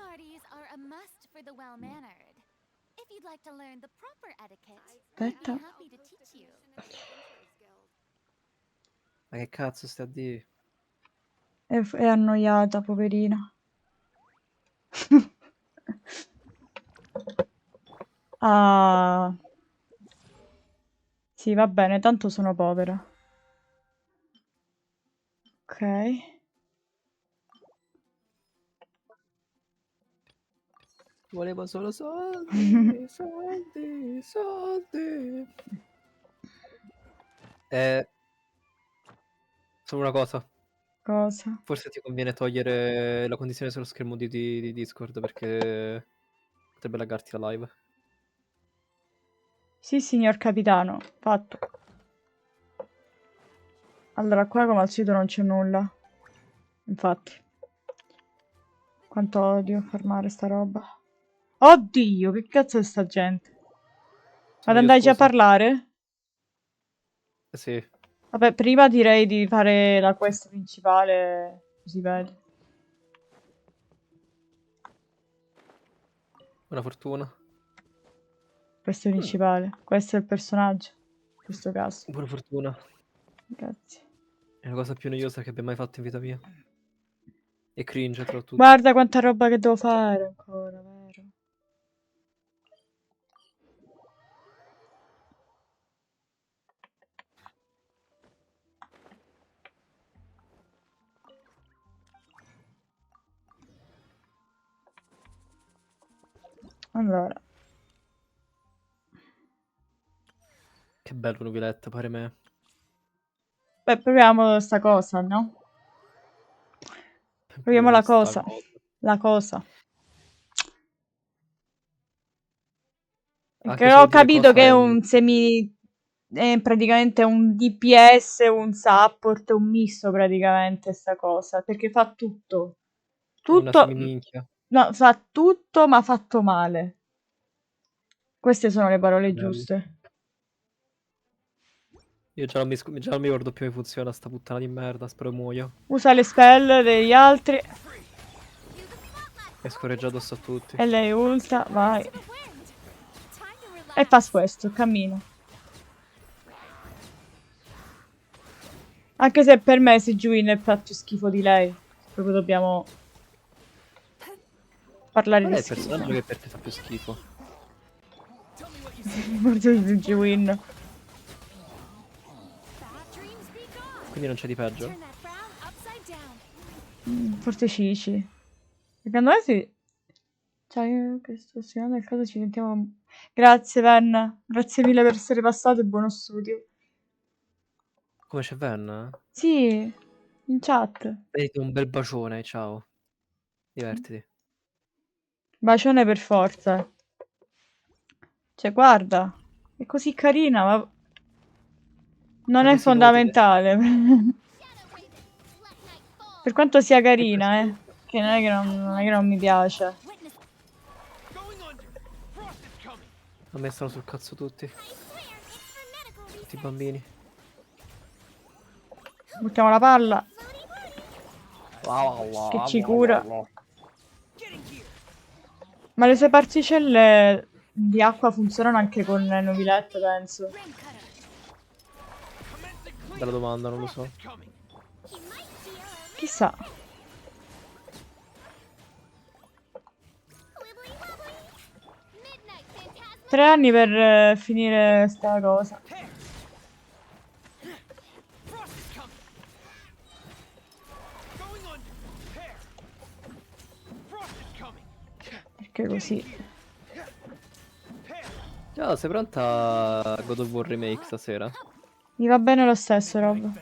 parties are a must for the well-mannered. If you'd like to learn the proper etiquette, I'd be Aspetta. happy to teach you. Ma che cazzo stai a dire? È annoiata, poverina. Ah. Sì, va bene, tanto sono povera. Ok. Volevo solo soldi, soldi, soldi. Solo una cosa. Cosa? Forse ti conviene togliere la condizione sullo schermo di Discord perché potrebbe laggarti la live. Sì, signor capitano. Fatto. Allora, qua come al solito non c'è nulla. Infatti. Quanto odio farmare sta roba. Oddio, che cazzo è sta gente? Sono Vado io, andarci a scusa. parlare? Sì. Vabbè, prima direi di fare la quest principale. Così vedi. Buona fortuna. Questa principale. Questo è il personaggio. In questo caso. Buona fortuna. Grazie. È la cosa più noiosa che abbia mai fatto in vita mia. E cringe, tra tutto. Guarda quanta roba che devo fare ancora, vero? Allora. Che bello nubiletto, pare me. Beh, proviamo sta cosa, no? Proviamo la Sta cosa. cosa. La cosa. Anche Che solo ho dire capito cosa che è è... un semi... È praticamente un DPS, un support, un misto praticamente sta cosa. Perché fa tutto. È una Tutto... semiminchia. No, fa tutto ma fatto male. Queste sono le parole Bello. giuste. Io già non mi ricordo più come funziona sta puttana di merda, spero muoio. Usa le spell degli altri. E scorreggia addosso a tutti. E lei ulta, vai. E fa questo, cammina. Anche se per me Sejuin fa più schifo di lei. Proprio dobbiamo parlare Qual di è il schifo. personaggio che per te fa più schifo? Forse Sejuin. Quindi non c'è di peggio? Forse Cici. Secondo me sì. Cioè, io che sto studiando il caso ci sentiamo... Grazie, Ven. Grazie mille per essere passato e buono studio. Come c'è Ven? Sì, in chat. Vedete un bel bacione, ciao. Divertiti. Bacione per forza. Cioè, guarda. È così carina, ma... Non Ma è così inutile. fondamentale. Per quanto sia carina, che non è che non mi piace. A me stanno sul cazzo tutti. Tutti i bambini. Buttiamo la palla. Che ci cura. Ma le sue particelle di acqua funzionano anche con il nubiletto, penso. Bella domanda, non lo so. Chissà. Tre anni per finire sta cosa. Perché così? Ciao, sei pronta a God of War Remake stasera? Mi va bene lo stesso, Rob.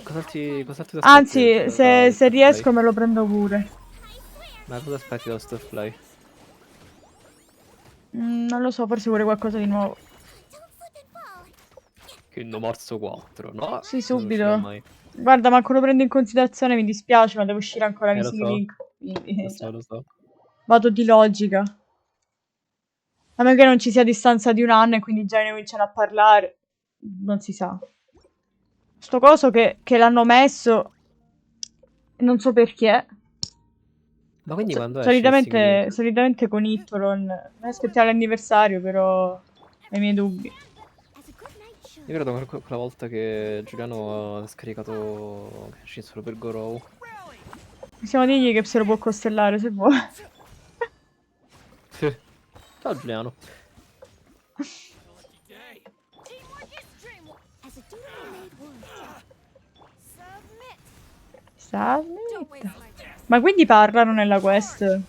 Cos'altro ti aspetti Anzi, da se Start Play? riesco me lo prendo pure. Ma cosa aspetti dallo Start Play? Non lo so, forse vuole qualcosa di nuovo. Kingdom Hearts 4, no? Sì, Non uscirà subito. mai. Guarda, manco lo prendo in considerazione, mi dispiace, ma deve uscire ancora Lo Mizuki so, Link. Quindi, lo so, cioè, lo so. vado di logica. A meno che non ci sia distanza di un anno e quindi già ne cominciano a parlare. Non si sa. Sto coso che l'hanno messo, non so perché. Ma quindi quando esce il Solitamente, Singing? solitamente con Itolon. Non aspettare l'anniversario, però ho i miei dubbi. As a good night should. Io credo che quella volta che Giuliano ha scaricato Genshin solo per Gorou. Possiamo dirgli che se lo può costellare se vuole. Ciao Giuliano. Teamwork is dreamwork. As a duly made wood. Submit. Don't waste Submit. my time. Ma quindi parlano nella quest?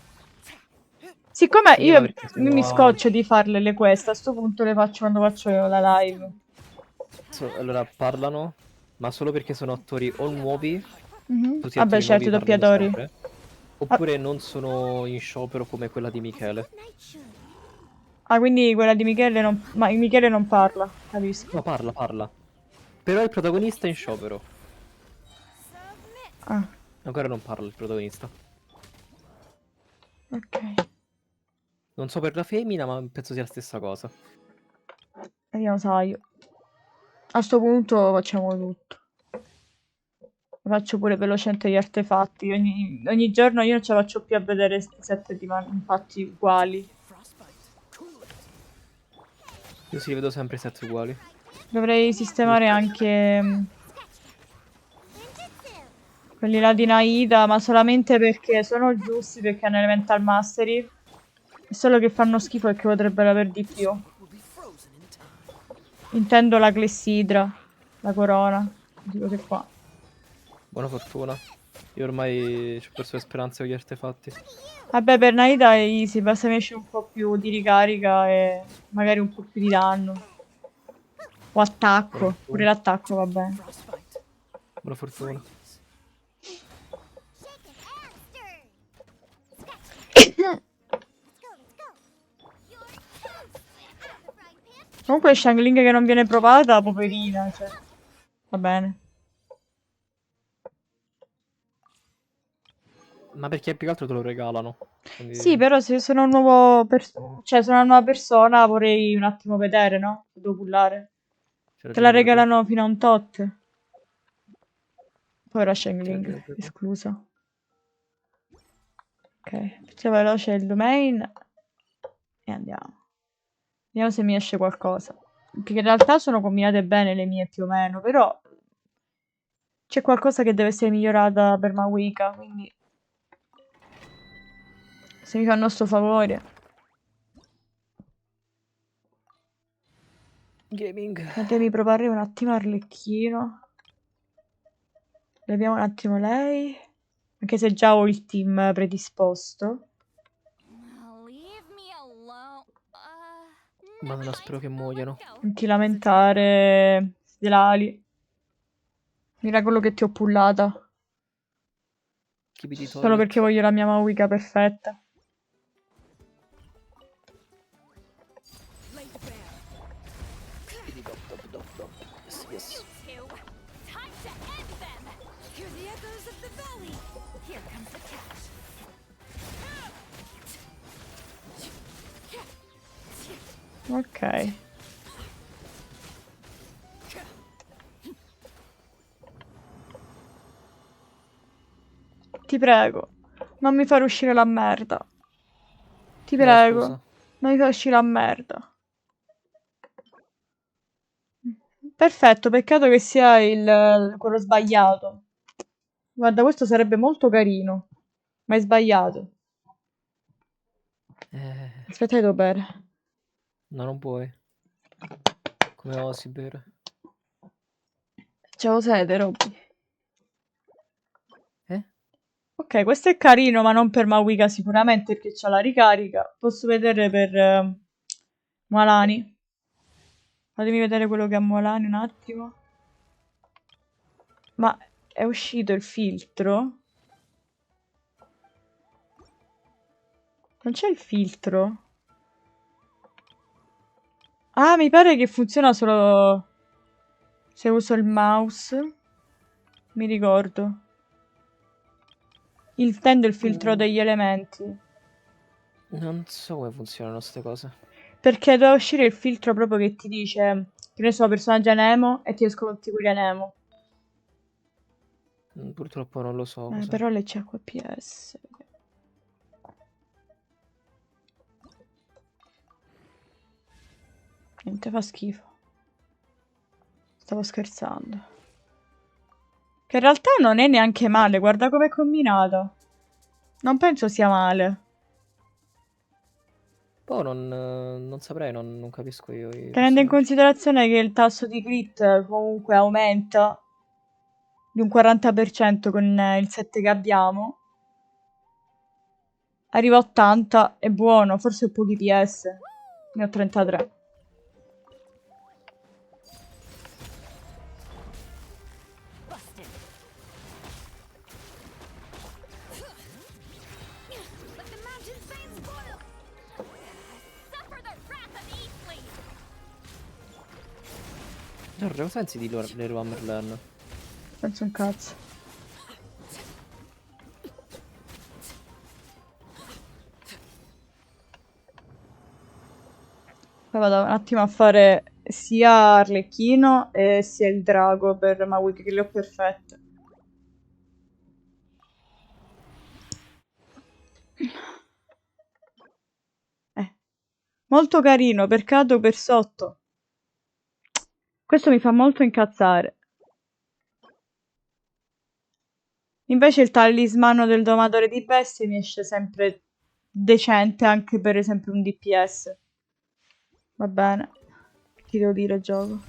Siccome Sì, ma io perché mi sono... scoccio di farle le quest, a sto punto le faccio quando faccio la live. allora parlano, ma solo perché sono attori o nuovi, Mhm. tutti gli Vabbè, attori certo, nuovi i parlano doppiatori. sempre, Ah, oppure non sono in sciopero come quella di As a Michele. good night should. quindi quella di Michele non... Ma Michele non parla, capisco. No, parla. Però il protagonista è in sciopero. Submit. Ah, Ancora non parla il protagonista. ok. Non so per la femmina, ma penso sia la stessa cosa. Vediamo, sai. A sto punto facciamo tutto. Faccio pure velocemente gli artefatti. Ogni giorno io non ce la faccio più a vedere questi set di infatti uguali. Io si li vedo sempre set uguali. Dovrei sistemare anche quelli là di Naida, ma solamente perché sono giusti, perché hanno Elemental Mastery. È solo che fanno schifo e che potrebbero aver di più. Intendo la clessidra, la corona, di cose qua. Buona fortuna. Io ormai ci ho perso le speranze con gli artefatti. Vabbè, per Naida è easy, basta che esce un po' più di ricarica e magari un po' più di danno. O Buona attacco, pure fortuna. l'attacco va bene. Buona fortuna. Shake it and stir. Let's go. You're toast. Out of the frying pan. Comunque Shangling che non viene provata, poverina, cioè. Va bene. Ma perché più che altro te lo regalano. Sì, Quindi però se sono un nuovo cioè sono una nuova persona, vorrei un attimo vedere, no? Devo pullare. c'è Te la ragione pure tu. regalano fino a un tot. Povera C'è Shangling, ragione pure tu. esclusa. Ok, facciamo veloce il domain e andiamo. Vediamo se mi esce qualcosa. Perché in realtà sono combinate bene le mie più o meno, però c'è qualcosa che deve essere migliorata per Mawika, quindi se mi fanno sto favore. Gaming. Fatemi provare un attimo Arlecchino. Leviamo un attimo lei. Anche se già ho il team predisposto. Leave me alone. Never Madonna, mind. spero che Let's muoiano. go. Non ti lamentare, Delali. Mira quello che ti ho pullata. Keep it Solo perché toilet. voglio la mia Mawika perfetta. Keep it dop. Yes, yes. You two. Time to end them. Hear the echoes of the valley. Here comes the catch. Ok. Ti prego, non mi far uscire la merda. Ti No, prego, scusa. non mi far uscire la merda. Perfetto, peccato che sia quello sbagliato. Guarda, questo sarebbe molto carino, ma è sbagliato. Aspetta, devo bere. No, non puoi. Come osi bere? C'avevo sete, Robby. Eh? Ok, questo è carino, ma non per Mawika sicuramente perché c'ha la ricarica. Posso vedere per Malani. Fatemi vedere quello che ha Molani un attimo. Ma è uscito il filtro? Non c'è il filtro? Ah, mi pare che funziona solo se uso il mouse. Mi ricordo. Intendo il filtro degli elementi. Non so come funzionano queste cose. Perché deve uscire il filtro proprio che ti dice, che ne so, personaggio Nemo e ti escono tutti quelli a Nemo. Purtroppo non lo so cos'è. Però le c'è QPS. Niente, fa schifo. Stavo scherzando. Che in realtà non è neanche male, guarda com'è combinato. Non penso sia male. Poi non saprei, non capisco io i Tenendo in personaggi. considerazione che il tasso di crit comunque aumenta di un 40% con il set che abbiamo. Arriva a 80, è buono, forse ho pochi PS. Ne ho 33. Busted. Let the mountains veins boil. Suffer the wrath of Eastleigh. Giorgio, cosa pensi di Leroy Merlin? Penso un cazzo. Poi vado un attimo a fare sia Arlecchino e sia il drago per Maui, che le ho perfette. Molto carino, peccato per sotto. Questo mi fa molto incazzare. Invece il talismano del domatore di bestie mi esce sempre decente, anche per esempio un DPS. Va bene. Ti devo dire, gioco.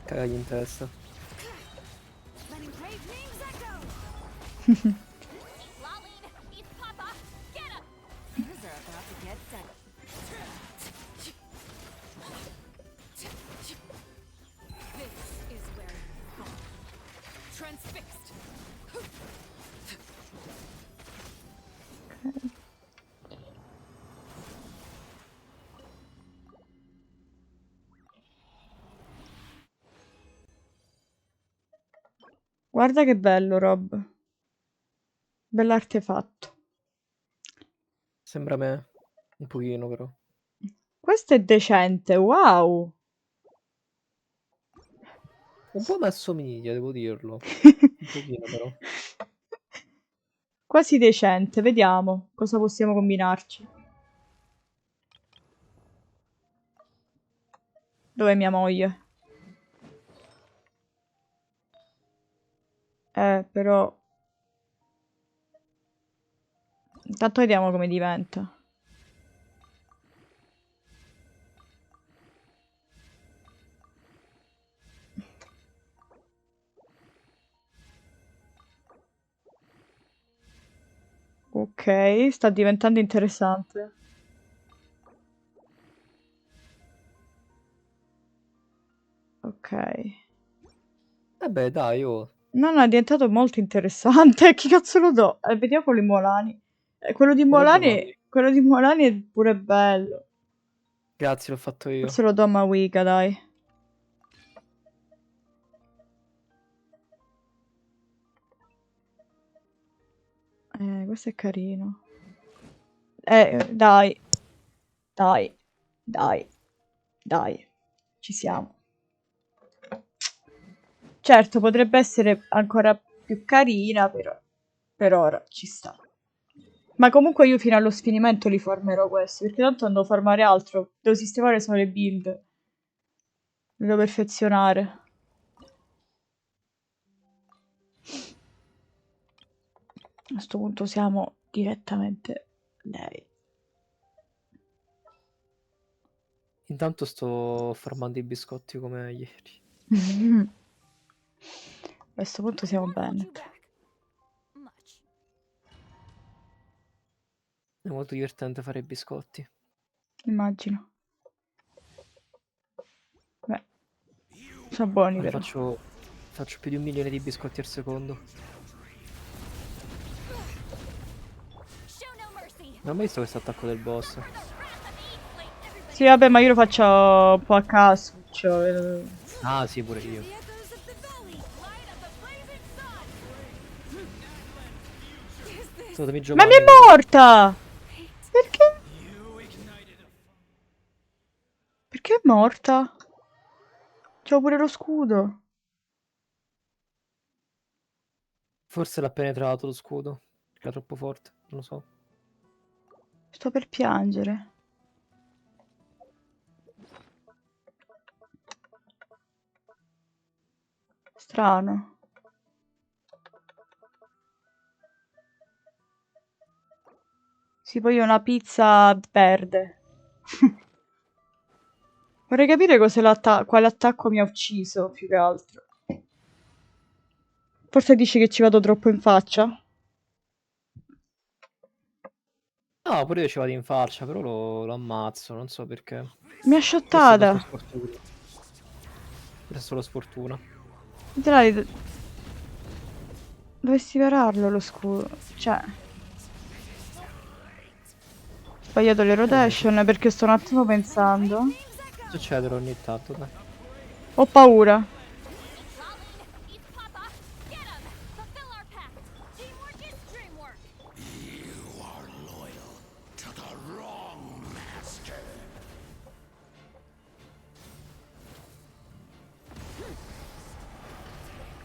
Cagagli in testa. Letting brave names echo. Lolline, East Papa, get him. Things are about to get set. This is where you fall. Transfixed. Guarda che bello, Rob. Bell'artefatto. Sembra me. Un pochino però. Questo è decente, wow. Un po' mi assomiglia, devo dirlo. Un pochino però. Quasi decente, vediamo cosa possiamo combinarci. Dov'è mia moglie? Però... Intanto vediamo come diventa. Ok, sta diventando interessante. Ok. Vabbè, dai, oh. No, no, è diventato molto interessante. Chi cazzo lo do? Vediamo con i Molani. Quello Giovanni. Quello di Molani è pure bello. Grazie, l'ho fatto io. Forse lo do a Mawika, dai. Questo è carino. Dai. Dai. Dai. Dai. Ci siamo. Certo, potrebbe essere ancora più carina, però per ora ci sta. Ma comunque io fino allo sfinimento li farmerò questi, perché tanto non devo farmare altro. Devo sistemare solo le build. Le devo perfezionare. A questo punto siamo direttamente lei. Intanto sto formando i biscotti come ieri. A questo punto siamo What held you Bennett. back? Much. È molto divertente fare i biscotti. Immagino. Beh, sono buoni Ne però. faccio più di 1 milione di biscotti al secondo. Show no mercy. Non ho mai visto questo attacco del boss. Suffer the wrath of Eastleigh. Sì, vabbè, ma io lo faccio un po' a casuccio. Ah, sì, pure io. The echoes of the valley. Light of the blazing sun. Is this Salutami Ma mi Giovanni. è morta! Perché? Perché è morta? C'ho pure lo scudo. Forse l'ha penetrato lo scudo. Perché era troppo forte, non lo so. Sto per piangere. Strano. Sì, poi una pizza verde. Vorrei capire quale attacco mi ha ucciso, più che altro. Forse dici che ci vado troppo in faccia? No, pure io ci vado in faccia, però lo ammazzo, non so perché. Mi ha Forse è soltanto shottata. sfortuna. Forse è solo sfortuna. Dai, dovresti pararlo lo scudo. Cioè, ho sbagliato le rotation perché sto un attimo pensando. Succederà ogni tanto, dai. Ho paura.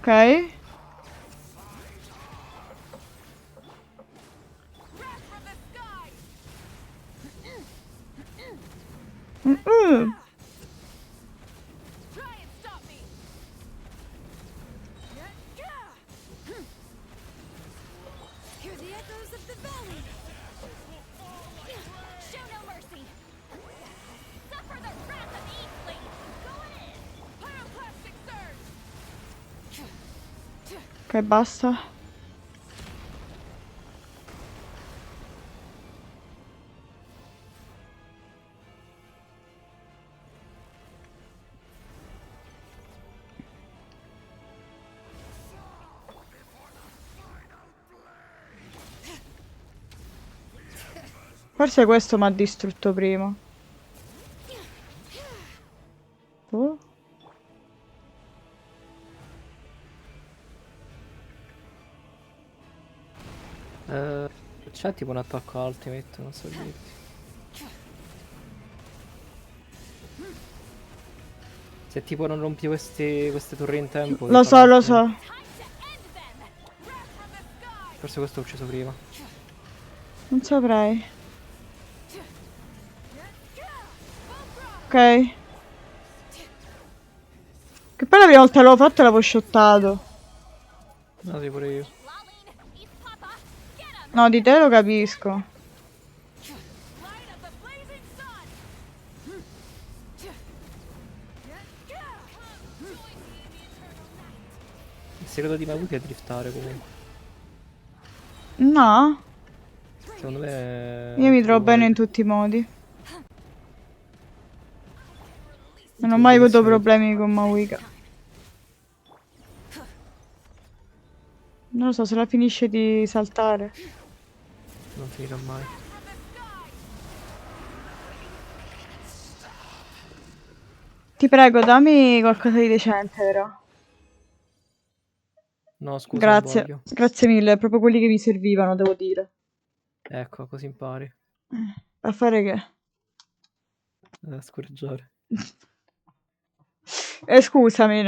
Ok. Mm-mm. Ok, basta. Forse questo mi ha distrutto prima. Oh. C'è tipo un attacco ultimate, non so dirti. Se tipo non rompi queste torri in tempo, ti Lo fa so, lo l'ultimate. so. Forse questo ho ucciso prima. Non saprei. Ok. Che poi la prima volta l'avevo fatto e l'avevo shottato. No, sì, pure io. No, di te lo capisco. Il segreto di Mizuki è driftare comunque. No, Secondo me io è mi trovo tipo bene in tutti i modi. Non ho tipo mai avuto benissimo in tutti i problemi modi. con Mawika. Non lo so, se la finisce di saltare. Non finirà mai. Ti prego, dammi qualcosa di decente, però. No, scusa, Grazie, sbaglio. grazie mille, proprio quelli che mi servivano, devo dire. Ecco, così impari A fare che? a scorreggiare. Scusami,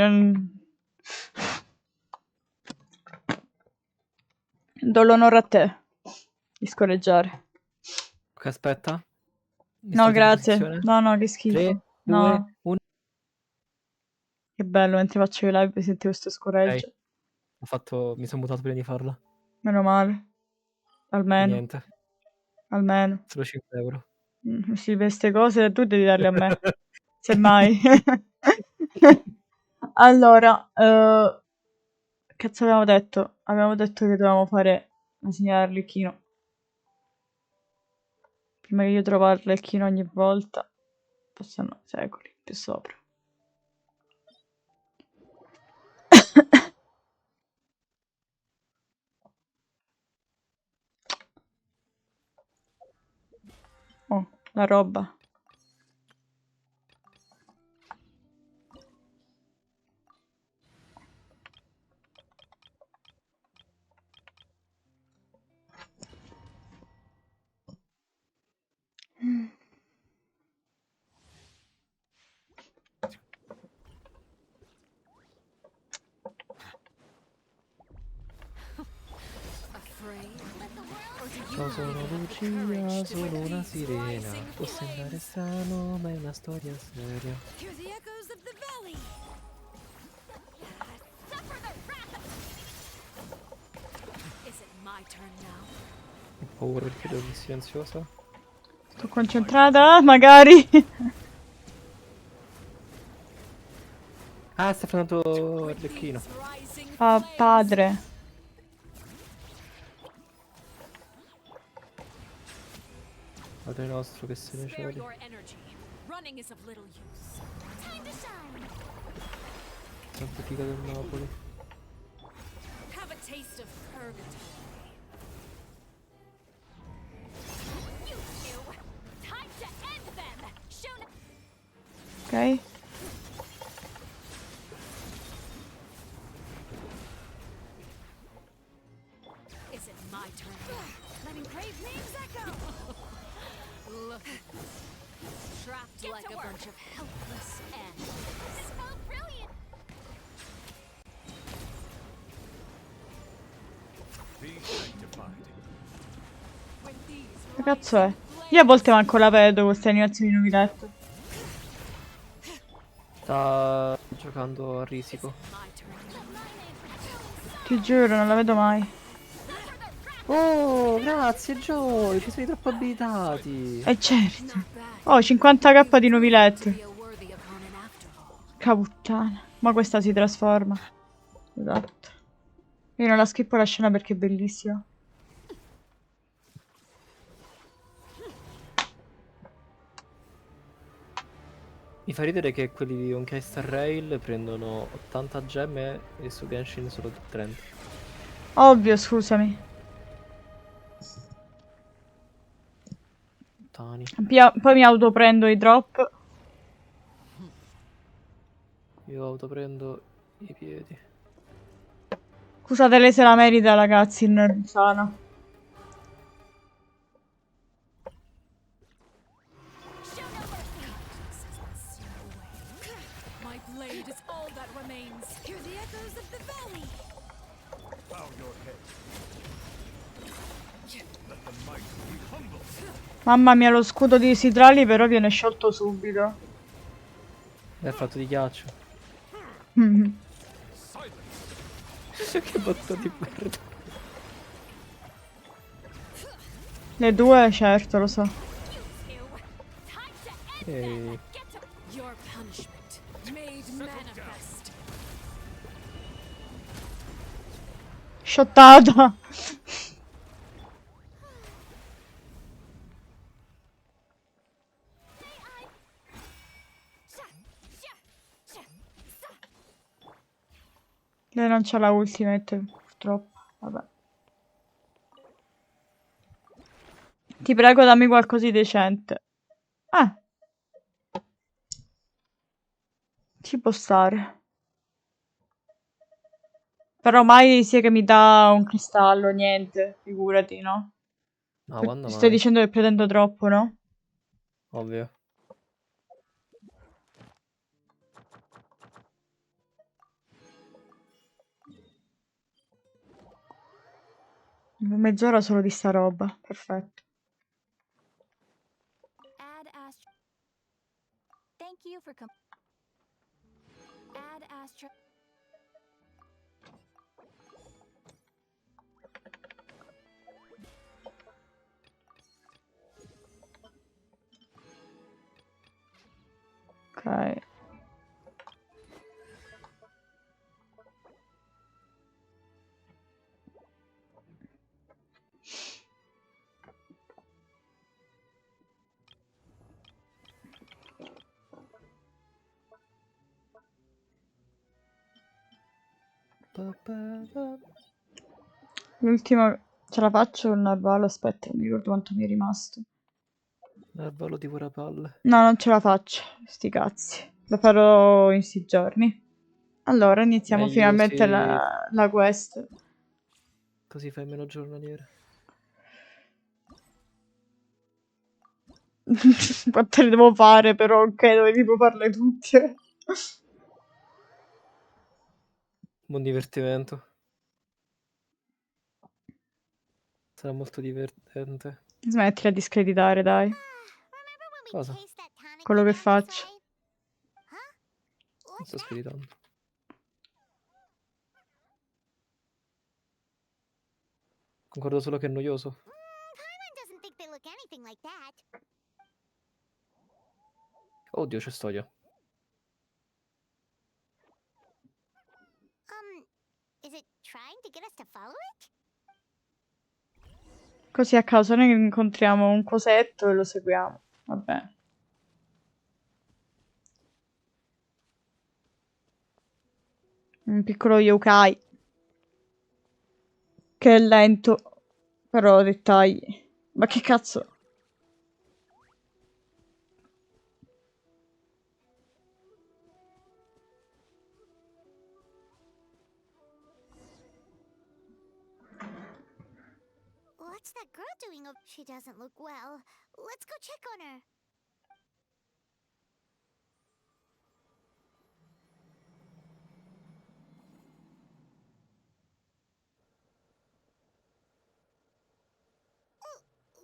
do l'onore a te di scorreggiare. Ok, aspetta. No, Distrutto di grazie. posizione. No, no, che 3, schifo. 2, No, 1. che bello, mentre faccio i live senti questo Ok, scoreggio. mi sono mutato prima di farla. Meno male. E Almeno, niente, almeno. solo 5 euro. Sì, per queste cose tu devi darle a me. Semmai. Allora, cazzo avevamo detto? Avevamo detto che dovevamo fare la signora Arlecchino. Prima che io trovo Arlecchino ogni volta, passano secoli più sopra. Oh, la roba. Ciao, sono Lucia, sono una sirena. Può sembrare strano, ma è una storia seria. Ho paura perché devo essere silenziosa. Sto concentrata, magari. Ah, sta prendendo il lecchino. Ah, padre. Padre nostro che sei nei cieli. Santifica del Napoli. Ok. Che cazzo è? Io a volte manco la vedo queste animazioni di nubiletto. Sta giocando a risico. Ti giuro, non la vedo mai. Oh, grazie Joy, ci sei troppo abilitati. Certo. Oh, 50k di nubiletto. Caputtana. Ma questa si trasforma. Esatto. Io non la skippo la scena perché è bellissima. Mi fa ridere che quelli di Honkai Star Rail prendono 80 gemme e su Genshin solo 30. Ovvio, scusami. Tani. Poi mi autoprendo i drop. Io autoprendo i piedi. Scusate, lei se la merita, ragazzi, in sana. Mamma mia, lo scudo di Sidrali però viene sciolto subito. È fatto di ghiaccio. Che botta di merda. Le due, certo, lo so. Ehi. Shottata. Lei non c'ha la ultimate, purtroppo. Vabbè. Ti prego, dammi qualcosa di decente. Ah. Ci può stare. Però mai sia che mi dà un cristallo, niente. Figurati, no? No, quando Ti stai mai? dicendo che pretendo troppo, no? Ovvio. Mezz'ora solo di sta roba. Perfetto. Thank you for Add Astra. Ok. L'ultimo ce la faccio con narvalo, aspetta, non mi ricordo quanto mi è rimasto. Narvalo di palle. No, non ce la faccio, sti cazzi. Lo farò in sti giorni. Allora, iniziamo Meglio finalmente così. la quest. Così fai meno giornaliere. Quante ne devo fare, però, ok, dovevi farle tutte. Buon divertimento. Sarà molto divertente. Smettila di screditare, dai. Cosa? Quello che faccio. Non sto screditando. Concordo solo che è noioso. Paimon doesn't think they look anything like that. Oddio, c'è storia. Is it trying to get us to follow it? Così a caso noi incontriamo un cosetto e lo seguiamo. Vabbè. Un piccolo yokai. Che è lento. Però dettagli. Ma che cazzo? What's that girl doing? She doesn't look well. Let's go check on her.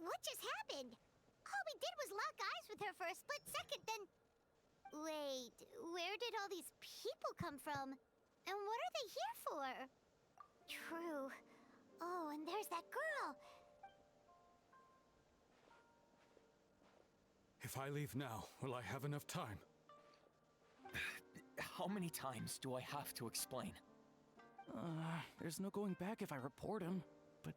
What just happened? All we did was lock eyes with her for a split second, then... Wait, where did all these people come from? And what are they here for? True. Oh, and there's that girl. If I leave now, will I have enough time? How many times do I have to explain? There's no going back if I report him, but...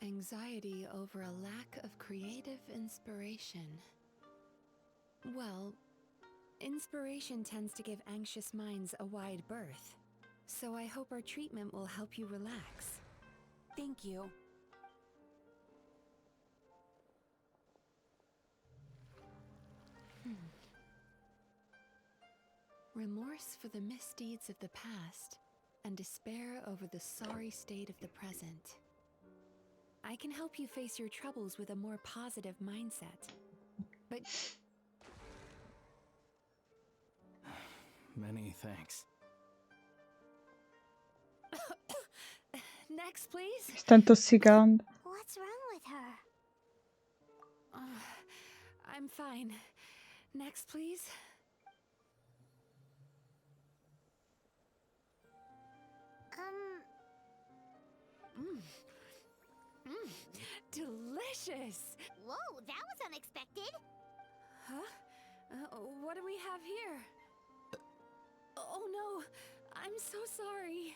Anxiety over a lack of creative inspiration. Well, inspiration tends to give anxious minds a wide berth, so I hope our treatment will help you relax. Thank you. Remorse for the misdeeds of the past, and despair over the sorry state of the present. I can help you face your troubles with a more positive mindset. But Many thanks. next, please. Sta intossicando. What's wrong with her? I'm fine. Next, please. Delicious! Whoa, that was unexpected. Huh? What do we have here? Oh no, I'm so sorry.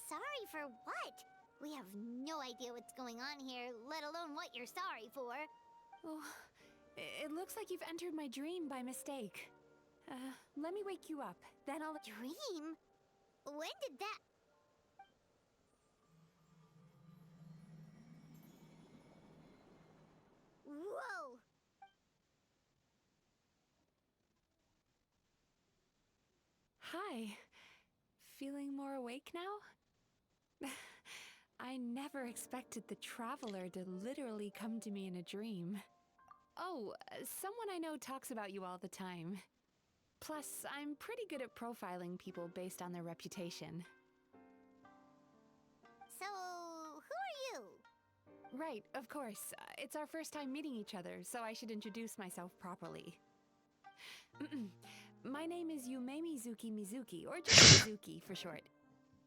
Sorry for what? We have no idea what's going on here, let alone what you're sorry for. Oh, it looks like you've entered my dream by mistake. Let me wake you up, then I'll... Dream? When did that... Whoa! Hi. Feeling more awake now? I never expected the traveler to literally come to me in a dream. Oh, someone I know talks about you all the time. Plus, I'm pretty good at profiling people based on their reputation. So, who are you? Right, of course. It's our first time meeting each other, so I should introduce myself properly. My name is Mizuki, or just Mizuki for short.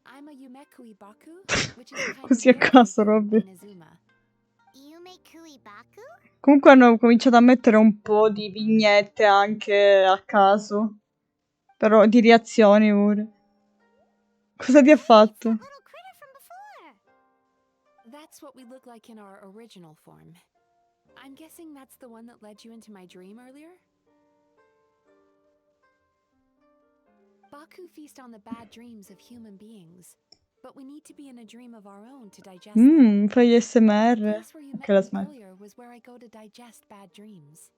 I'm a Yumekui Baku, which is a kind Così a of caso, fairy Robby. in Inazuma. Yume Kuibaku? Comunque hanno cominciato a mettere un po' di vignette anche a caso. Però di reazioni pure. Cosa ti ha fatto? That little critter from before. That's what we look like in our original form. I'm guessing that's the one that led you into my dream earlier? Baku feast on the bad dreams of human beings, but we need to be in a dream of our own to digest them. Fai gli The SMR. place where you met Che la me smetti. earlier was where I go to digest bad dreams.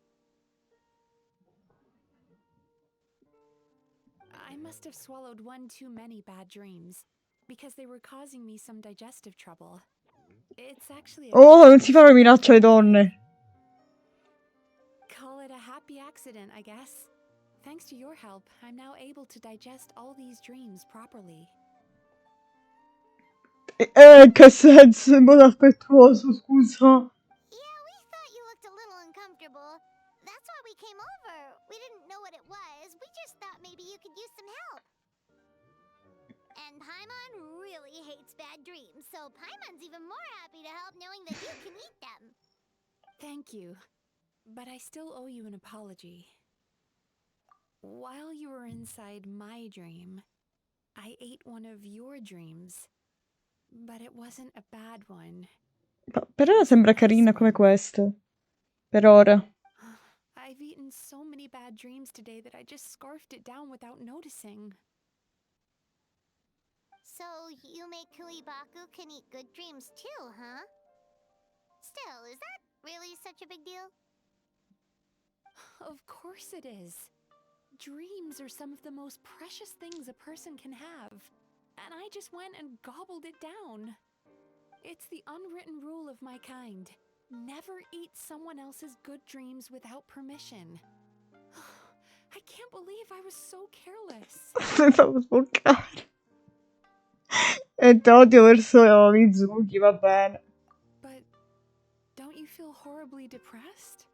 I must have swallowed one too many bad dreams, because they were causing me some digestive trouble. It's actually a Oh, non si fa la minaccia alle donne. Call it a happy accident, I guess. Thanks to your help, I'm now able to digest all these dreams properly. Che senso? In modo affettuoso, scusa. Yeah, we thought you looked a little uncomfortable. That's why we came over. We didn't know what it was. We just thought maybe you could use some help. Paimon really hates bad dreams, so Paimon's even more happy to help knowing that you can eat them. Thank you, but I still owe you an apology. While you were inside my dream, I ate one of your dreams, but it wasn't a bad one. Per ora sembra carina come questo. Per ora. I've eaten so many bad dreams today that I just scarfed it down without noticing. So Yume Kuibaku can eat good dreams too, huh? Still, is that really such a big deal? Of course it is. Dreams are some of the most precious things a person can have, and I just went and gobbled it down. It's the unwritten rule of my kind. Never eat someone else's good dreams without permission. I can't believe I was so careless. Stavo sboccare. E t'odio verso Mizuki, va bene. But don't you feel horribly depressed?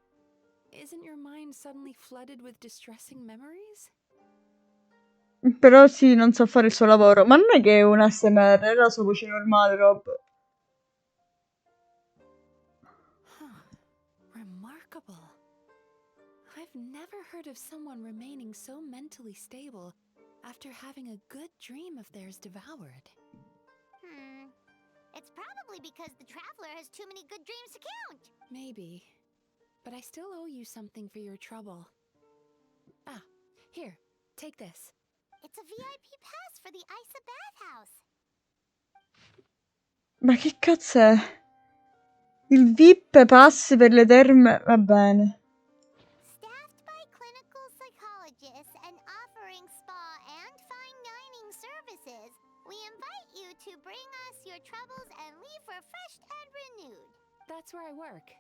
Isn't your mind suddenly flooded with distressing memories? Però sì, non sa fare il suo lavoro. Ma non è che è un ASMR, è la sua voce normale, Rob. Remarkable. I've never heard of someone remaining so mentally stable after having a good dream of theirs devoured. It's probably because the traveler has too many good dreams to count. Maybe. But I still owe you something for your trouble. Ah, here, take this. It's a VIP pass for the Isa bathhouse. Ma che cazzo è? Il VIP pass per le terme, va bene. Staffed by clinical psychologists and offering spa and fine dining services, we invite you to bring us your troubles and leave refreshed and renewed. That's where I work.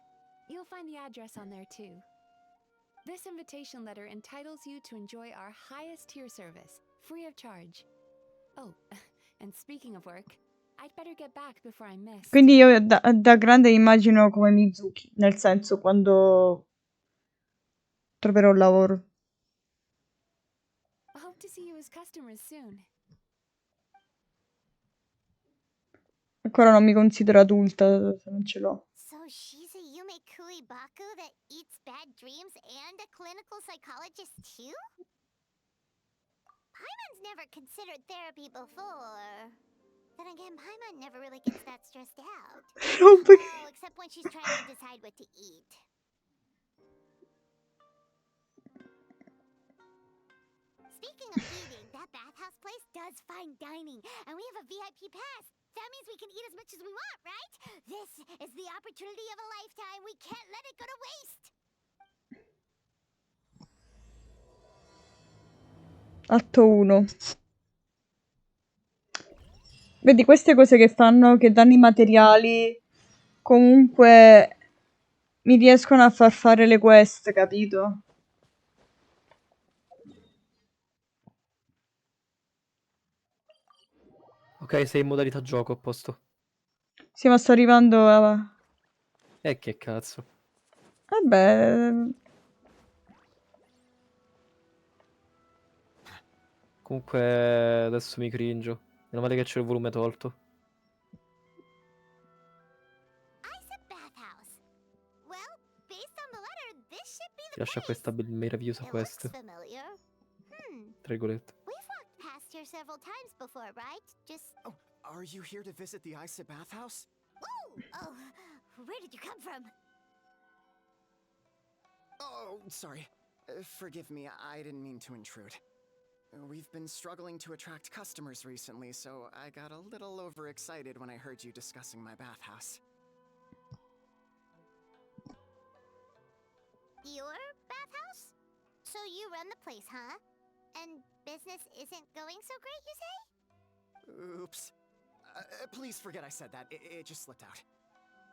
You'll find the address on there too. This invitation letter entitles you to enjoy our highest tier service, free of charge. Oh, and speaking of work, I'd better get back before I miss. Quindi io da grande immagino come Mizuki, nel senso quando troverò un lavoro. Hope to see you as customers soon. Ancora non mi considero adulta se non ce l'ho. So she's a Yume Kuibaku that eats bad dreams and a clinical psychologist too? Paimon's never considered therapy before. Then again, Paimon never really gets that stressed out. Oh, except when she's trying to decide what to eat. Speaking of eating, that bathhouse place does fine dining, and we have a VIP pass. That means we can eat as much as we want, right? This is the opportunity of a lifetime. We can't let it go to waste. Atto 1. Vedi queste cose che fanno, che danno i materiali, comunque mi riescono a far fare le quest, capito? Ok, sei in modalità gioco, a posto. Sì, ma sto arrivando a... Che cazzo. Vabbè... Comunque adesso mi cringio. Meno male che c'è il volume tolto. Isa bathhouse. Well, based on the letter, this should be Ti the lascia questa meravigliosa It looks quest. familiar. Tra virgolette. We've walked past here several times before, right? Just... Oh, are you here to visit the Isa bathhouse? Whoa! Oh, where did you come from? Oh, sorry. Forgive me, I didn't mean to intrude. We've been struggling to attract customers recently, so I got a little overexcited when I heard you discussing my bathhouse. Your bathhouse? So you run the place, huh? And business isn't going so great, you say? Oops. Please forget I said that. It just slipped out.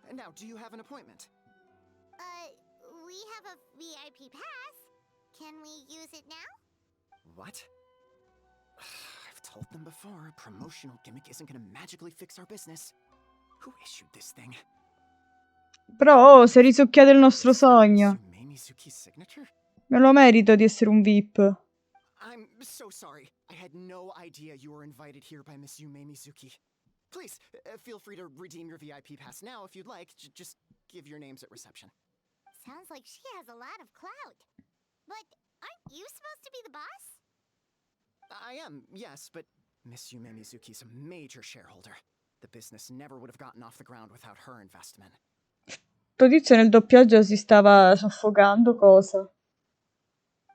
And now, do you have an appointment? We have a VIP pass. Can we use it now? What? I've told them before, a promotional gimmick isn't gonna magically fix our business. Who issued this thing? Però, se risucchiate il nostro sogno. Yume Mizuki's signature? Me lo merito di essere un VIP. I'm so sorry. I had no idea you were invited here by Miss Yume Mizuki. Please, feel free to redeem your VIP pass now if you'd like. Just give your names at reception. Sounds like she has a lot of clout. But aren't you supposed to be the boss? I am, yes, but Miss Yume Mizuki's a major shareholder. The business never would have gotten off the ground without her investment. Sto tizio nel doppiaggio si stava soffocando, cosa?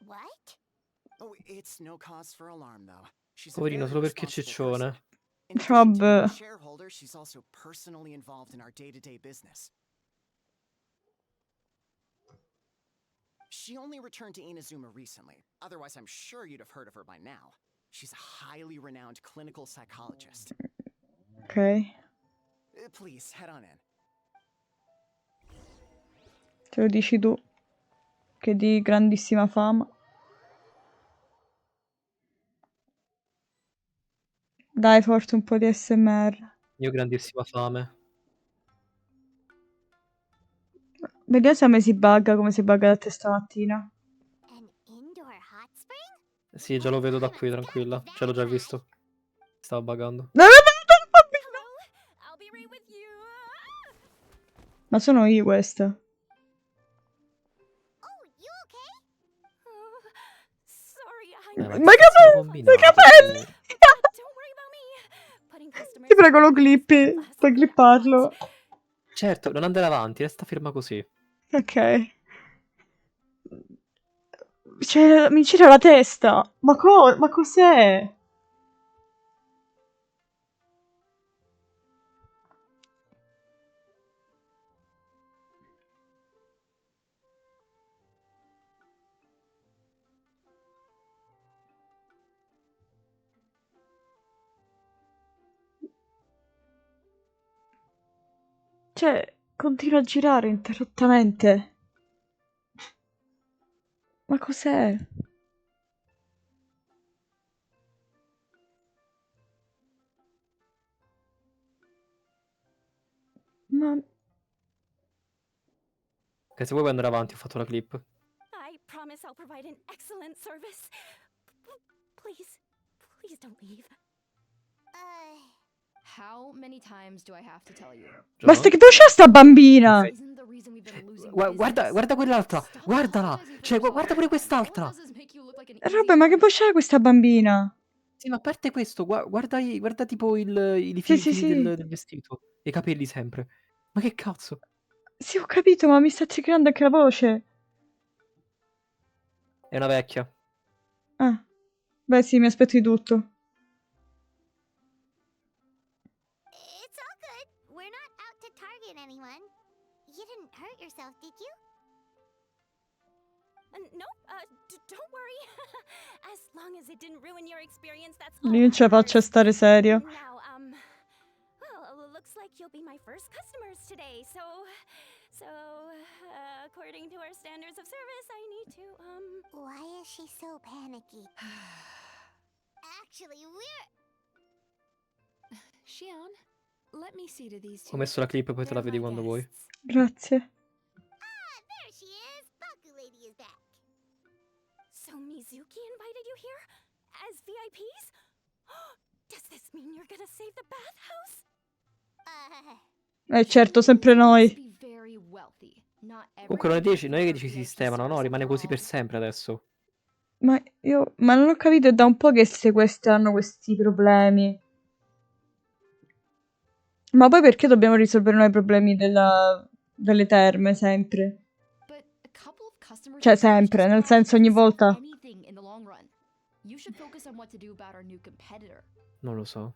What? Oh, it's no cause for alarm, though. She's a Poverino, very solo perché responsible person. ciccione. In addition to being a Vabbè. shareholder, she's also personally involved in our day-to-day business. She only returned to Inazuma recently. Otherwise, I'm sure you'd have heard of her by now. She's a highly renowned clinical psychologist. Ok. Please, head on in. Te lo dici tu. Che di grandissima fama. Dai, forse un po' di SMR. Io ho grandissima fame. Vediamo se a me si bugga come si bugga da te stamattina. An indoor hot spring? Sì, già lo vedo da qui, tranquilla. Ce l'ho già visto. Stava buggando. No, no, no, no, bambino! I'll be right with you. Ma sono io questa. Oh, you okay? Sorry, Ma Ma che che cazzo ho belli! I combinato? capelli! Don't worry about me. Putting customers Ti prego, lo first is clippi. the last Puoi thing I clipparlo. want. Certo, non andare avanti, resta ferma così. Ok. Cioè, mi gira la testa. Ma cos'è? Cioè, continua a girare interrottamente. Ma cos'è? Ma... Che se vuoi puoi andare avanti, ho fatto la clip. I promise I'll provide an excellent service. Please, please don't leave. How many times do I have to tell you? Ma John? che c'è sta bambina? Sì. Isn't the reason we've been losing Guarda, business? guarda quell'altra! Stop Guardala! apologizing for Cioè, yourself. guarda pure All it quest'altra! does is make you look like an easy Robe, ma che target. c'è questa bambina? Sì, ma a parte questo, guarda, guarda tipo i Sì, fili, sì, fili sì. del vestito. E i capelli sempre. Ma che cazzo? Sì, ho capito, ma mi sta triggerando anche la voce. È una vecchia. Ah. Beh, sì, mi aspetto di tutto. It's all good. We're not out to target anyone. You didn't hurt yourself, did you? No, don't worry. As long as it didn't ruin your experience, that's all Io non that ce la faccio a matters. stare serio. Now, well, looks like you'll be my first customers today. So, according to our standards of service, I need to, Why is she so panicky? Actually, we're... Shion, let me see to these Ho two. messo la clip, poi te la They're vedi my quando vuoi. guests. Grazie. Ah, there she is. Baku Lady is back. So Mizuki invited you here? As VIPs? Does this mean you're gonna save the bathhouse? Certo, sempre You must noi. be very wealthy. Not Comunque non è, everyone non è che can ci afford VIP sistemano, no? service Rimane così per overall. sempre adesso. Ma io... Ma non ho capito, è da un po' che queste hanno questi problemi. Ma poi perché dobbiamo risolvere noi i problemi delle terme, sempre? But a couple of customers Cioè, in Smash sempre, is nel trash senso, ogni doesn't solve volta. anything in the long run. You should focus on what to do about our new competitor. Non lo so.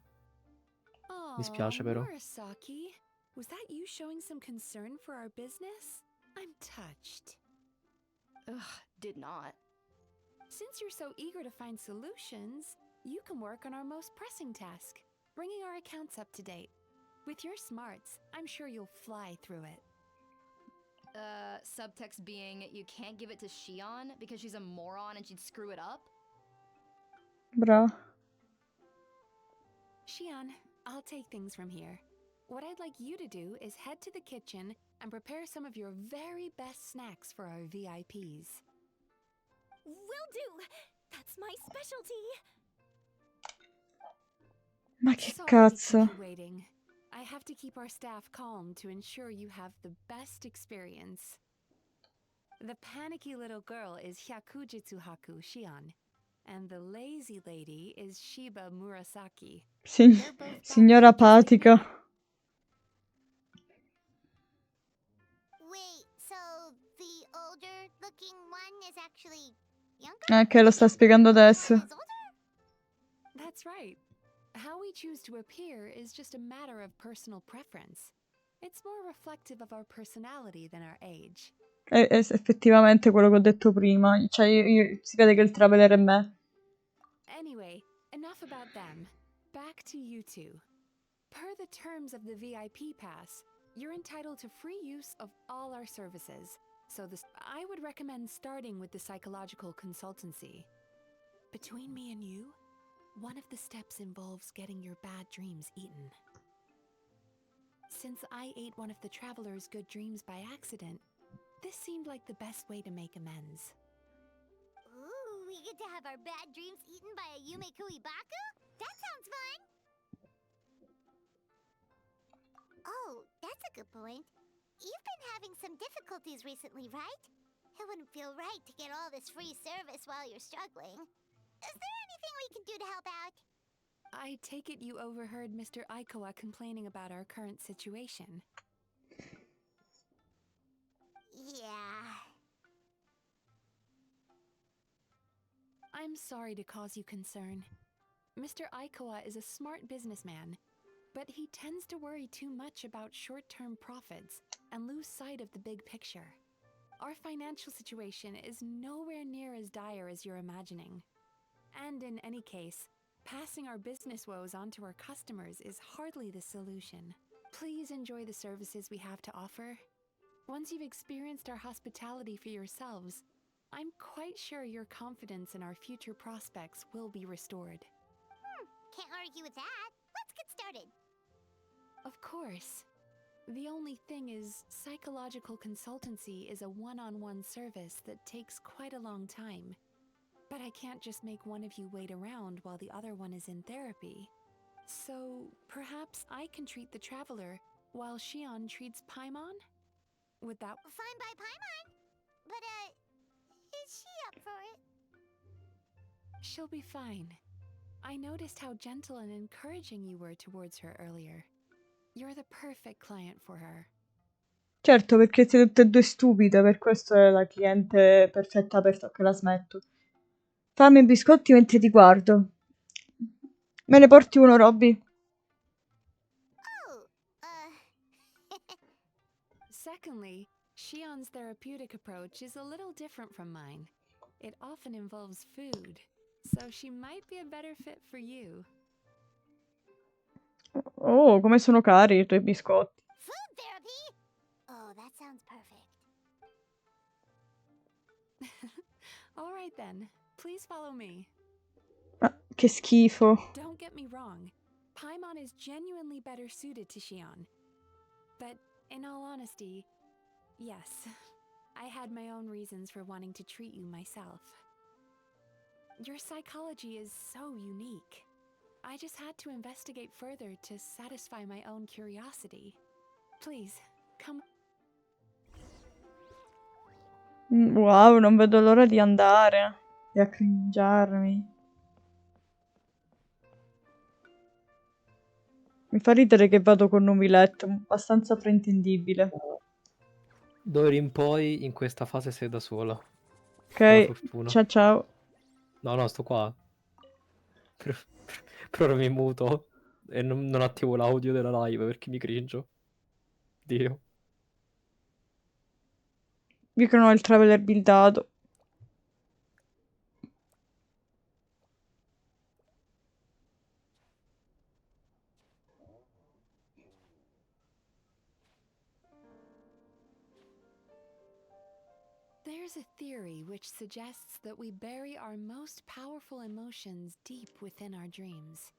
Mi spiace, però. Murasaki, was that you showing some concern for our business? I'm touched. Ugh, did not. Since you're so eager to find solutions, you can work on our most pressing task, bringing our accounts up to date. With your smarts, I'm sure you'll fly through it. Subtext being you can't give it to Shion because she's a moron and she'd screw it up? Bravo. Shion, I'll take things from here. What I'd like you to do is head to the kitchen and prepare some of your very best snacks for our VIPs. Will do! That It's my specialty. Ma che Sorry to cazzo? keep you waiting. I have to keep our staff calm to ensure you have the best experience. The panicky little girl is Hyakujitsu Haku Shion, and the lazy lady is Shiba Murasaki. They're both Signora back just like Patica. me. Wait, so the older-looking one is actually younger? Che lo sta spiegando The one adesso. is older? That's right. How we choose to appear is just a matter of personal preference. It's more reflective of our personality than our age. È effettivamente quello che ho detto prima. Cioè, si vede che il traveler è me. Anyway, enough about them. Back to you two. Per the terms of the VIP pass, you're entitled to free use of all our services. So I would recommend starting with the psychological consultancy. Between me and you, one of the steps involves getting your bad dreams eaten. Since I ate one of the traveler's good dreams by accident, this seemed like the best way to make amends. Ooh, we get to have our bad dreams eaten by a Yume Kuibaku? That sounds fun! Oh, that's a good point. You've been having some difficulties recently, right? It wouldn't feel right to get all this free service while you're struggling. Is there anything we can do to help out? I take it you overheard Mr. Aikawa complaining about our current situation. Yeah. I'm sorry to cause you concern. Mr. Aikawa is a smart businessman, but he tends to worry too much about short-term profits and lose sight of the big picture. Our financial situation is nowhere near as dire as you're imagining. And in any case, passing our business woes on to our customers is hardly the solution. Please enjoy the services we have to offer. Once you've experienced our hospitality for yourselves, I'm quite sure your confidence in our future prospects will be restored. Can't argue with that. Let's get started. Of course. The only thing is, psychological consultancy is a one-on-one service that takes quite a long time. But I can't just make one of you wait around while the other one is in therapy. So, perhaps I can treat the traveler while Shion treats Paimon? Would that... Fine by Paimon. But, is she up for it? She'll be fine. I noticed how gentle and encouraging you were towards her earlier. You're the perfect client for her. Certo, perché siete tutte e due stupide, per questo è la cliente perfetta per che la smetto. Fammi i biscotti mentre ti guardo. Me ne porti uno, Robby? Oh, Secondly, Shion's therapeutic approach is a little different from mine. It often involves food, so she might be a better fit for you. Oh, come sono cari i tuoi biscotti. food therapy? Oh, that sounds perfect. All right then, please follow me. Ma che schifo. Don't get me wrong, Paimon is genuinely better suited to Shion. But in all honesty, yes, I had my own reasons for wanting to treat you myself. Your psychology is so unique. I just had to investigate further to satisfy my own curiosity. Please, come. Wow, non vedo l'ora di andare e a cringiarmi. Mi fa ridere che vado con Nubiletto, abbastanza fraintendibile. D'ora in poi, in questa fase sei da sola. Ok, Per fortuna. ciao ciao. No, sto qua. Per ora mi muto e non attivo l'audio della live perché mi cringio. Dio. Io che non ho il traveler buildato. There's a theory which suggests that we bury our most powerful emotions deep within our dreams.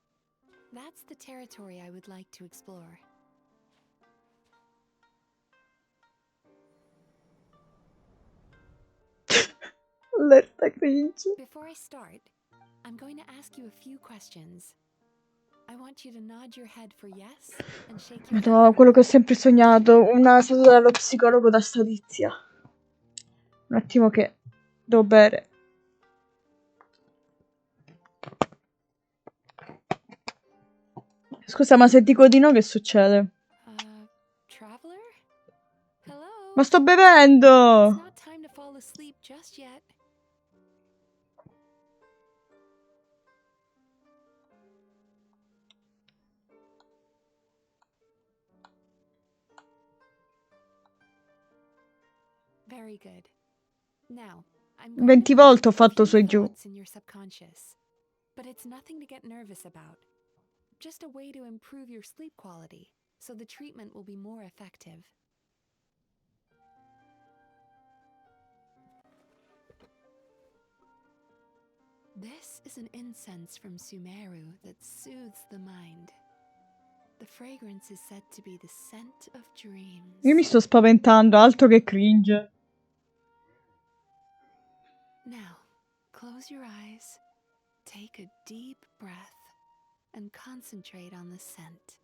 That's the territory I would like to explore. Allerta cringe. Before I start, I'm going to ask you a few questions. I want you to nod your head for yes and shake your head Madonna, for quello che ho no. sempre sognato, una seduta dallo psicologo da sta tizia. Un attimo che devo bere. Scusa, ma se dico di no che succede? Traveler? Hello? Ma sto It's bevendo! not time to fall asleep just yet. Very good. Now, I'm going 20 to volte ho put a fatto su few e giù. thoughts in your subconscious. But it's nothing to get nervous about. Just a way to improve your sleep quality, so the treatment will be more effective. This is an incense from Sumeru that soothes the mind. The fragrance is said to be the scent of dreams. Io mi sto spaventando, altro che cringe. Now, close your eyes, take a deep breath, and concentrate on the scent.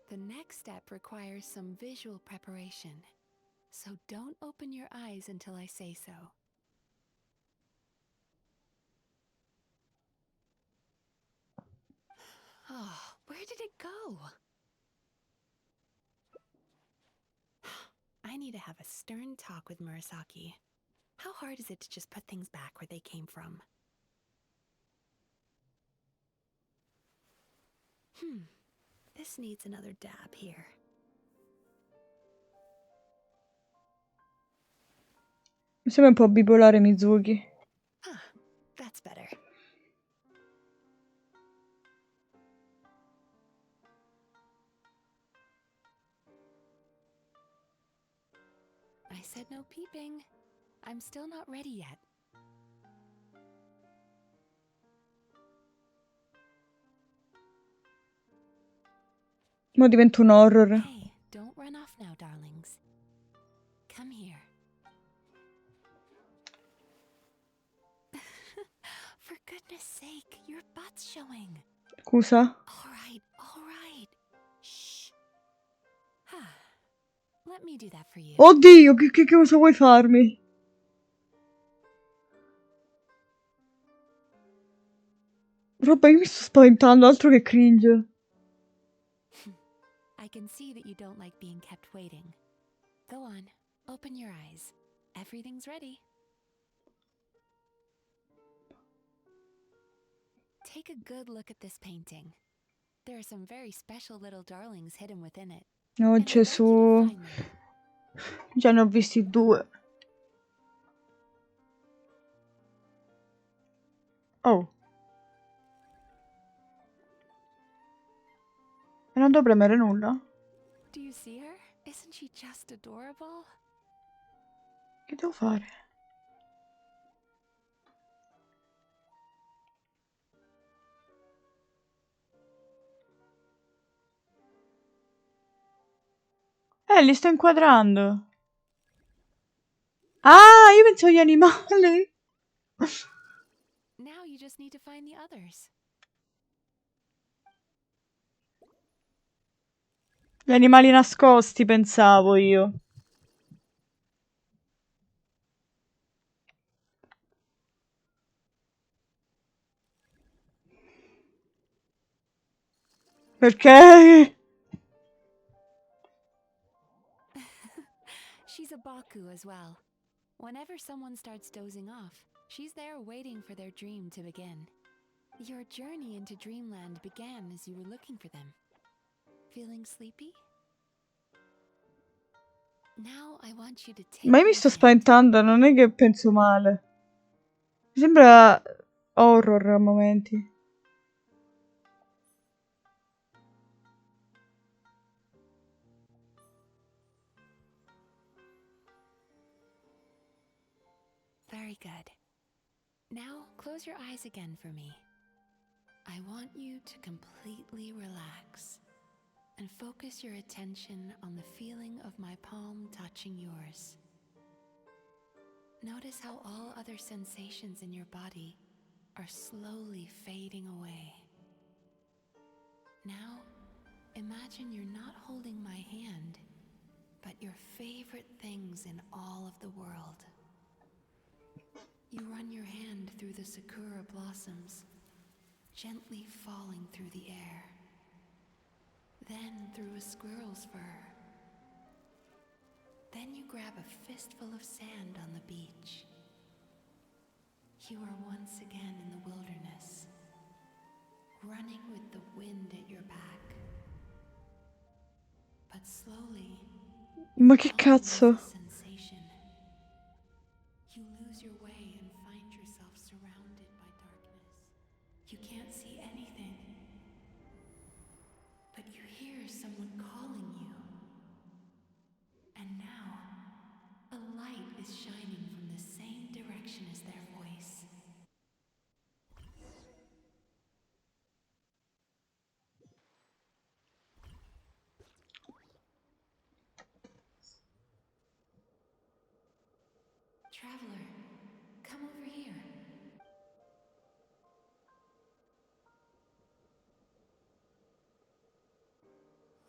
The next step requires some visual preparation, so don't open your eyes until I say so. Oh, where did it go? I need to have a stern talk with Murasaki. How hard is it to just put things back where they came from? This needs another dab here. Mi sembra un po' bipolare Mizuki. That's better. I said no peeping. I'm still not ready yet. Mo diventa un horror. Hey, don't run off now, darlings. Come here. For goodness sake, your butt's showing. Scusa? All right. Shh. Let me do that for you. Oddio, che cosa vuoi farmi? Roba, io mi sto spaventando, altro che cringe. I can see that you don't like being kept waiting. Go on, open your eyes. Everything's ready. Take a good look at this painting. There are some very special little darlings hidden within it. Oh And I'd like you to Gesù. find them. Già ne ho visti 2. Oh. E non devo premere nulla? Do you see her? Isn't she just adorable? Che devo fare? Li sto inquadrando. Ah, io penso agli animali. Now you just need to find the others. Gli animali nascosti, pensavo io. Perché? She's a Baku as well. Whenever someone starts dozing off, she's there waiting for their dream to begin. Your journey into Dreamland began as you were looking for them. Feeling sleepy? Now I want you to take Ma io mi my sto hand. spaventando, non è che penso male. Mi sembra horror a momenti. Very good. Now close your eyes again for me. I want you to completely relax and focus your attention on the feeling of my palm touching yours. Notice how all other sensations in your body are slowly fading away. Now, imagine you're not holding my hand, but your favorite things in all of the world. You run your hand through the sakura blossoms, gently falling through the air. Then through a squirrel's fur. Then you grab a fistful of sand on the beach. You are once again in the wilderness, running with the wind at your back. But slowly, Ma che all cazzo? loses sensation. You lose your way and find yourself surrounded by darkness. You can't see anything, but you hear someone calling you. And now, a light is shining from the same direction as their voice. Traveler, come over here.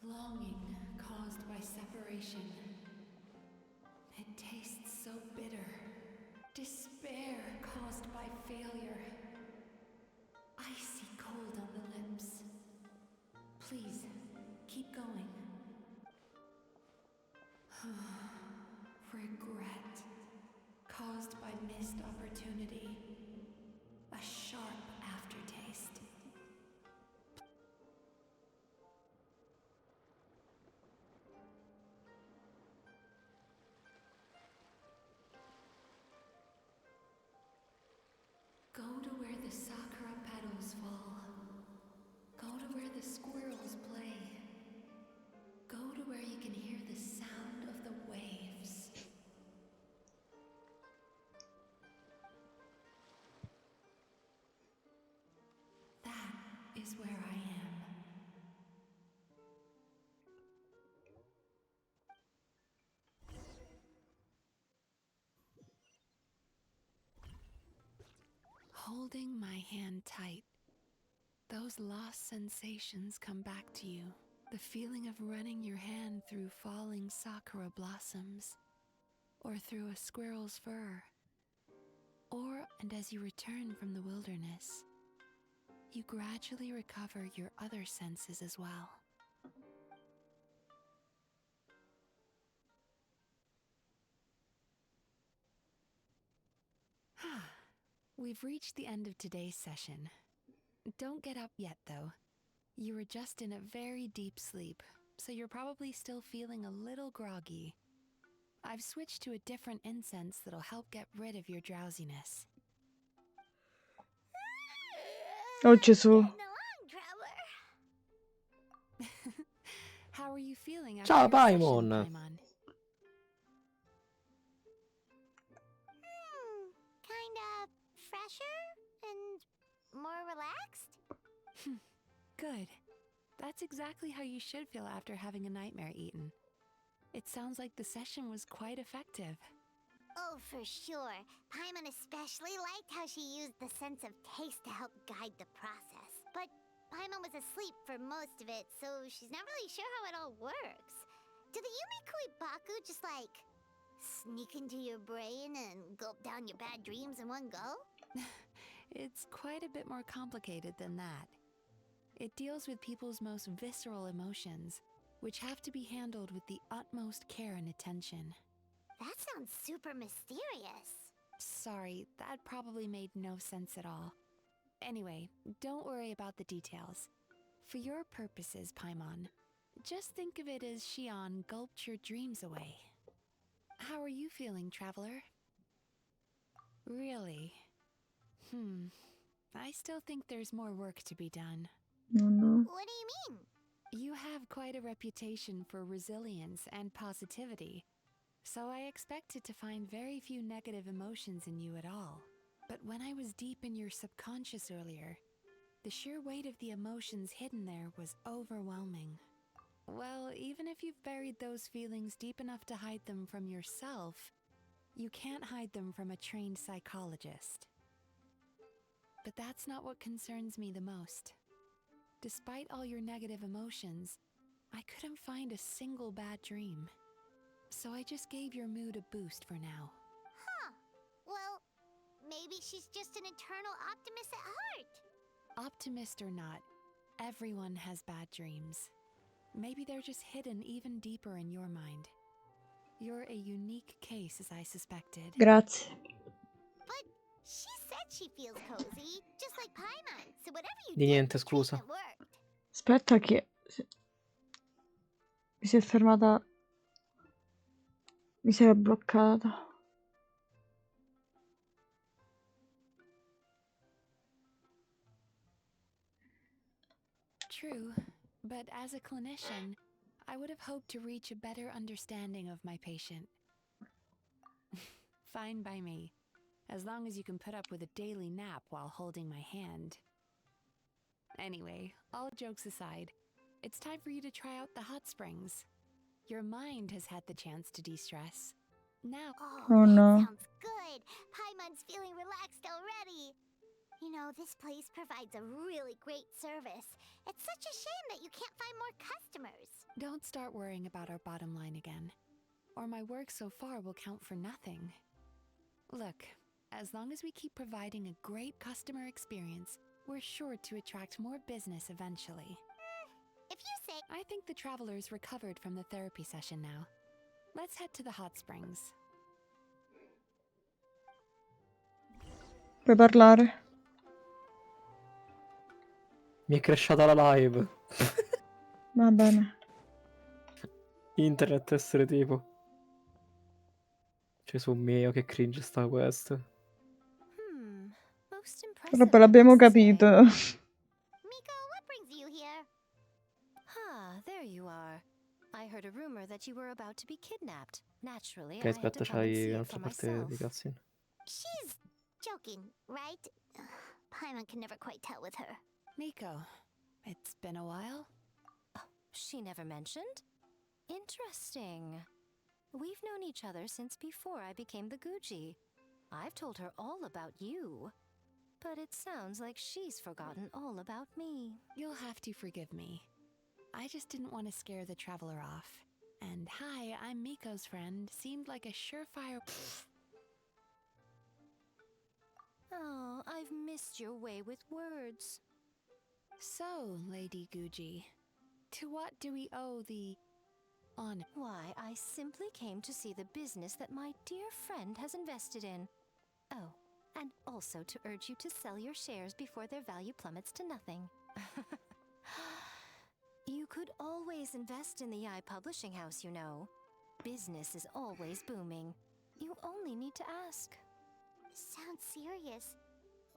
Longing caused by separation. It tastes so bitter. Despair caused by failure. Icy cold on the lips. Please, keep going. Regret caused by missed opportunity. A sharp aftertaste. Go to where the sakura petals fall. Go to where the squirrels play. Go to where you can hear the sound of the waves. That is where I am. Holding my hand tight, those lost sensations come back to you. The feeling of running your hand through falling sakura blossoms, or through a squirrel's fur, and as you return from the wilderness, you gradually recover your other senses as well. We've reached the end of today's session. Don't get up yet, though. You were just in a very deep sleep, so you're probably still feeling a little groggy. I've switched to a different incense that'll help get rid of your drowsiness. Oh Gesù. Getting along, traveler. How are you feeling after Ciao, your session, Paimon. Paimon? Kinda fresher and more relaxed. Good. That's exactly how you should feel after having a nightmare eaten. It sounds like the session was quite effective. Oh, for sure. Paimon especially liked how she used the sense of taste to help guide the process. But Paimon was asleep for most of it, so she's not really sure how it all works. Do the Yumikui Baku just like sneak into your brain and gulp down your bad dreams in one go? It's quite a bit more complicated than that. It deals with people's most visceral emotions, which have to be handled with the utmost care and attention. That sounds super mysterious. Sorry, that probably made no sense at all. Anyway, don't worry about the details. For your purposes, Paimon, just think of it as Shion gulped your dreams away. How are you feeling, traveler? Really? I still think there's more work to be done. No, no. What do you mean? You have quite a reputation for resilience and positivity, so I expected to find very few negative emotions in you at all. But when I was deep in your subconscious earlier, the sheer weight of the emotions hidden there was overwhelming. Well, even if you've buried those feelings deep enough to hide them from yourself, you can't hide them from a trained psychologist. but that's not what concerns me the most. Despite all your negative emotions, I couldn't find a single bad dream. So I just gave your mood a boost for now. Huh. Well, maybe she's just an eternal optimist at heart. Optimist or not, everyone has bad dreams. Maybe they're just hidden even deeper in your mind. You're a unique case, as I suspected. Grazie. But she said she feels cozy, just like Paimon. So whatever you Di did, niente, the scusa. treatment worked. Aspetta che... Mi si è fermata... Mi si è bloccata. True, but as a clinician, I would have hoped to reach a better understanding of my patient. Fine by me, as long as you can put up with a daily nap while holding my hand. Anyway, all jokes aside, it's time for you to try out the hot springs. Your mind has had the chance to de-stress. Now, Oh that no. sounds good. Paimon's feeling relaxed already. You know, this place provides a really great service. It's such a shame that you can't find more customers. don't start worrying about our bottom line again, or my work so far will count for nothing. Look, as long as we keep providing a great customer experience, we're sure to attract more business eventually. If you say... I think the traveler's recovered from the therapy session now. Let's head to the hot springs. Puoi parlare? Mi è crashata la live. Va bene. Internet essere tipo. Gesù mio, che cringe sta quest. Most Però impressive, poi I l'abbiamo must say. capito. Miko, what brings you here? There you are. I heard a rumor that you were about to be kidnapped. Naturally, Ok, I had to aspetta, come and see c'hai it un'altra for parte myself. di cutscene. She's joking, right? Paimon can never quite tell with her. Miko, it's been a while. She never mentioned? Interesting. We've known each other since before I became the Guji. I've told her all about you. But it sounds like she's forgotten all about me. You'll have to forgive me. I just didn't want to scare the traveler off. And hi, I'm Miko's friend. Seemed like a surefire... Oh, I've missed your way with words. So, Lady Guji, to what do we owe the honor? Why, I simply came to see the business that my dear friend has invested in. Oh, and also to urge you to sell your shares before their value plummets to nothing. You could always invest in the publishing house, you know. Business is always booming. You only need to ask. Sounds serious.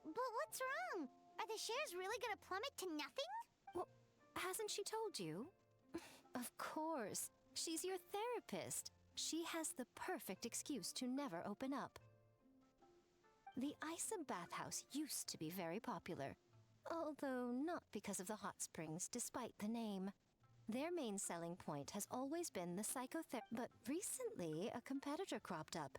But what's wrong? Are the shares really gonna plummet to nothing? Well, hasn't she told you? Of course. She's your therapist. She has the perfect excuse to never open up. The Isa bathhouse used to be very popular, although not because of the hot springs, despite the name. Their main selling point has always been the psychotherapy, but recently a competitor cropped up.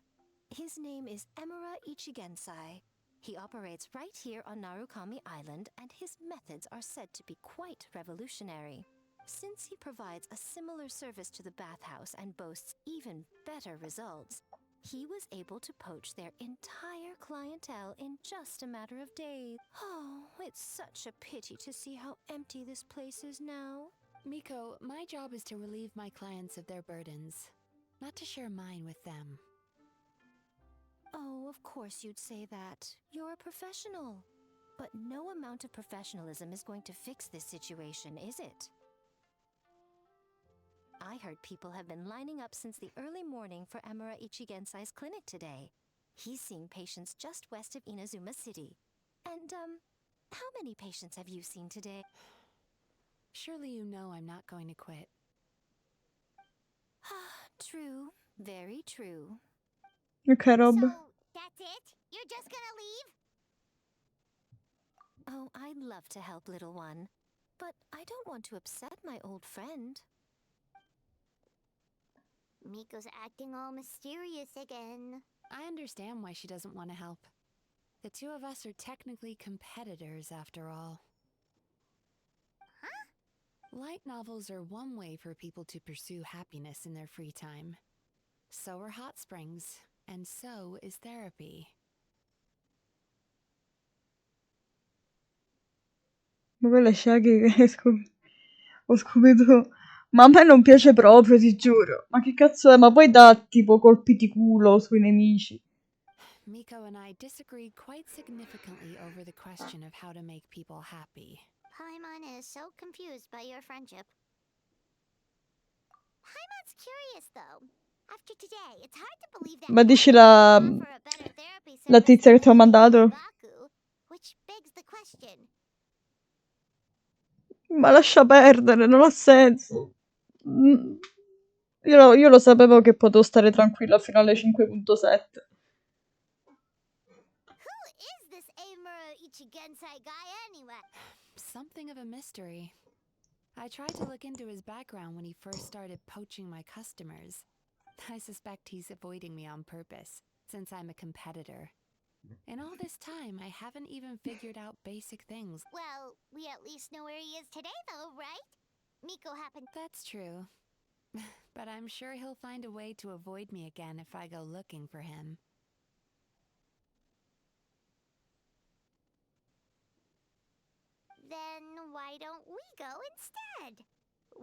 His name is Emura Ichigensai. He operates right here on Narukami Island, and his methods are said to be quite revolutionary. Since he provides a similar service to the bathhouse and boasts even better results, he was able to poach their entire clientele in just a matter of days. Oh, it's such a pity to see how empty this place is now. Miko, my job is to relieve my clients of their burdens, not to share mine with them. Oh, of course you'd say that. You're a professional. But no amount of professionalism is going to fix this situation, is it? I heard people have been lining up since the early morning for Emura Ichigensai's clinic today. He's seeing patients just west of Inazuma City. And, how many patients have you seen today? Surely you know I'm not going to quit. True. Very true. Ok, Rob. So, that's it? You're just gonna leave? Oh, I'd love to help, little one. But I don't want to upset my old friend. Miko's acting all mysterious again. I understand why she doesn't want to help. The two of us are technically competitors, after all. Light novels are one way for people to pursue happiness in their free time. So are hot springs, and so is therapy. Ma quella Shaggy che è ho Scooby-Doo. Ma a me non piace proprio, ti giuro. Ma che cazzo è? Ma poi dà tipo colpi di culo sui nemici. Miko and I disagreed quite significantly over the question of how to make people happy. Paimon is so confused by your friendship. Paimon's curious, though. After today, it's hard to believe that Ma dici Paimon can offer a better therapy la service tizia che than ti ho anything mandato? in Baku, which begs the question. Ma lascia perdere, non ha senso. Io lo sapevo che potevo stare tranquilla fino alle 5.7. Who is this Amuro Ichigensai guy anyway? Something of a mystery. I tried to look into his background when he first started poaching my customers. I suspect he's avoiding me on purpose, since I'm a competitor. In all this time, I haven't even figured out basic things. Well, we at least know where he is today, though, right? Miko happened. That's true. But I'm sure he'll find a way to avoid me again if I go looking for him. Then why don't we go instead?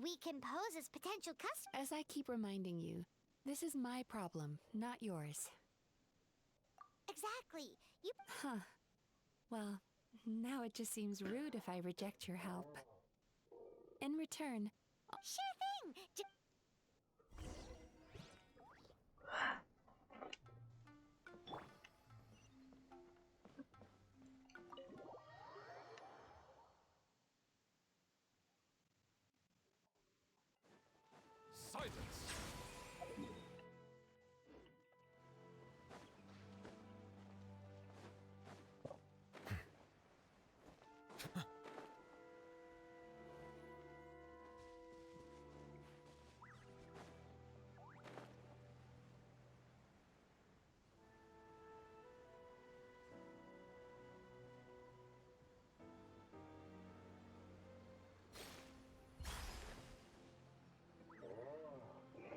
We can pose as potential customers. As I keep reminding you, this is my problem, not yours. Exactly. You. Huh. Well, now it just seems rude if I reject your help. In return, Sure thing. Silence!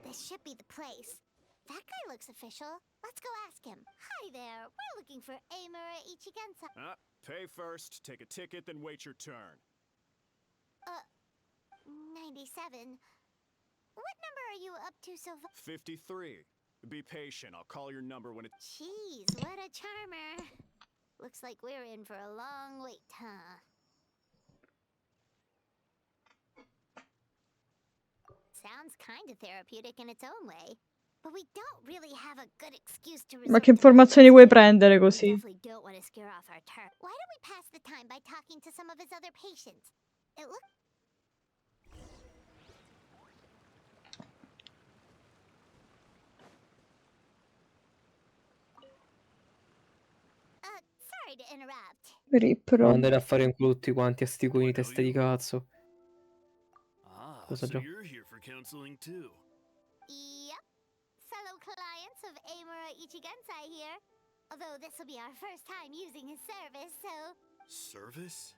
This should be the place. That guy looks official. Let's go ask him. Hi there. We're looking for Amuro Ichigensai. Pay first, take a ticket, then wait your turn. 97. What number are you up to so far? 53. Be patient, I'll call your number when it's... Jeez, what a charmer. Looks like we're in for a long wait, huh? Sounds kind of therapeutic in its own way. But we don't really have a good excuse to Ma resort che to informazioni vuoi prendere We così? definitely don't want to scare off our turf. Why don't we pass the time by talking to some of his other patients? It looks... sorry to interrupt. Rippero. Andare a fare in culo tutti quanti a sti coini teste di cazzo. Cosa So già? you're here for counseling too. Yep. Fellow clients of Amuro Ichigensai here. Although this will be our first time using his service, so... Service?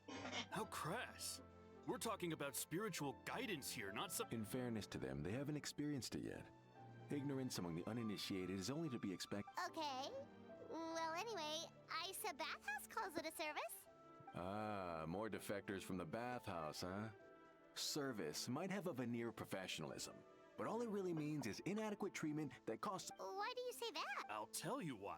How crass. We're talking about spiritual guidance here, not some... In fairness to them, they haven't experienced it yet. Ignorance among the uninitiated is only to be expected. Okay. Well, anyway, Isa Bathhouse calls it a service. Ah, more defectors from the bathhouse, huh? Service might have a veneer of professionalism, but all it really means is inadequate treatment that costs... Why do you say that? I'll tell you why.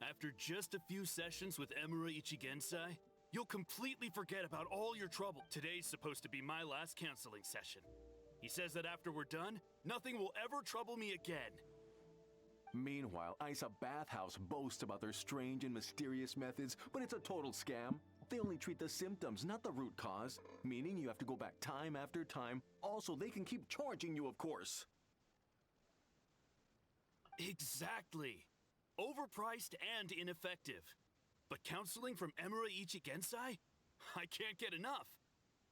After just a few sessions with Emura Ichigensai, you'll completely forget about all your trouble. Today's supposed to be my last counseling session. He says that after we're done, nothing will ever trouble me again. Meanwhile, Isa Bathhouse boasts about their strange and mysterious methods, but it's a total scam. They only treat the symptoms, not the root cause, meaning you have to go back time after time. Also, they can keep charging you, of course. Exactly. Overpriced and ineffective. But counseling from Emura Ichigensai? I can't get enough.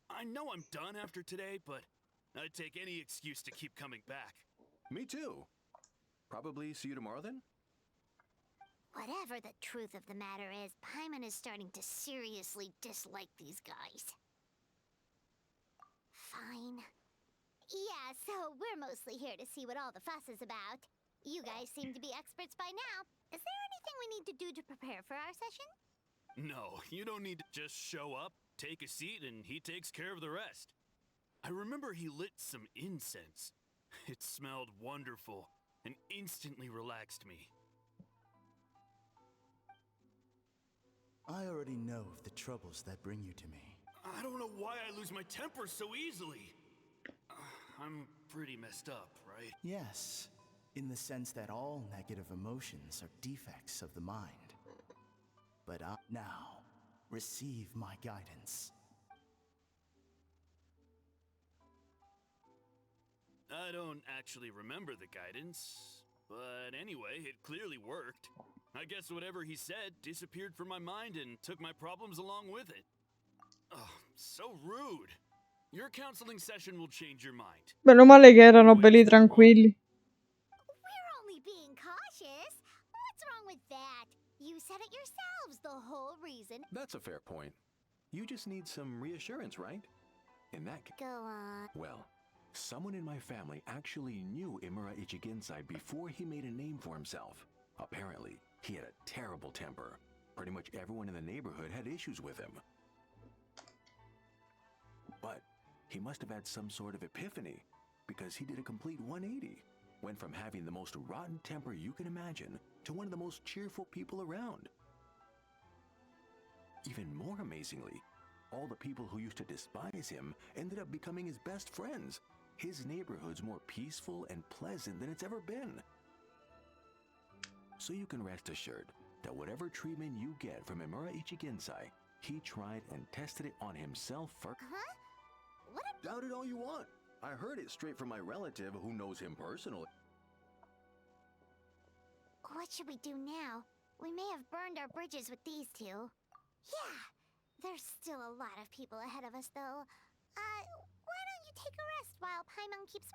I know I'm done after today, but I'd take any excuse to keep coming back. Me too. Probably see you tomorrow then? Whatever the truth of the matter is, Paimon is starting to seriously dislike these guys. Fine. Yeah, so we're mostly here to see what all the fuss is about. You guys seem to be experts by now. Is there anything we need to do to prepare for our session? No, you don't need to just show up, take a seat, and he takes care of the rest. I remember he lit some incense. It smelled wonderful and instantly relaxed me. I already know of the troubles that bring you to me. I don't know why I lose my temper so easily. I'm pretty messed up, right? Yes, in the sense that all negative emotions are defects of the mind. But now, receive my guidance. I don't actually remember the guidance, but anyway, it clearly worked. I guess whatever he said disappeared from my mind and took my problems along with it. Oh, so rude. Your counseling session will change your mind. Meno male che erano belli tranquilli. We're only being cautious. What's wrong with that? You said it yourselves, the whole reason. That's a fair point. You just need some reassurance, right? In that case. Go on. Well, someone in my family actually knew Imura Ichigensai before he made a name for himself. Apparently, he had a terrible temper. Pretty much everyone in the neighborhood had issues with him. But he must have had some sort of epiphany, because he did a complete 180. Went from having the most rotten temper you can imagine to one of the most cheerful people around. Even more amazingly, all the people who used to despise him ended up becoming his best friends. His neighborhood's more peaceful and pleasant than it's ever been. So you can rest assured that whatever treatment you get from Imura Ichigensai, he tried and tested it on himself first. Huh? What a... Doubt it all you want. I heard it straight from my relative who knows him personally. What should we do now? We may have burned our bridges with these two. Yeah, there's still a lot of people ahead of us, though. Why don't you take a rest while Paimon keeps...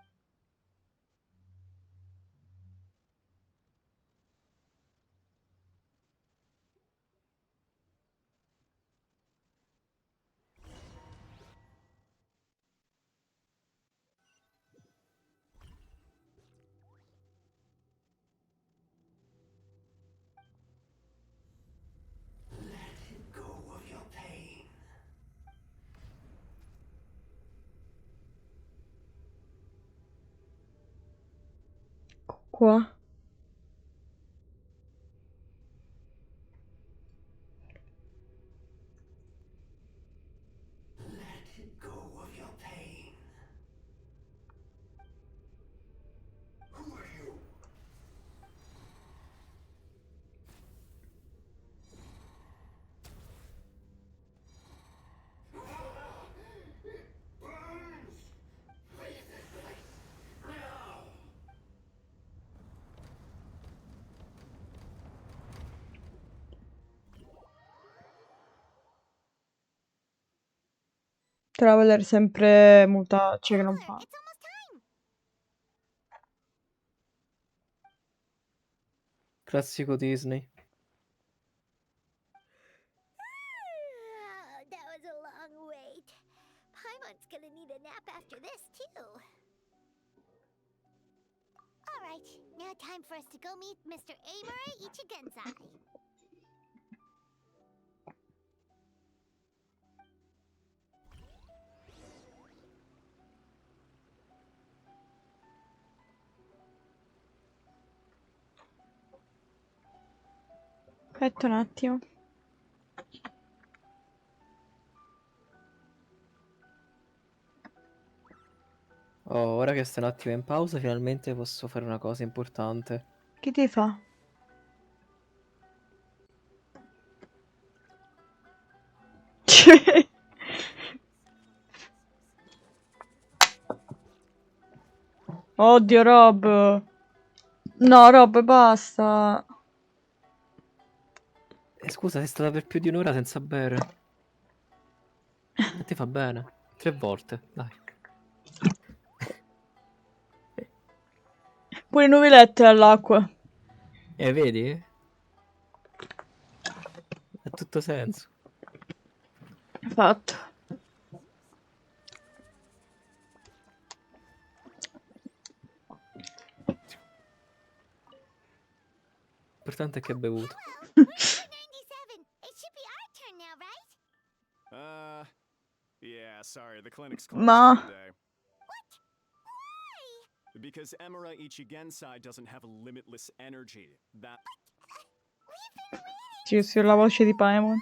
Qua. Traveler sempre muta, cioè che non fa. It's almost time! Classico Disney. That was a long wait. Paimon's gonna need a nap after this, too. Alright, now time for us to go meet Mr. Imura Ichigensai. Aspetta un attimo. Oh, ora che sto un attimo in pausa, finalmente posso fare una cosa importante. Che ti fa? Oddio, Rob. No, Rob, basta. Scusa, sei stata per più di un'ora senza bere. A te fa bene. 3 volte, dai. Pure nuvolette all'acqua. Vedi? tutto senso. Fatto. L'importante è che ha bevuto. We're 97. It should be our turn now, right? Yeah, sorry, the clinic's closed Ma for the day. Why? Because Emura Ichigensai doesn't have limitless energy. That We've been waiting ci sia la voce di Paimon. long.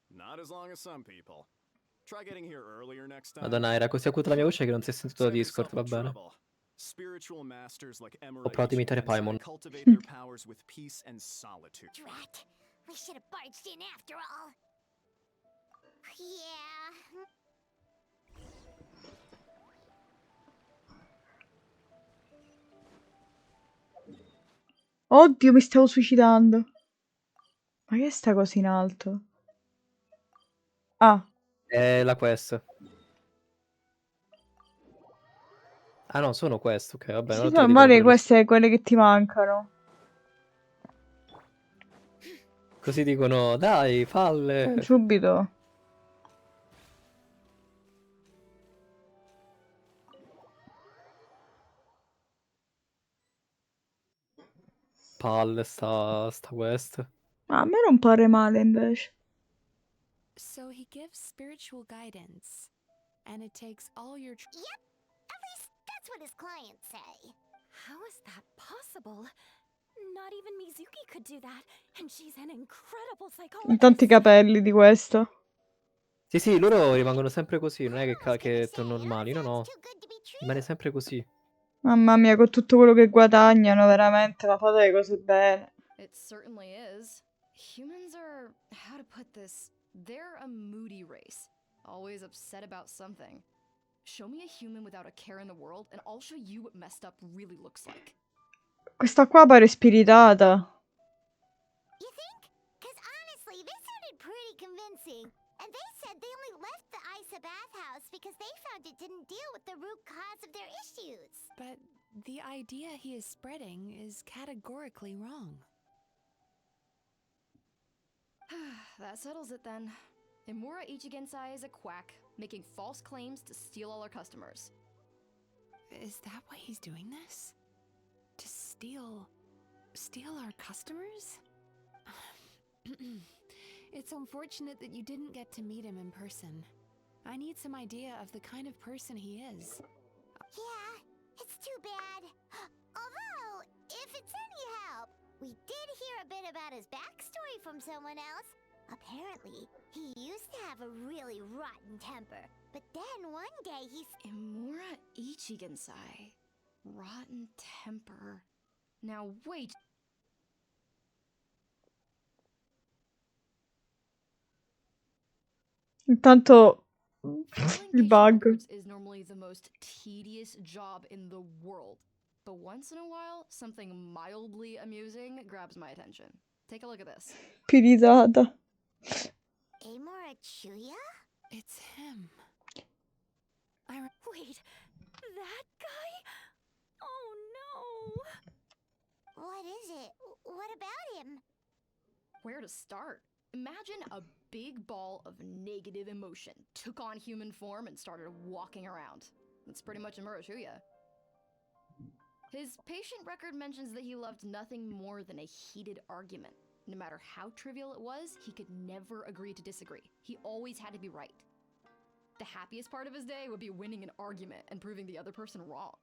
not as long as some people. Try getting here earlier next time. Madonna, era così acuta la mia voce che non si è sentito da Save Discord, yourself va the bene. trouble. Spiritual masters like Ho Emura provato a imitare Ichigensai Paimon. cultivate their powers with peace and solitude. Drat. We should have barged in after all. Yeah. Oddio, mi stavo suicidando. Ma che sta cosa in alto? Ah, È la quest. Ah no, sono quest, ok, vabbè, sì, allora te le sono dicono magari per le queste sono quelle che ti mancano. Così dicono, dai, falle. Subito. Palle sta quest. A me non pare male invece. So he gives spiritual guidance, and it takes all your. Yep. At least that's what his clients say. How is that possible? Not even Mizuki could do that, and she's an incredible psychologist. Tanti capelli di questo. Sì, sì, loro rimangono sempre così, non è che sono normali, no, no. Rimane sempre così. Mamma mia, con tutto quello che guadagnano, veramente, ma fate le cose bene. It certainly is. Humans are, how to put this, they're a moody race, always upset about something. Show me a human without a care in the world, and I'll show you what messed up really looks like. Questa qua pare spiritata. You think? Because honestly, they sounded pretty convincing. And they said they only left the Isa bathhouse because they found it didn't deal with the root cause of their issues. But the idea he is spreading is categorically wrong. That settles it then. Imura Ichigensai is a quack, making false claims to steal all our customers. Is that why he's doing this? To steal our customers? It's unfortunate that you didn't get to meet him in person. I need some idea of the kind of person he is. Yeah, it's too bad. Although, if it's any help, we did hear a bit about his backstory from someone else. Apparently, he used to have a really rotten temper, but then one day he's... Imura Ichigensai. Rotten temper. Now wait. Intanto Filling il patient bug. records is normally the most tedious job in the world. But once in a while, something mildly amusing grabs my attention. Take a look at this. Spiritata. Amora Chuya? It's him. Wait, that guy? Oh no! What is it? What about him? Where to start? Imagine a big ball of negative emotion took on human form and started walking around. That's pretty much Imura Chuya. His patient record mentions that he loved nothing more than a heated argument. No matter how trivial it was, he could never agree to disagree. He always had to be right. The happiest part of his day would be winning an argument and proving the other person wrong.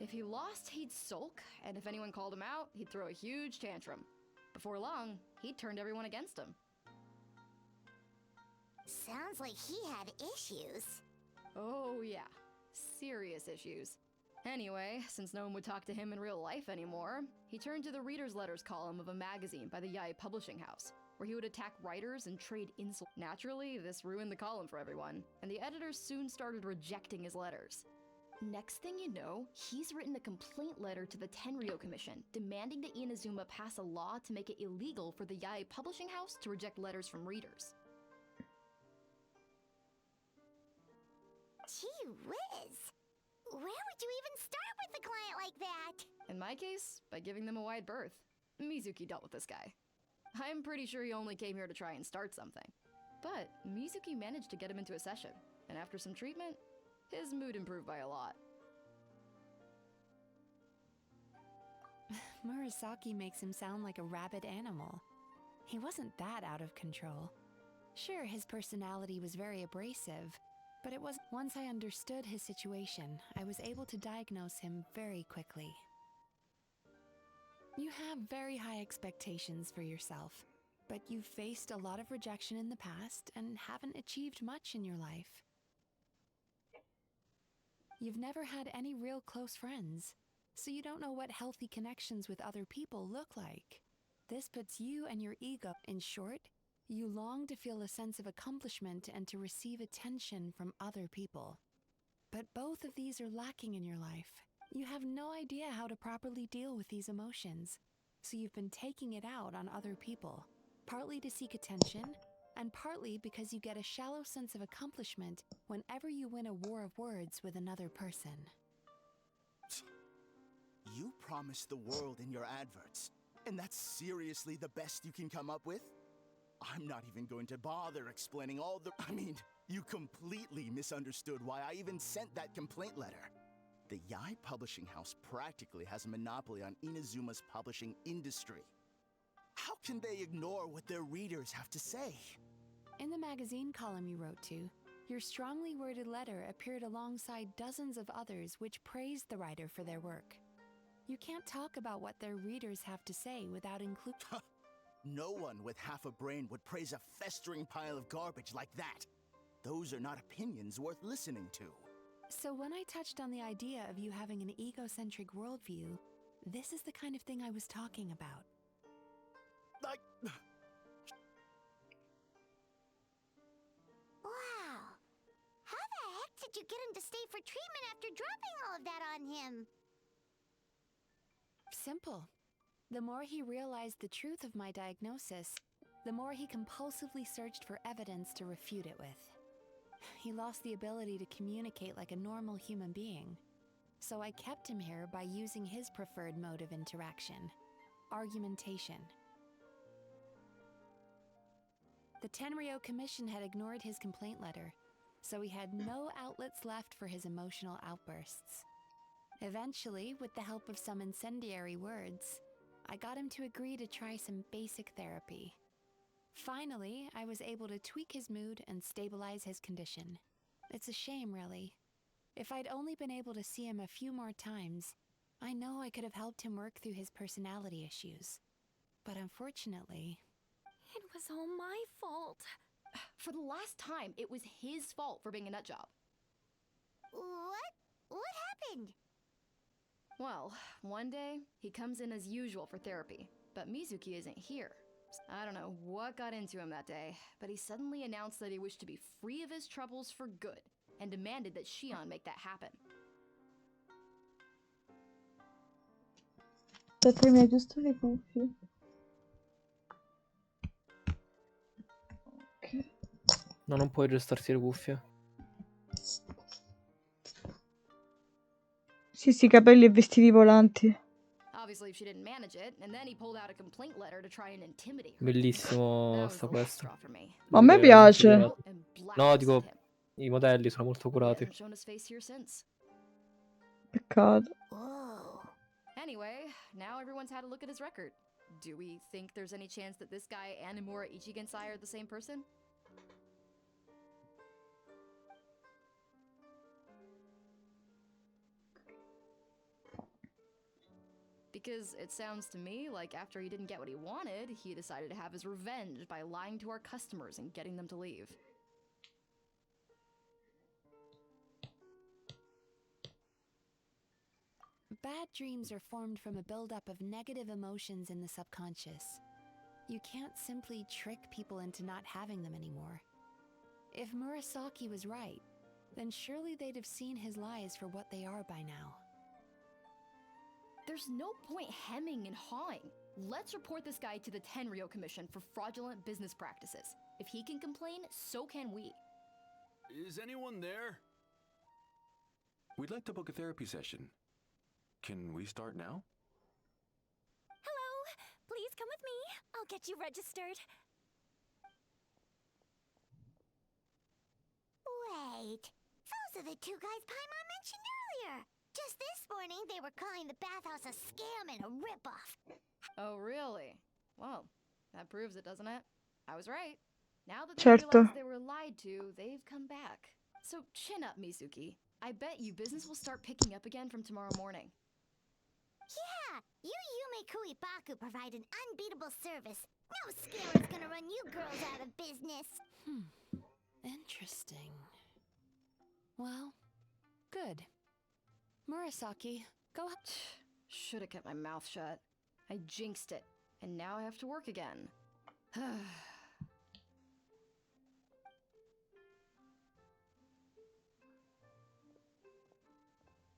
If he lost, he'd sulk, and if anyone called him out, he'd throw a huge tantrum. Before long, he'd turned everyone against him. Sounds like he had issues. Oh yeah, serious issues. Anyway, since no one would talk to him in real life anymore, he turned to the reader's letters column of a magazine by the Yai Publishing House, where he would attack writers and trade insults. Naturally, this ruined the column for everyone, and the editors soon started rejecting his letters. Next thing you know, he's written a complaint letter to the Tenryo Commission, demanding that Inazuma pass a law to make it illegal for the Yai Publishing House to reject letters from readers. Gee whiz. Where would you even start with a client like that? In my case, by giving them a wide berth. Mizuki dealt with this guy. I'm pretty sure he only came here to try and start something. But Mizuki managed to get him into a session, and after some treatment, his mood improved by a lot. Murasaki makes him sound like a rabid animal. He wasn't that out of control. Sure, his personality was very abrasive, but it was once I understood his situation, I was able to diagnose him very quickly. You have very high expectations for yourself, but you've faced a lot of rejection in the past and haven't achieved much in your life. You've never had any real close friends, so you don't know what healthy connections with other people look like. This puts you and your ego. In short, you long to feel a sense of accomplishment and to receive attention from other people. But both of these are lacking in your life. You have no idea how to properly deal with these emotions, so you've been taking it out on other people, partly to seek attention, and partly because you get a shallow sense of accomplishment whenever you win a war of words with another person. You promised the world in your adverts, and that's seriously the best you can come up with? I'm not even going to bother explaining all the... I mean, you completely misunderstood why I even sent that complaint letter. The Yai Publishing House practically has a monopoly on Inazuma's publishing industry. How can they ignore what their readers have to say? In the magazine column you wrote to, your strongly worded letter appeared alongside dozens of others which praised the writer for their work. You can't talk about what their readers have to say without including... No one with half a brain would praise a festering pile of garbage like that. Those are not opinions worth listening to. So when I touched on the idea of you having an egocentric worldview, this is the kind of thing I was talking about. Wow. How the heck did you get him to stay for treatment after dropping all of that on him? Simple. The more he realized the truth of my diagnosis, the more he compulsively searched for evidence to refute it with. He lost the ability to communicate like a normal human being. So I kept him here by using his preferred mode of interaction: argumentation. The Tenryo Commission had ignored his complaint letter, so he had no outlets left for his emotional outbursts. Eventually, with the help of some incendiary words, I got him to agree to try some basic therapy. Finally, I was able to tweak his mood and stabilize his condition. It's a shame, really. If I'd only been able to see him a few more times, I know I could have helped him work through his personality issues. But unfortunately... It was all my fault. For the last time, it was his fault for being a nutjob. What happened? Well, one day, he comes in as usual for therapy, but Mizuki isn't here. I don't know what got into him that day, but he suddenly announced that he wished to be free of his troubles for good, and demanded that Shion make that happen. Aspetta, mi aggiusto le cuffie. Ok. No, non puoi aggiustarti le cuffie. Sì, capelli e vestiti volanti. Obviously, she didn't manage it, and then he pulled out a complaint letter to try and intimidate her. Bellissimo sta quest. A me piace. No, dico, i modelli sono molto curati. Hasn't shown his face here since. Peccato. Anyway, now everyone's had a look at his record. Do we think there's any chance that this guy and Nomura Ichigensai are the same person? Because it sounds to me like after he didn't get what he wanted, he decided to have his revenge by lying to our customers and getting them to leave. Bad dreams are formed from a buildup of negative emotions in the subconscious. You can't simply trick people into not having them anymore. If Murasaki was right, then surely they'd have seen his lies for what they are by now. There's no point hemming and hawing. Let's report this guy to the Tenryo Commission for fraudulent business practices. If he can complain, so can we. Is anyone there? We'd like to book a therapy session. Can we start now? Hello! Please come with me. I'll get you registered. Wait, those are the two guys Paimon mentioned earlier. Just this morning, they were calling the bathhouse a scam and a ripoff. Oh, really? Well, that proves it, doesn't it? I was right. Now that they Certo. realize they were lied to, they've come back. So chin up, Mizuki. I bet you business will start picking up again from tomorrow morning. Yeah, you Yume Kuibaku provide an unbeatable service. No scammer's gonna run you girls out of business. Interesting. Well, good. Murasaki, go. Should have kept my mouth shut. I jinxed it, and now I have to work again.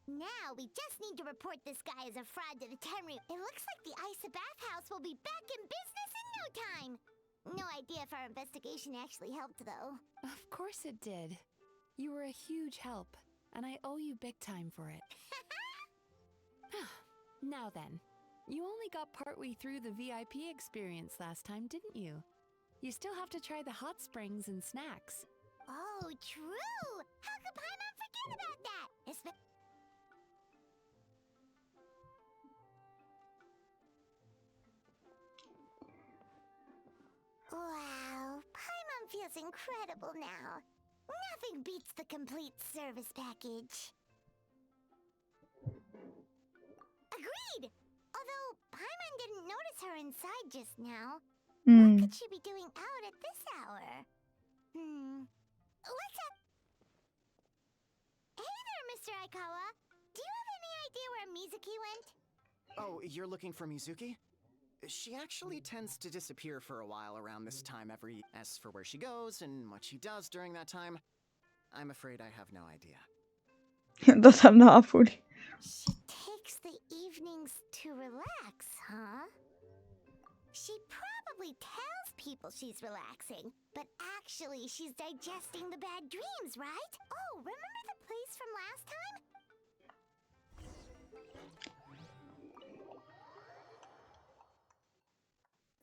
Now we just need to report this guy as a fraud to the Tenryu. It looks like the Isa bathhouse will be back in business in no time. No idea if our investigation actually helped, though. Of course it did. You were a huge help, and I owe you big time for it. Now then, you only got partway through the VIP experience last time, didn't you? You still have to try the hot springs and snacks. Oh, true! How could Paimon forget about that? Wow, Paimon feels incredible now. Nothing beats the complete service package. Agreed! Although Paimon didn't notice her inside just now. What could she be doing out at this hour? Let's have... Hey there, Mr. Aikawa. Do you have any idea where Mizuki went? Oh, you're looking for Mizuki? She actually tends to disappear for a while around this time every... As for where she goes and what she does during that time, I'm afraid I have no idea. Andata a Napoli. She takes the evenings to relax, huh? She probably tells people she's relaxing, but actually she's digesting the bad dreams, right? Oh, remember the place from last time?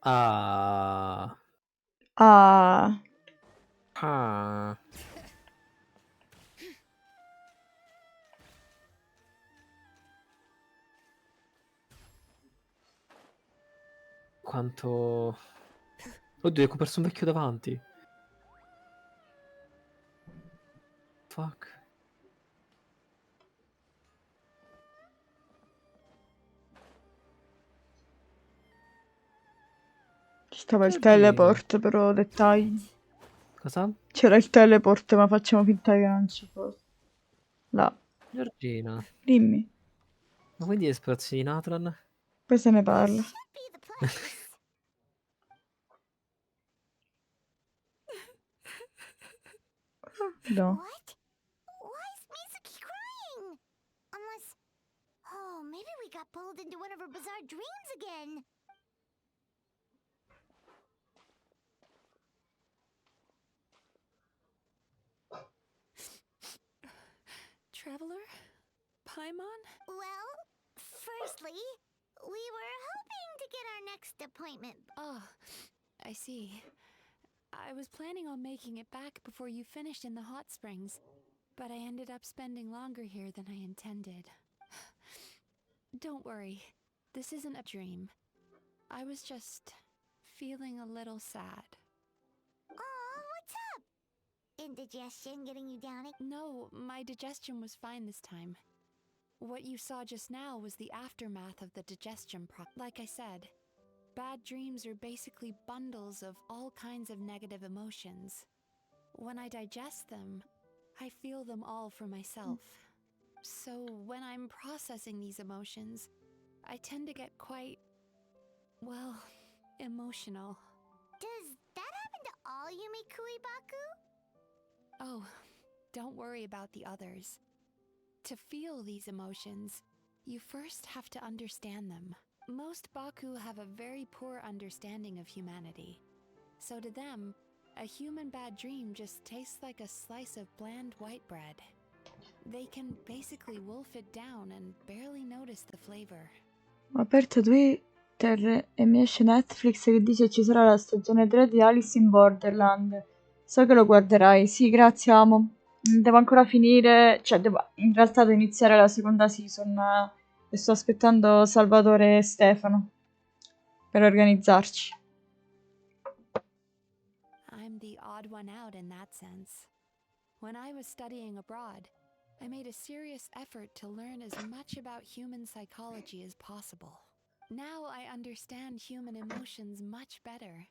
Ah. Ah. Ah. Quanto... Oddio, ho perso un vecchio davanti. Fuck. Ci stava il Oddio. teleport, però dettagli. Cosa? C'era il teleport, ma facciamo finta che non ci fosse. Là. Giorgina. Dimmi. Ma quindi le spazio di Nathan? Poi se ne parla. No. What? Why is Mizuki crying? Unless... Oh, maybe we got pulled into one of her bizarre dreams again. Traveler? Paimon? Well, firstly, we were hoping to get our next appointment. Oh, I see. I was planning on making it back before you finished in the hot springs, but I ended up spending longer here than I intended. Don't worry, this isn't a dream. I was just feeling a little sad. Aw, what's up? Indigestion getting you down? No, my digestion was fine this time. What you saw just now was the aftermath of the digestion Like I said, bad dreams are basically bundles of all kinds of negative emotions. When I digest them, I feel them all for myself. So when I'm processing these emotions, I tend to get quite, well, emotional. Does that happen to all Yume Kuibaku? Oh, don't worry about the others. To feel these emotions, you first have to understand them. Most Baku have a very poor understanding of humanity. So to them, a human bad dream just tastes like a slice of bland white bread. They can basically wolf it down and barely notice the flavor. Ho aperto Twitter e mi esce Netflix che dice ci sarà la stagione 3 di Alice in Borderland. So che lo guarderai. Sì, grazie, amo. Devo ancora finire, cioè in realtà devo iniziare la seconda season e sto aspettando Salvatore e Stefano per organizzarci. I'm the odd one out in that sense. When I was studying abroad, I made a serious effort to learn as much about human psychology as possible. Now I understand human emotions much better.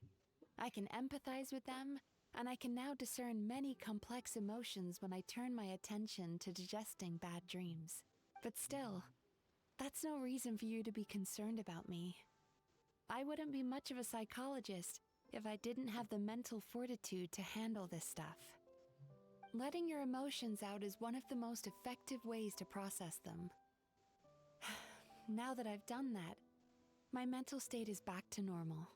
I can empathize with them, and I can now discern many complex emotions when I turn my attention to digesting bad dreams. But still, that's no reason for you to be concerned about me. I wouldn't be much of a psychologist if I didn't have the mental fortitude to handle this stuff. Letting your emotions out is one of the most effective ways to process them. Now that I've done that, my mental state is back to normal.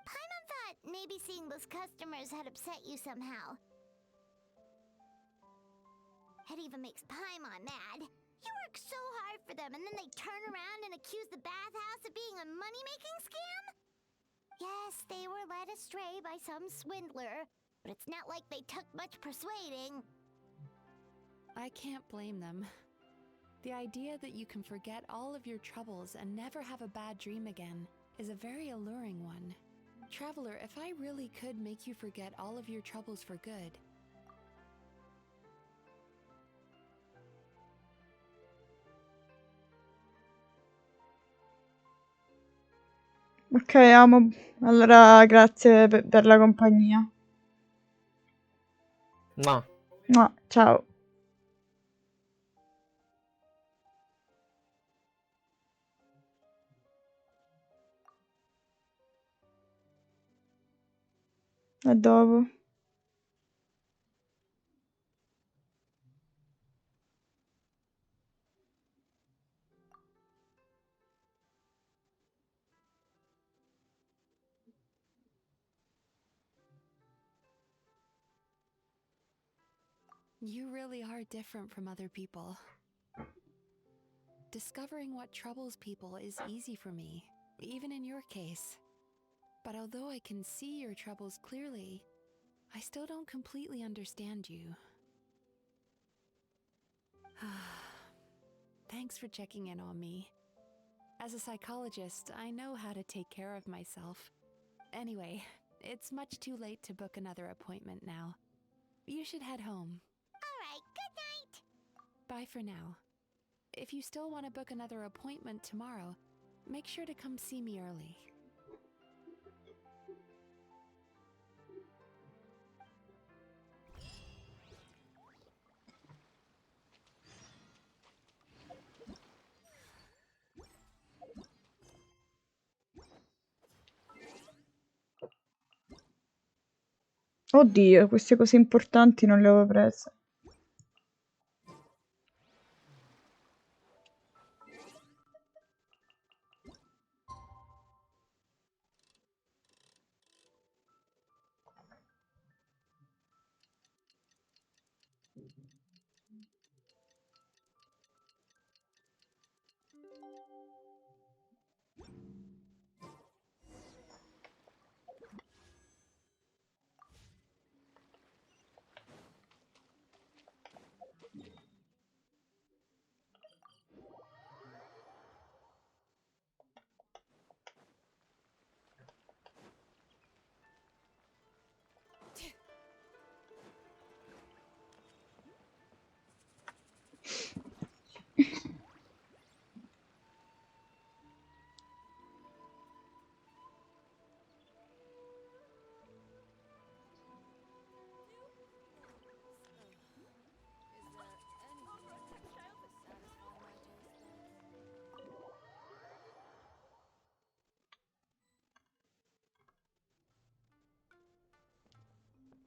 Paimon thought maybe seeing those customers had upset you somehow. It even makes Paimon mad. You work so hard for them and then they turn around and accuse the bathhouse of being a money-making scam? Yes, they were led astray by some swindler, but it's not like they took much persuading. I can't blame them. The idea that you can forget all of your troubles and never have a bad dream again is a very alluring one. Traveler, if I really could make you forget all of your troubles for good... Ok, amo. Allora, grazie per la compagnia. No. No, ciao. A dopo. You really are different from other people. Discovering what troubles people is easy for me, even in your case. But although I can see your troubles clearly, I still don't completely understand you. Thanks for checking in on me. As a psychologist, I know how to take care of myself. Anyway, it's much too late to book another appointment now. You should head home. Alright, good night! Bye for now. If you still want to book another appointment tomorrow, make sure to come see me early. Oddio, queste cose importanti non le avevo prese.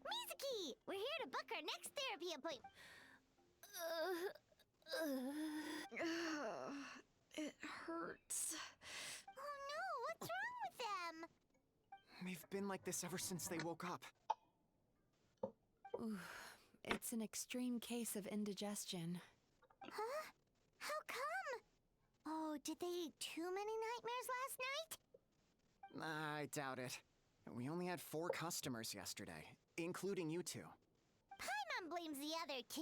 Mizuki! We're here to book our next therapy appointment. It hurts. Oh no, what's wrong with them? They've been like this ever since they woke up. Ooh, it It's an extreme case of indigestion. Huh? How come? Oh, did they eat too many nightmares last night? I doubt it. We only had 4 customers yesterday, including you two. Paimon blames the other 2.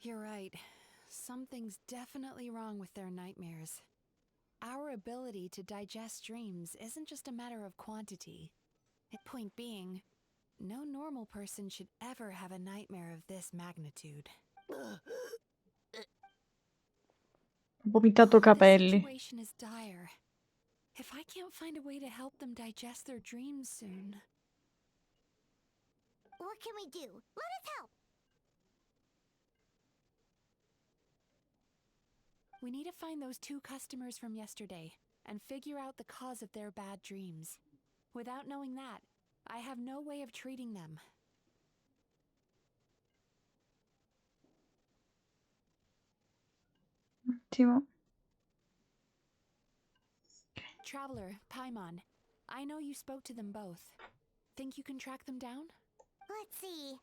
You're right. Something's definitely wrong with their nightmares. Our ability to digest dreams isn't just a matter of quantity. Point being, no normal person should ever have a nightmare of this magnitude. Vomitato The capelli. situation is dire. If I can't find a way to help them digest their dreams soon... What can we do? Let us help! We need to find those 2 customers from yesterday and figure out the cause of their bad dreams. Without knowing that, I have no way of treating them. Attimo. Traveler, Paimon, I know you spoke to them both. Think you can track them down? Let's see.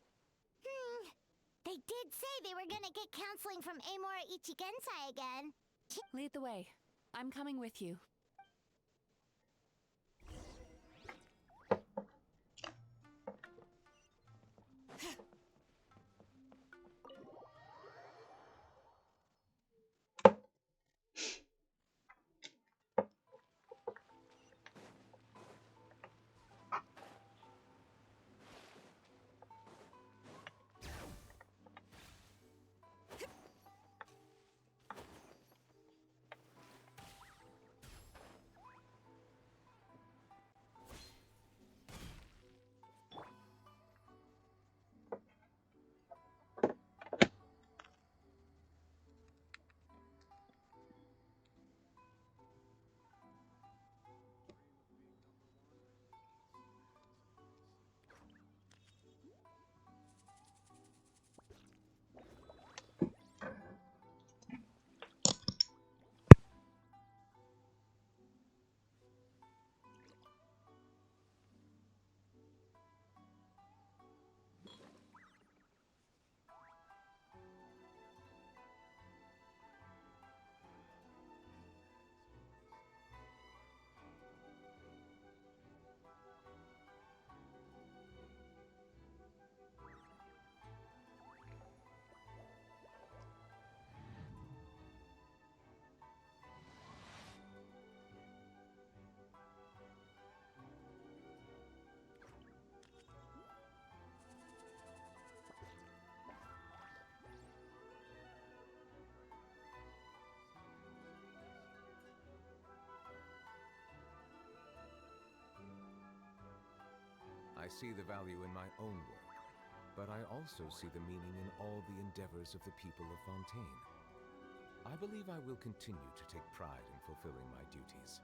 They did say they were gonna get counseling from Amora Ichigensai again. Lead the way. I'm coming with you. I see the value in my own work, but I also see the meaning in all the endeavors of the people of Fontaine. I believe I will continue to take pride in fulfilling my duties.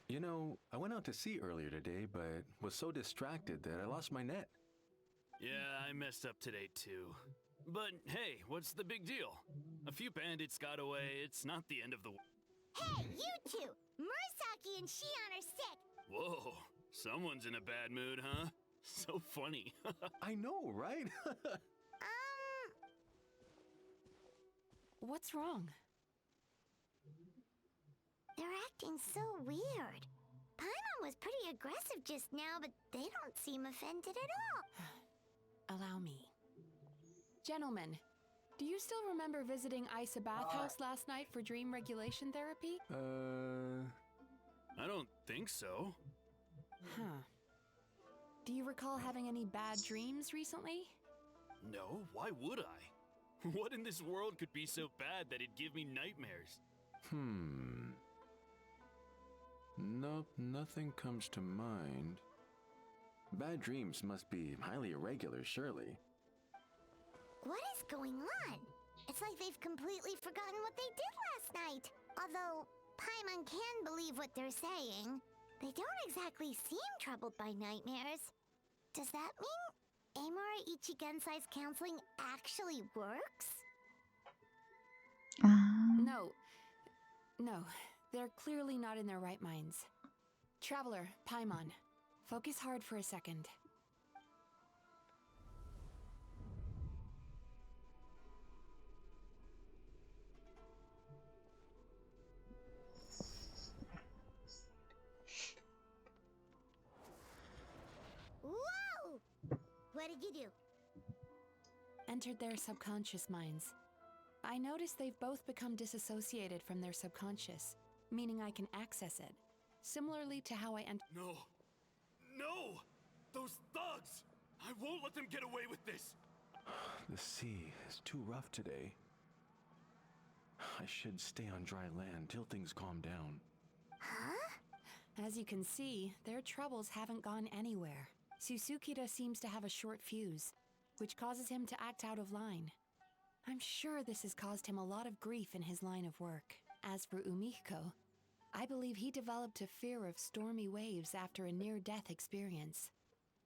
You know, I went out to sea earlier today, but was so distracted that I lost my net. Yeah, I messed up today too. But hey, what's the big deal? A few bandits got away, it's not the end of the world. Hey, you two! Murasaki and Shion are sick! Whoa, someone's in a bad mood, huh? So funny. I know, right? What's wrong? They're acting so weird. Paimon was pretty aggressive just now, but they don't seem offended at all. Allow me. Gentlemen, do you still remember visiting Isa Bathhouse last night for dream regulation therapy? I don't think so. Huh. Do you recall having any bad dreams recently? No, why would I? What in this world could be so bad that it'd give me nightmares? Nope, nothing comes to mind. Bad dreams must be highly irregular, surely. What is going on? It's like they've completely forgotten what they did last night. Although Paimon can believe what they're saying, they don't exactly seem troubled by nightmares. Does that mean Amura Ichigensai's counseling actually works? No, they're clearly not in their right minds. Traveler, Paimon, focus hard for a second. Whoa! What did you do? Entered their subconscious minds. I noticed they've both become disassociated from their subconscious, meaning I can access it, similarly to how I No! No! Those thugs! I won't let them get away with this! The sea is too rough today. I should stay on dry land till things calm down. Huh? As you can see, their troubles haven't gone anywhere. Susukida seems to have a short fuse, which causes him to act out of line. I'm sure this has caused him a lot of grief in his line of work. As for Umihiko, I believe he developed a fear of stormy waves after a near-death experience.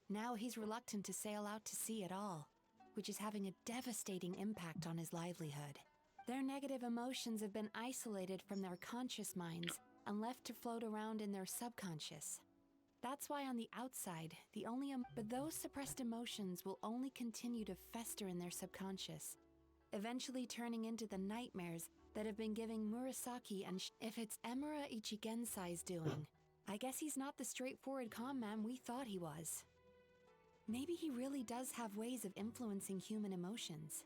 Now he's reluctant to sail out to sea at all, which is having a devastating impact on his livelihood. Their negative emotions have been isolated from their conscious minds and left to float around in their subconscious. That's why on the outside, but those suppressed emotions will only continue to fester in their subconscious, eventually turning into the nightmares that have been giving Murasaki and if it's Emura Ichigensai's doing, I guess he's not the straightforward calm man we thought he was. Maybe he really does have ways of influencing human emotions.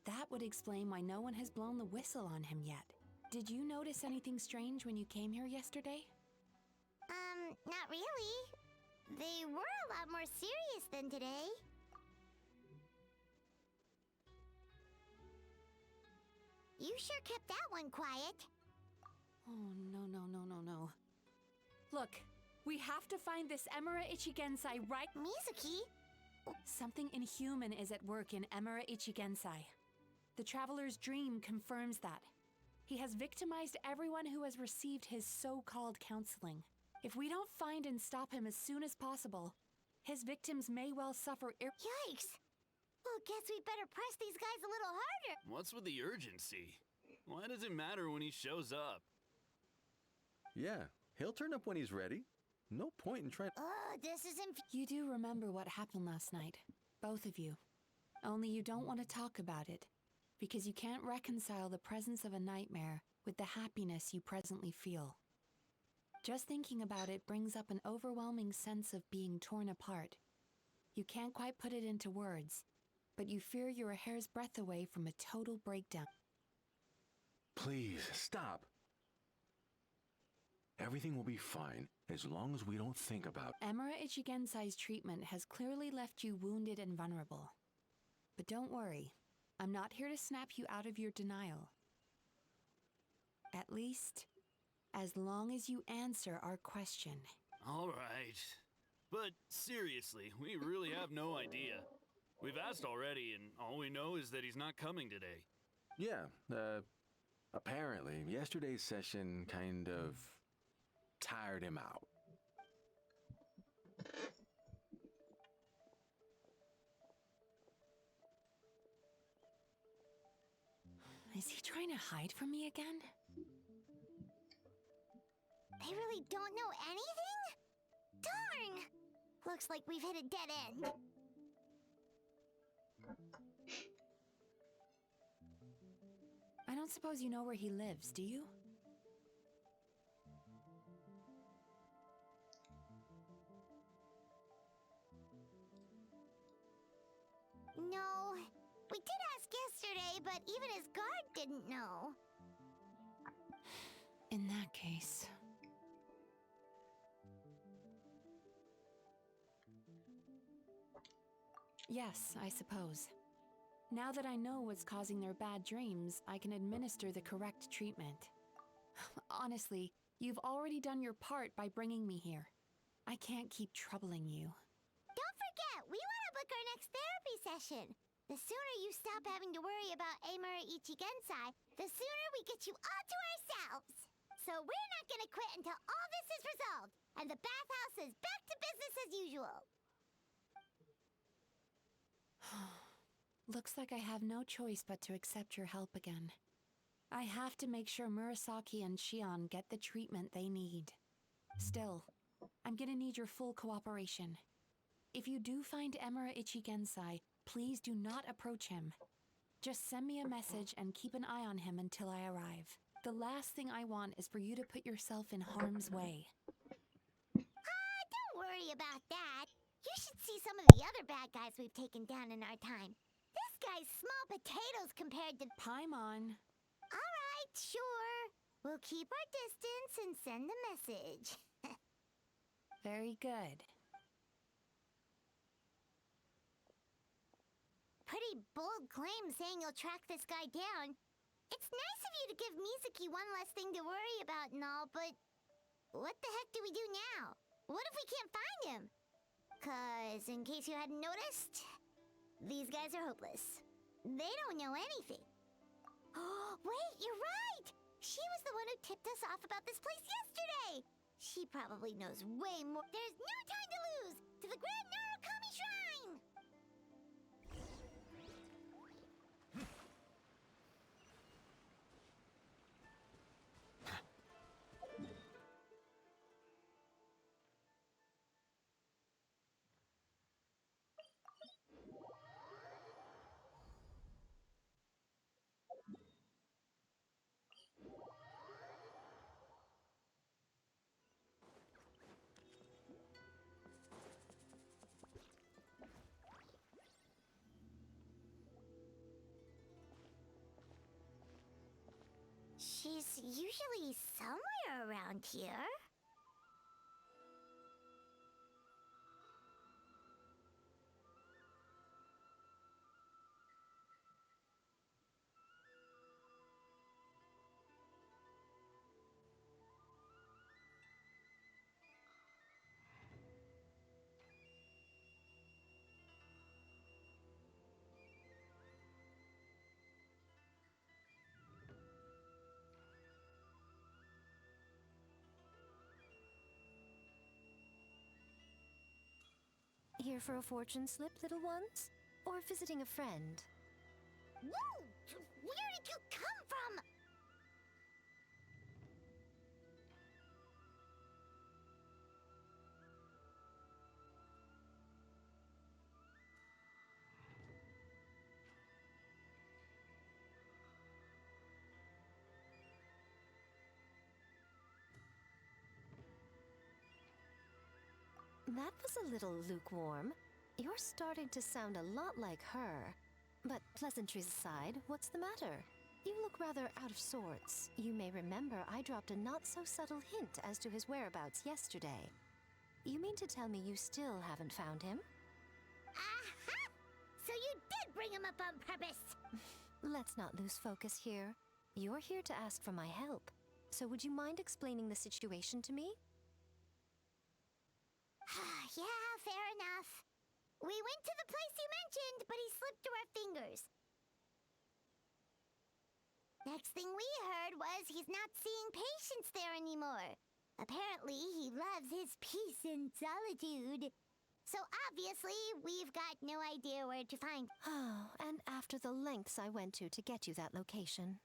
That would explain why no one has blown the whistle on him yet. Did you notice anything strange when you came here yesterday? Not really. They were a lot more serious than today. You sure kept that one quiet. Oh, no. Look, we have to find this Emura Ichigensai right— Mizuki? Something inhuman is at work in Emura Ichigensai. The Traveler's dream confirms that. He has victimized everyone who has received his so-called counseling. If we don't find and stop him as soon as possible, his victims may well suffer Yikes! Well, guess we better press these guys a little harder. What's with the urgency? Why does it matter when he shows up? Yeah, he'll turn up when he's ready. No point in trying. This isn't. You do remember what happened last night, both of you. Only you don't want to talk about it, because you can't reconcile the presence of a nightmare with the happiness you presently feel. Just thinking about it brings up an overwhelming sense of being torn apart. You can't quite put it into words, but you fear you're a hair's breadth away from a total breakdown. Please, stop. Everything will be fine as long as we don't think about. Emura Ichigensai's treatment has clearly left you wounded and vulnerable. But don't worry, I'm not here to snap you out of your denial. At least, as long as you answer our question. All right. But seriously, we really have no idea. We've asked already, and all we know is that he's not coming today. Yeah, apparently, yesterday's session kind of tired him out. Is he trying to hide from me again? They really don't know anything? Darn! Looks like we've hit a dead end. I don't suppose you know where he lives, do you? No. We did ask yesterday, but even his guard didn't know. In that case... Yes, I suppose. Now that I know what's causing their bad dreams, I can administer the correct treatment. Honestly, you've already done your part by bringing me here. I can't keep troubling you. Don't forget, we want to book our next therapy session. The sooner you stop having to worry about Amura Ichigensai, the sooner we get you all to ourselves. So we're not gonna quit until all this is resolved, and the bathhouse is back to business as usual. Looks like I have no choice but to accept your help again. I have to make sure Murasaki and Shion get the treatment they need. Still, I'm gonna need your full cooperation. If you do find Emura Ichigensai, please do not approach him. Just send me a message and keep an eye on him until I arrive. The last thing I want is for you to put yourself in harm's way. Don't worry about that. You should see some of the other bad guys we've taken down in our time. This guy's small potatoes compared to... Paimon. Alright, sure. We'll keep our distance and send the message. Very good. Pretty bold claim saying you'll track this guy down. It's nice of you to give Mizuki one less thing to worry about and all, but... what the heck do we do now? What if we can't find him? 'Cause, in case you hadn't noticed, these guys are hopeless. They don't know anything. Oh, wait, you're right! She was the one who tipped us off about this place yesterday! She probably knows way more. There's no time to lose! To the Grand Narukami Shrine! She's usually somewhere around here. Here for a fortune slip, little ones? Or visiting a friend? Whoa! Where did you come from? That was a little lukewarm. You're starting to sound a lot like her. But pleasantries aside, what's the matter? You look rather out of sorts. You may remember I dropped a not-so-subtle hint as to his whereabouts yesterday. You mean to tell me you still haven't found him? Aha! So you did bring him up on purpose! Let's not lose focus here. You're here to ask for my help. So would you mind explaining the situation to me? Yeah, fair enough. We went to the place you mentioned, but he slipped through our fingers. Next thing we heard was he's not seeing patients there anymore. Apparently, he loves his peace and solitude. So obviously, we've got no idea where to find. Oh, and after the lengths I went to get you that location.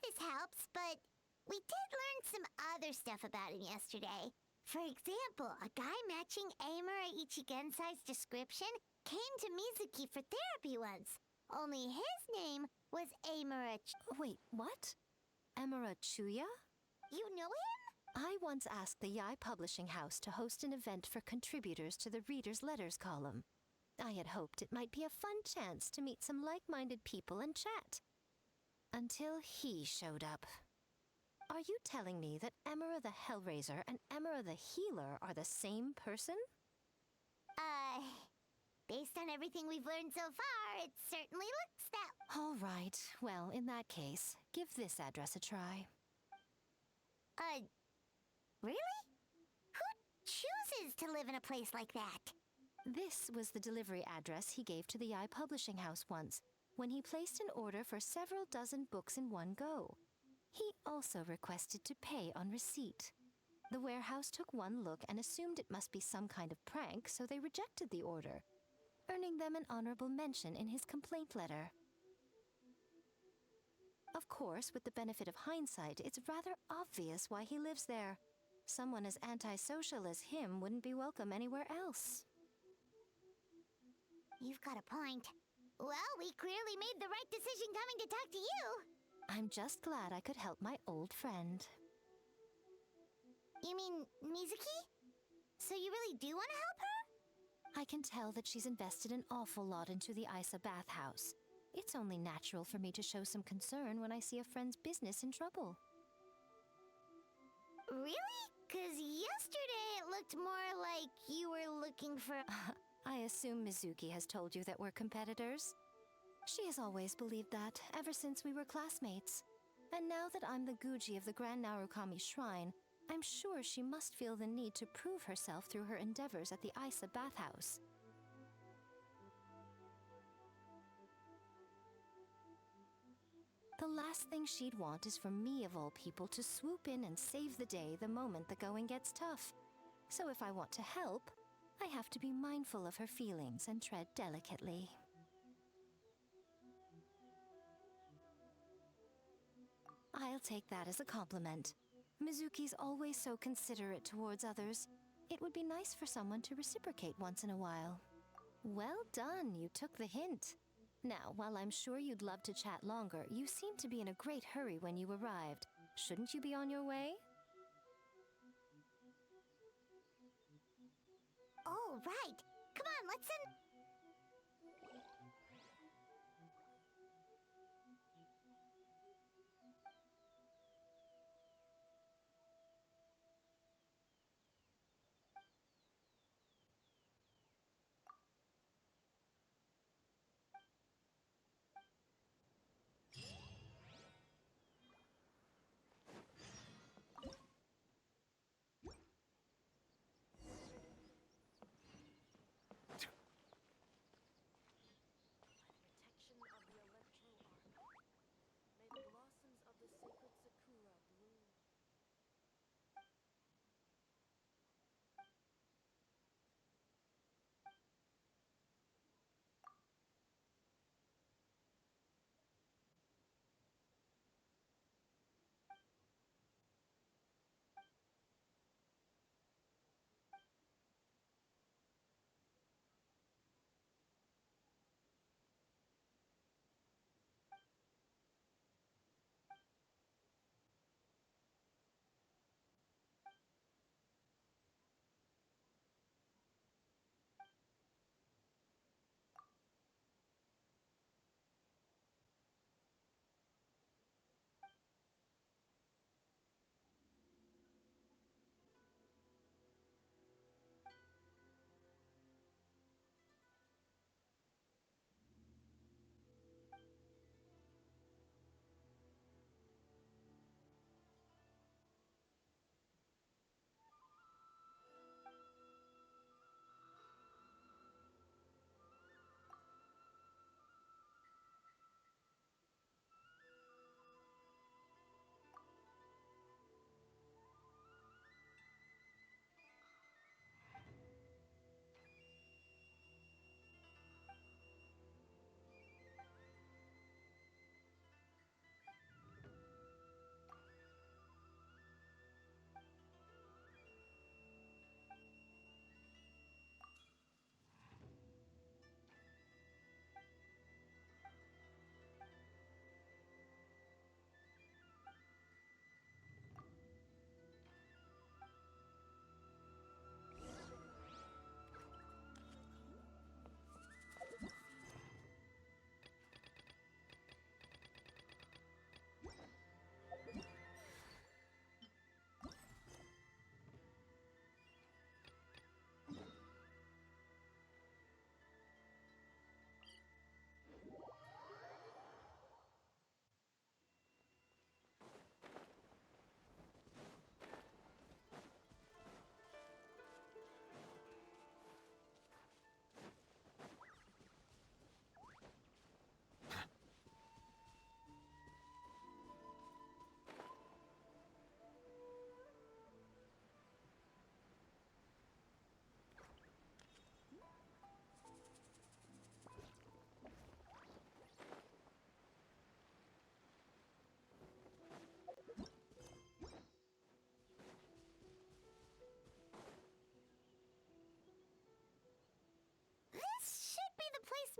this helps, but we did learn some other stuff about him yesterday. For example, a guy matching Amura Ichigensai's description came to Mizuki for therapy once. Only his name was Amura Wait, what? Amura Chuya? You know him? I once asked the Yai Publishing House to host an event for contributors to the Reader's Letters column. I had hoped it might be a fun chance to meet some like-minded people and chat. Until he showed up. Are you telling me that Amura the Hellraiser and Amura the Healer are the same person? Based on everything we've learned so far, it certainly looks that... All right. Well, in that case, give this address a try. Really? Who chooses to live in a place like that? This was the delivery address he gave to the Yai Publishing House once, when he placed an order for several dozen books in one go. He also requested to pay on receipt. The warehouse took one look and assumed it must be some kind of prank, so they rejected the order, earning them an honorable mention in his complaint letter. Of course, with the benefit of hindsight, it's rather obvious why he lives there. Someone as antisocial as him wouldn't be welcome anywhere else. You've got a point. Well, we clearly made the right decision coming to talk to you. I'm just glad I could help my old friend. You mean Mizuki? So you really do want to help her? I can tell that she's invested an awful lot into the Isa bathhouse. It's only natural for me to show some concern when I see a friend's business in trouble. Really? 'Cause yesterday it looked more like you were looking for... I assume Mizuki has told you that we're competitors? She has always believed that, ever since we were classmates. And now that I'm the Guji of the Grand Narukami Shrine, I'm sure she must feel the need to prove herself through her endeavors at the Isa bathhouse. The last thing she'd want is for me, of all people, to swoop in and save the day the moment the going gets tough. So if I want to help, I have to be mindful of her feelings and tread delicately. I'll take that as a compliment. Mizuki's always so considerate towards others. It would be nice for someone to reciprocate once in a while. Well done, you took the hint. Now, while I'm sure you'd love to chat longer, you seemed to be in a great hurry when you arrived. Shouldn't you be on your way? Oh, right. Come on, let's send...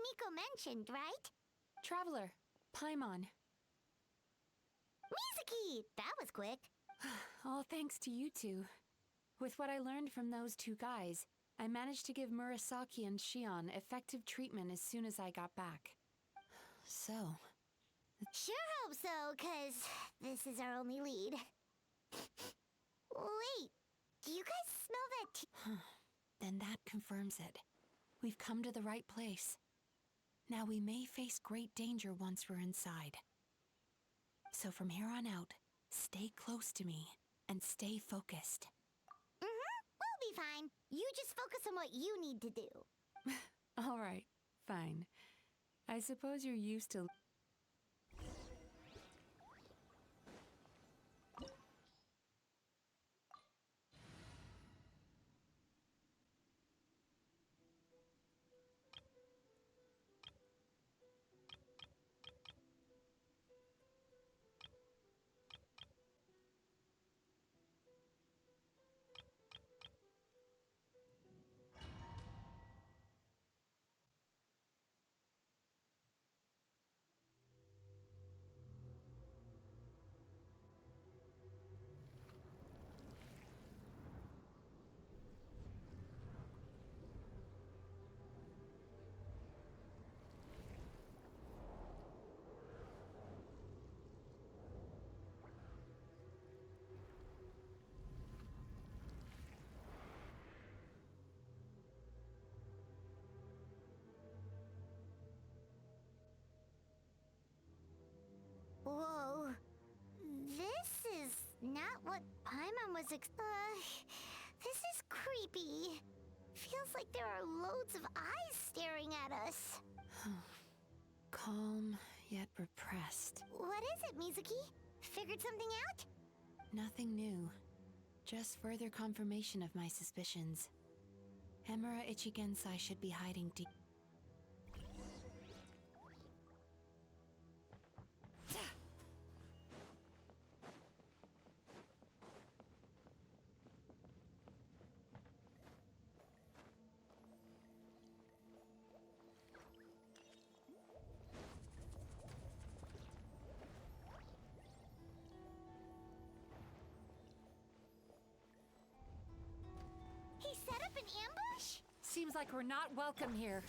Miko mentioned, right? Traveler, Paimon. Mizuki! That was quick. All thanks to you two. With what I learned from those two guys, I managed to give Murasaki and Shion effective treatment as soon as I got back. So... Sure hope so, 'cause this is our only lead. Wait, do you guys smell that Then that confirms it. We've come to the right place. Now we may face great danger once we're inside. So from here on out, stay close to me and stay focused. We'll be fine. You just focus on what you need to do. All right, fine. I suppose you're used to... Whoa. This is not what Paimon was this is creepy. Feels like there are loads of eyes staring at us. Calm, yet repressed. What is it, Mizuki? Figured something out? Nothing new. Just further confirmation of my suspicions. Emura Ichigensai should be hiding deep. He set up an ambush? Seems like we're not welcome here.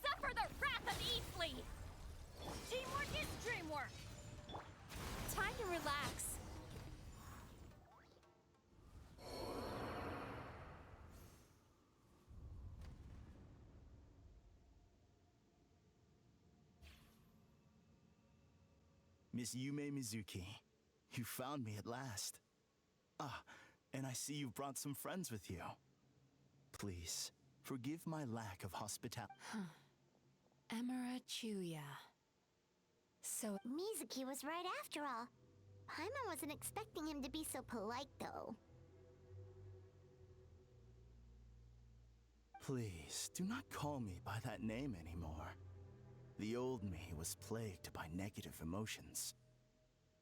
Suffer the wrath of Eastly! Teamwork is dreamwork! Time to relax. Miss Yume Mizuki, you found me at last. Ah, and I see you've brought some friends with you. Please, forgive my lack of hospitality. Emura Chuya. So... Mizuki was right after all. Paimon wasn't expecting him to be so polite, though. Please, do not call me by that name anymore. The old me was plagued by negative emotions.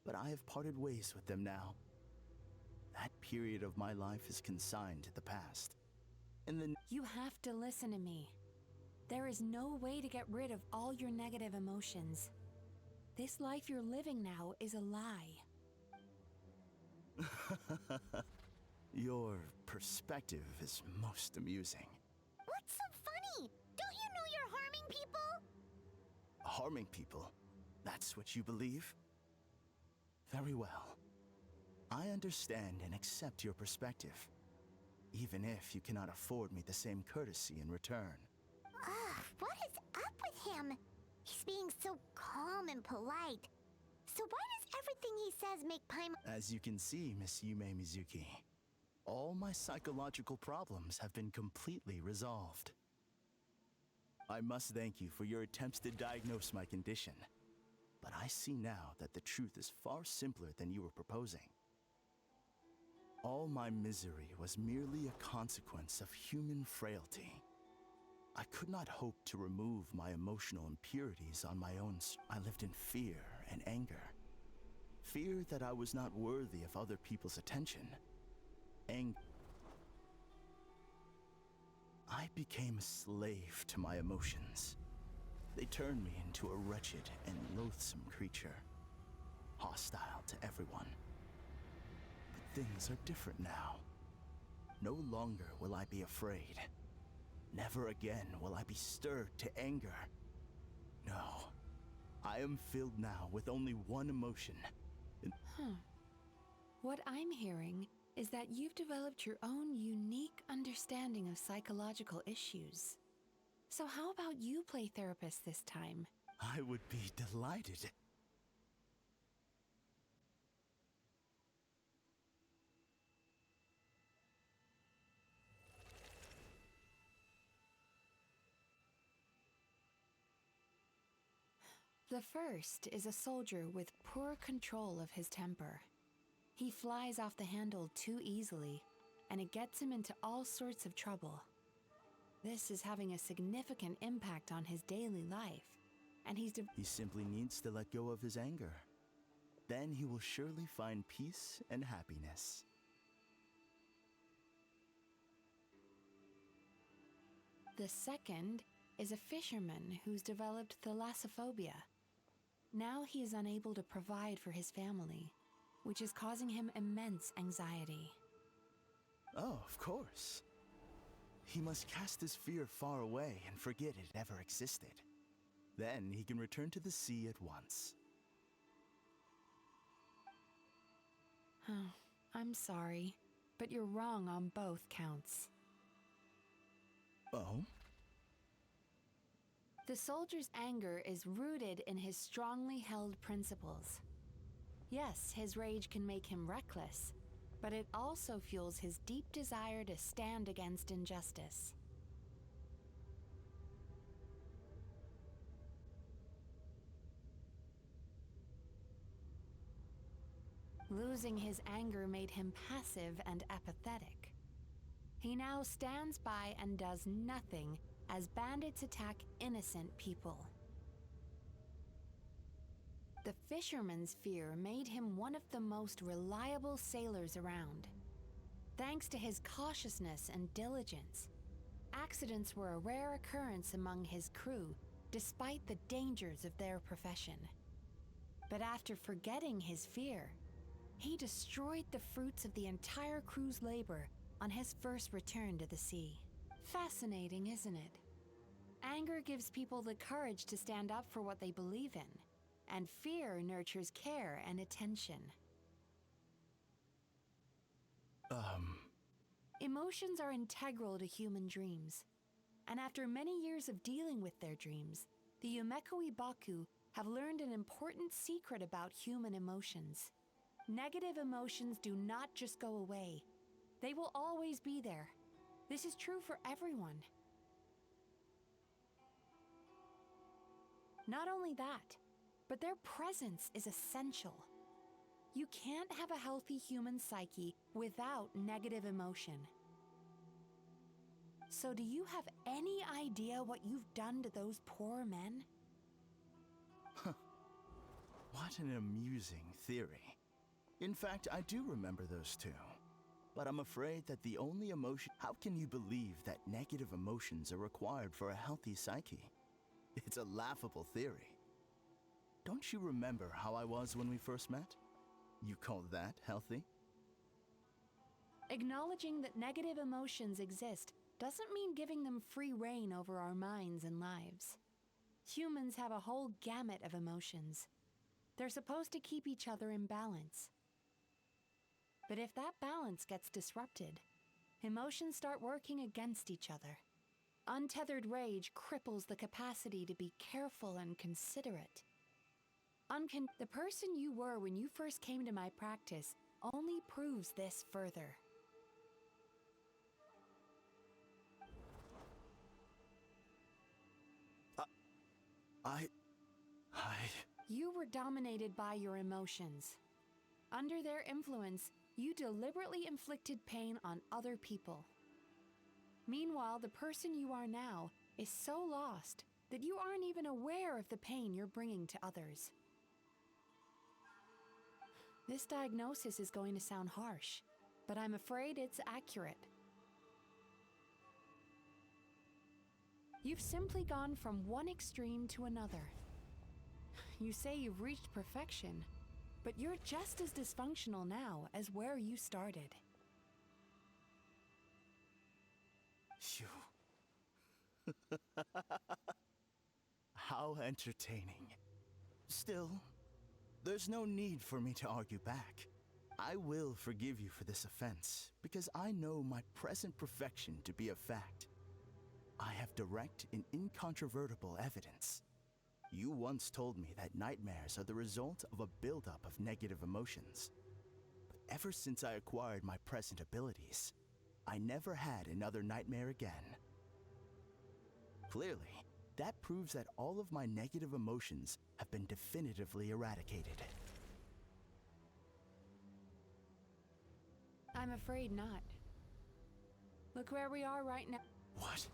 But I have parted ways with them now. That period of my life is consigned to the past. And the... You have to listen to me. There is no way to get rid of all your negative emotions. This life you're living now is a lie. Your perspective is most amusing. What's so funny? Don't you know you're harming people? Harming people? That's what you believe? Very well. I understand and accept your perspective, even if you cannot afford me the same courtesy in return. What is up with him? He's being so calm and polite. So why does everything he says make Paimon... As you can see, Miss Yume Mizuki, all my psychological problems have been completely resolved. I must thank you for your attempts to diagnose my condition. But I see now that the truth is far simpler than you were proposing. All my misery was merely a consequence of human frailty. I could not hope to remove my emotional impurities on my own. I lived in fear and anger. Fear that I was not worthy of other people's attention. I became a slave to my emotions. They turned me into a wretched and loathsome creature, hostile to everyone. But things are different now. No longer will I be afraid. Never again will I be stirred to anger. No, I am filled now with only one emotion. What I'm hearing is that you've developed your own unique understanding of psychological issues. So how about you play therapist this time? I would be delighted. The first is a soldier with poor control of his temper. He flies off the handle too easily, and it gets him into all sorts of trouble. This is having a significant impact on his daily life, and he simply needs to let go of his anger. Then he will surely find peace and happiness. The second is a fisherman who's developed thalassophobia. Now he is unable to provide for his family, which is causing him immense anxiety. Oh, of course. He must cast his fear far away and forget it ever existed. Then he can return to the sea at once. I'm sorry, but you're wrong on both counts. Oh? The soldier's anger is rooted in his strongly held principles. Yes, his rage can make him reckless, but it also fuels his deep desire to stand against injustice. Losing his anger made him passive and apathetic. He now stands by and does nothing as bandits attack innocent people. The fisherman's fear made him one of the most reliable sailors around. Thanks to his cautiousness and diligence, accidents were a rare occurrence among his crew, despite the dangers of their profession. But after forgetting his fear, he destroyed the fruits of the entire crew's labor on his first return to the sea. Fascinating, isn't it? Anger gives people the courage to stand up for what they believe in, and fear nurtures care and attention. Emotions are integral to human dreams, and after many years of dealing with their dreams, the Yumekoi Baku have learned an important secret about human emotions. Negative emotions do not just go away. They will always be there. This is true for everyone. Not only that, but their presence is essential. You can't have a healthy human psyche without negative emotion. So do you have any idea what you've done to those poor men? What an amusing theory. In fact, I do remember those two. But I'm afraid that the only emotion... How can you believe that negative emotions are required for a healthy psyche? It's a laughable theory. Don't you remember how I was when we first met? You call that healthy? Acknowledging that negative emotions exist doesn't mean giving them free rein over our minds and lives. Humans have a whole gamut of emotions. They're supposed to keep each other in balance. But if that balance gets disrupted, emotions start working against each other. Untethered rage cripples the capacity to be careful and considerate. The person you were when you first came to my practice only proves this further. You were dominated by your emotions. Under their influence, you deliberately inflicted pain on other people. Meanwhile, the person you are now is so lost that you aren't even aware of the pain you're bringing to others. This diagnosis is going to sound harsh, but I'm afraid it's accurate. You've simply gone from one extreme to another. You say you've reached perfection, but you're just as dysfunctional now as where you started. You. How entertaining. Still, there's no need for me to argue back. I will forgive you for this offense, because I know my present perfection to be a fact. I have direct and incontrovertible evidence. You once told me that nightmares are the result of a buildup of negative emotions. But ever since I acquired my present abilities, I never had another nightmare again. Clearly, that proves that all of my negative emotions have been definitively eradicated. I'm afraid not. Look where we are right now. What?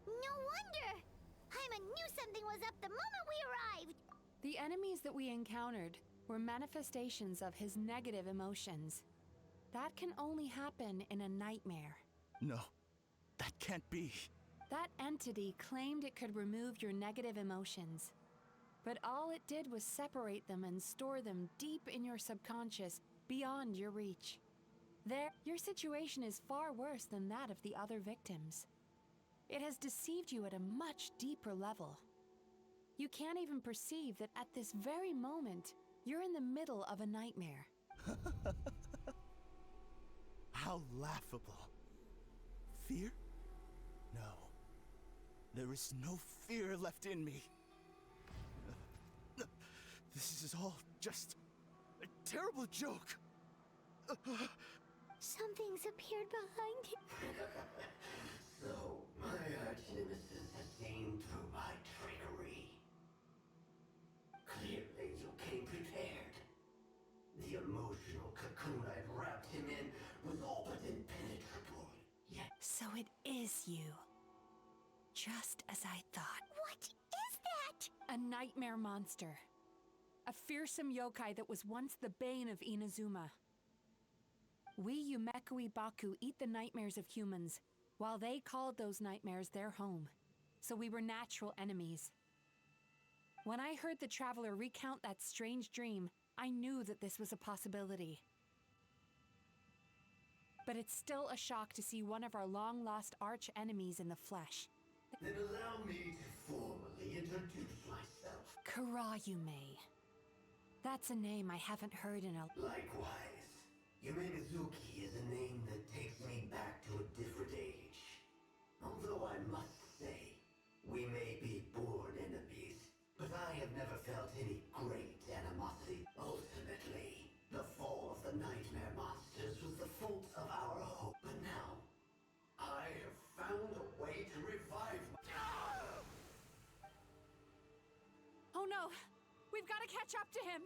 No wonder! Hyman knew something was up the moment we arrived! The enemies that we encountered were manifestations of his negative emotions. That can only happen in a nightmare. No, that can't be. That entity claimed it could remove your negative emotions. But all it did was separate them and store them deep in your subconscious, beyond your reach. Your situation is far worse than that of the other victims. It has deceived you at a much deeper level. You can't even perceive that at this very moment, you're in the middle of a nightmare. How laughable. Fear? No. There is no fear left in me. This is all just a terrible joke. Something's appeared behind him. So, my arch-nemesis has seen through my trickery. Clearly, you came prepared. The emotional cocoon I'd wrapped him in was all but impenetrable. Yet... So it is you. Just as I thought. What is that? A nightmare monster. A fearsome yokai that was once the bane of Inazuma. We Yumekui Baku eat the nightmares of humans, while they called those nightmares their home. So we were natural enemies. When I heard the traveler recount that strange dream, I knew that this was a possibility. But it's still a shock to see one of our long-lost arch-enemies in the flesh. Then allow me to formally introduce myself. Kurayume. That's a name I haven't heard in a... Likewise, Mizuki is a name that takes me back to a different age. Although I must say, we may be born enemies, but I have never felt any great animosity. Ultimately, the fall of the nightmare monsters was the fault of our hope. But now, I have found a way to revive Oh no! We've got to catch up to him!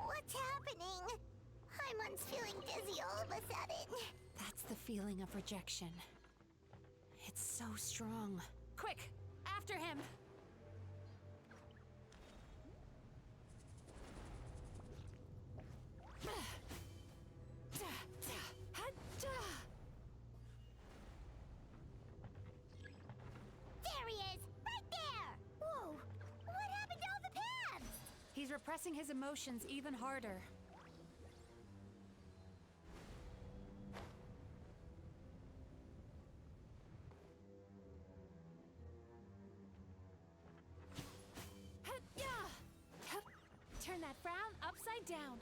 What's happening? Hyman's feeling dizzy all of a sudden. That's the feeling of rejection. It's so strong. Quick! After him! There he is! Right there! Whoa! What happened to all the paths? He's repressing his emotions even harder. Turn that frown upside down.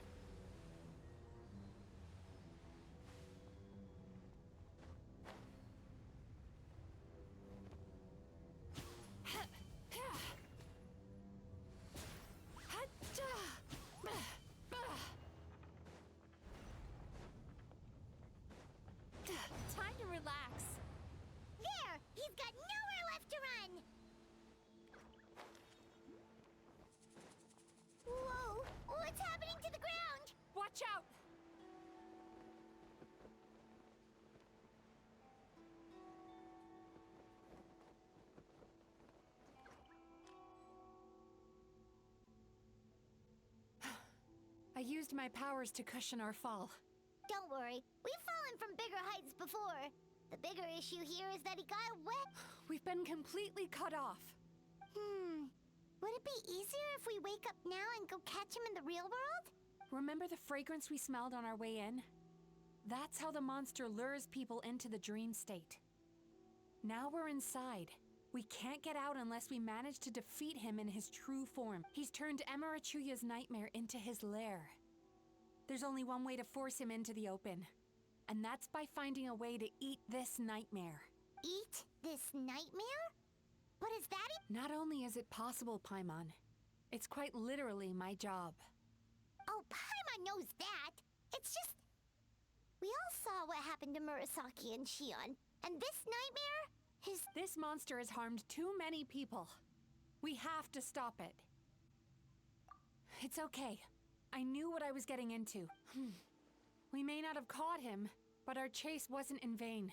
Watch out! I used my powers to cushion our fall. Don't worry, we've fallen from bigger heights before. The bigger issue here is that he got away. We've been completely cut off. Would it be easier if we wake up now and go catch him in the real world? Remember the fragrance we smelled on our way in? That's how the monster lures people into the dream state. Now we're inside. We can't get out unless we manage to defeat him in his true form. He's turned Emarachuya's nightmare into his lair. There's only one way to force him into the open, and that's by finding a way to eat this nightmare. Eat this nightmare? But is that it? Not only is it possible, Paimon, it's quite literally my job. Oh, Paimon knows that. It's just... We all saw what happened to Murasaki and Shion, and this nightmare is... This monster has harmed too many people. We have to stop it. It's okay. I knew what I was getting into. We may not have caught him, but our chase wasn't in vain.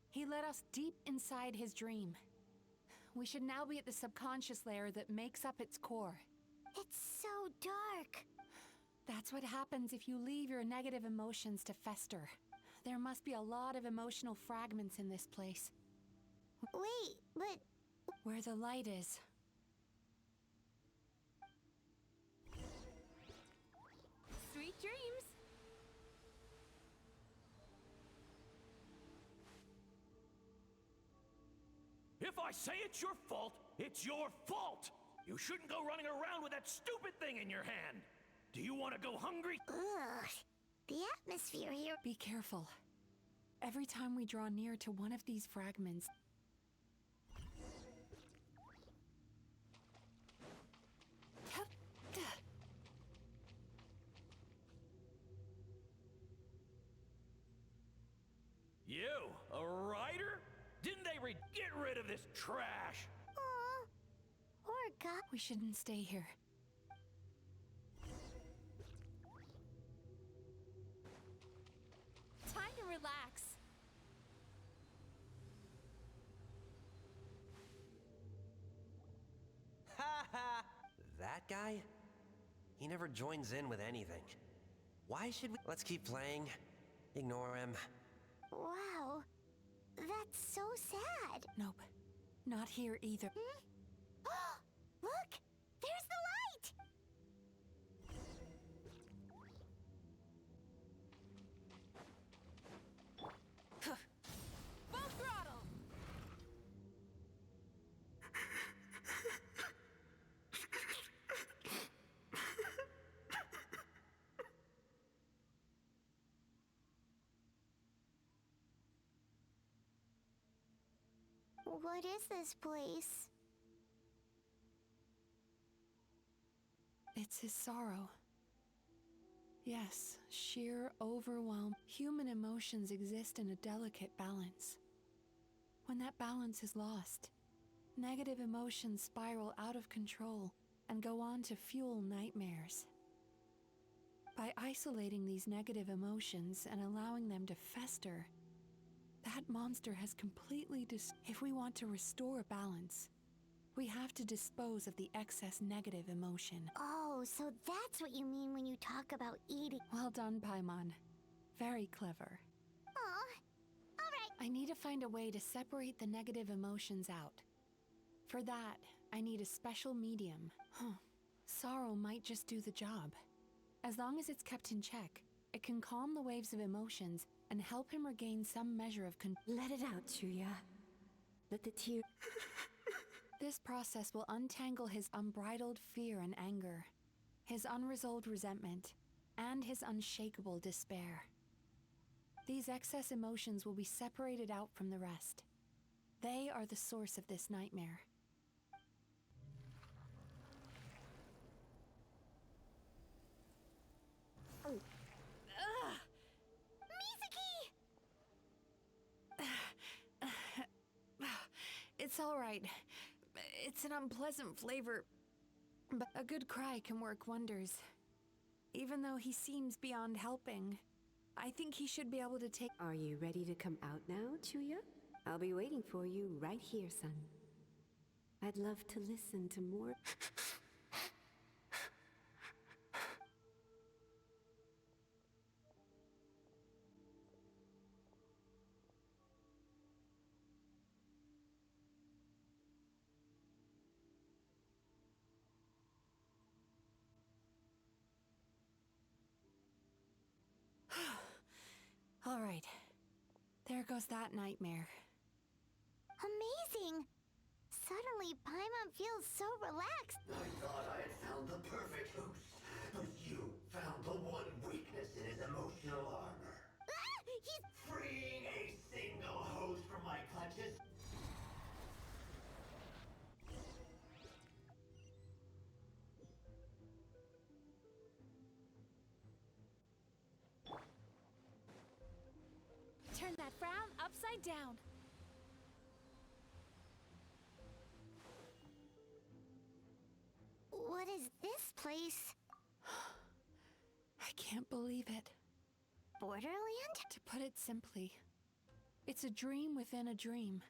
He led us deep inside his dream. We should now be at the subconscious layer that makes up its core. It's so dark. That's what happens if you leave your negative emotions to fester. There must be a lot of emotional fragments in this place. Wait, but... Where the light is. Sweet dreams! If I say it's your fault, it's your fault! You shouldn't go running around with that stupid thing in your hand! Do you want to go hungry? Ugh. The atmosphere here... Be careful. Every time we draw near to one of these fragments... You, a writer? Didn't they get rid of this trash? Aw. Poor guy. We shouldn't stay here. Time to relax. Ha ha! That guy? He never joins in with anything. Why should we? Let's keep playing. Ignore him. Wow. That's so sad. Nope. Not here either. Look! There's the light! Full throttle! What is this place? It's his sorrow. Yes, sheer overwhelm. Human emotions exist in a delicate balance. When that balance is lost, negative emotions spiral out of control and go on to fuel nightmares. By isolating these negative emotions and allowing them to fester, that monster has completely If we want to restore balance, we have to dispose of the excess negative emotion. Oh, so that's what you mean when you talk about eating. Well done, Paimon. Very clever. Aw. All right. I need to find a way to separate the negative emotions out. For that, I need a special medium. Sorrow might just do the job. As long as it's kept in check, it can calm the waves of emotions and help him regain some measure of Let it out, Chuya. Let the tear... This process will untangle his unbridled fear and anger, his unresolved resentment, and his unshakable despair. These excess emotions will be separated out from the rest. They are the source of this nightmare. Mizuki! It's all right. It's an unpleasant flavor, but a good cry can work wonders. Even though he seems beyond helping, I think he should be able to take. Are you ready to come out now, Chuya? I'll be waiting for you right here, son. I'd love to listen to more. All right. There goes that nightmare. Amazing! Suddenly, Paimon feels so relaxed. I thought I had found the perfect host, but you found the one weakness in his emotional armor. Ah! He's Freeing a single host from my clutches? Turn that frown upside down. What is this place? I can't believe it. Borderland? To put it simply, it's a dream within a dream.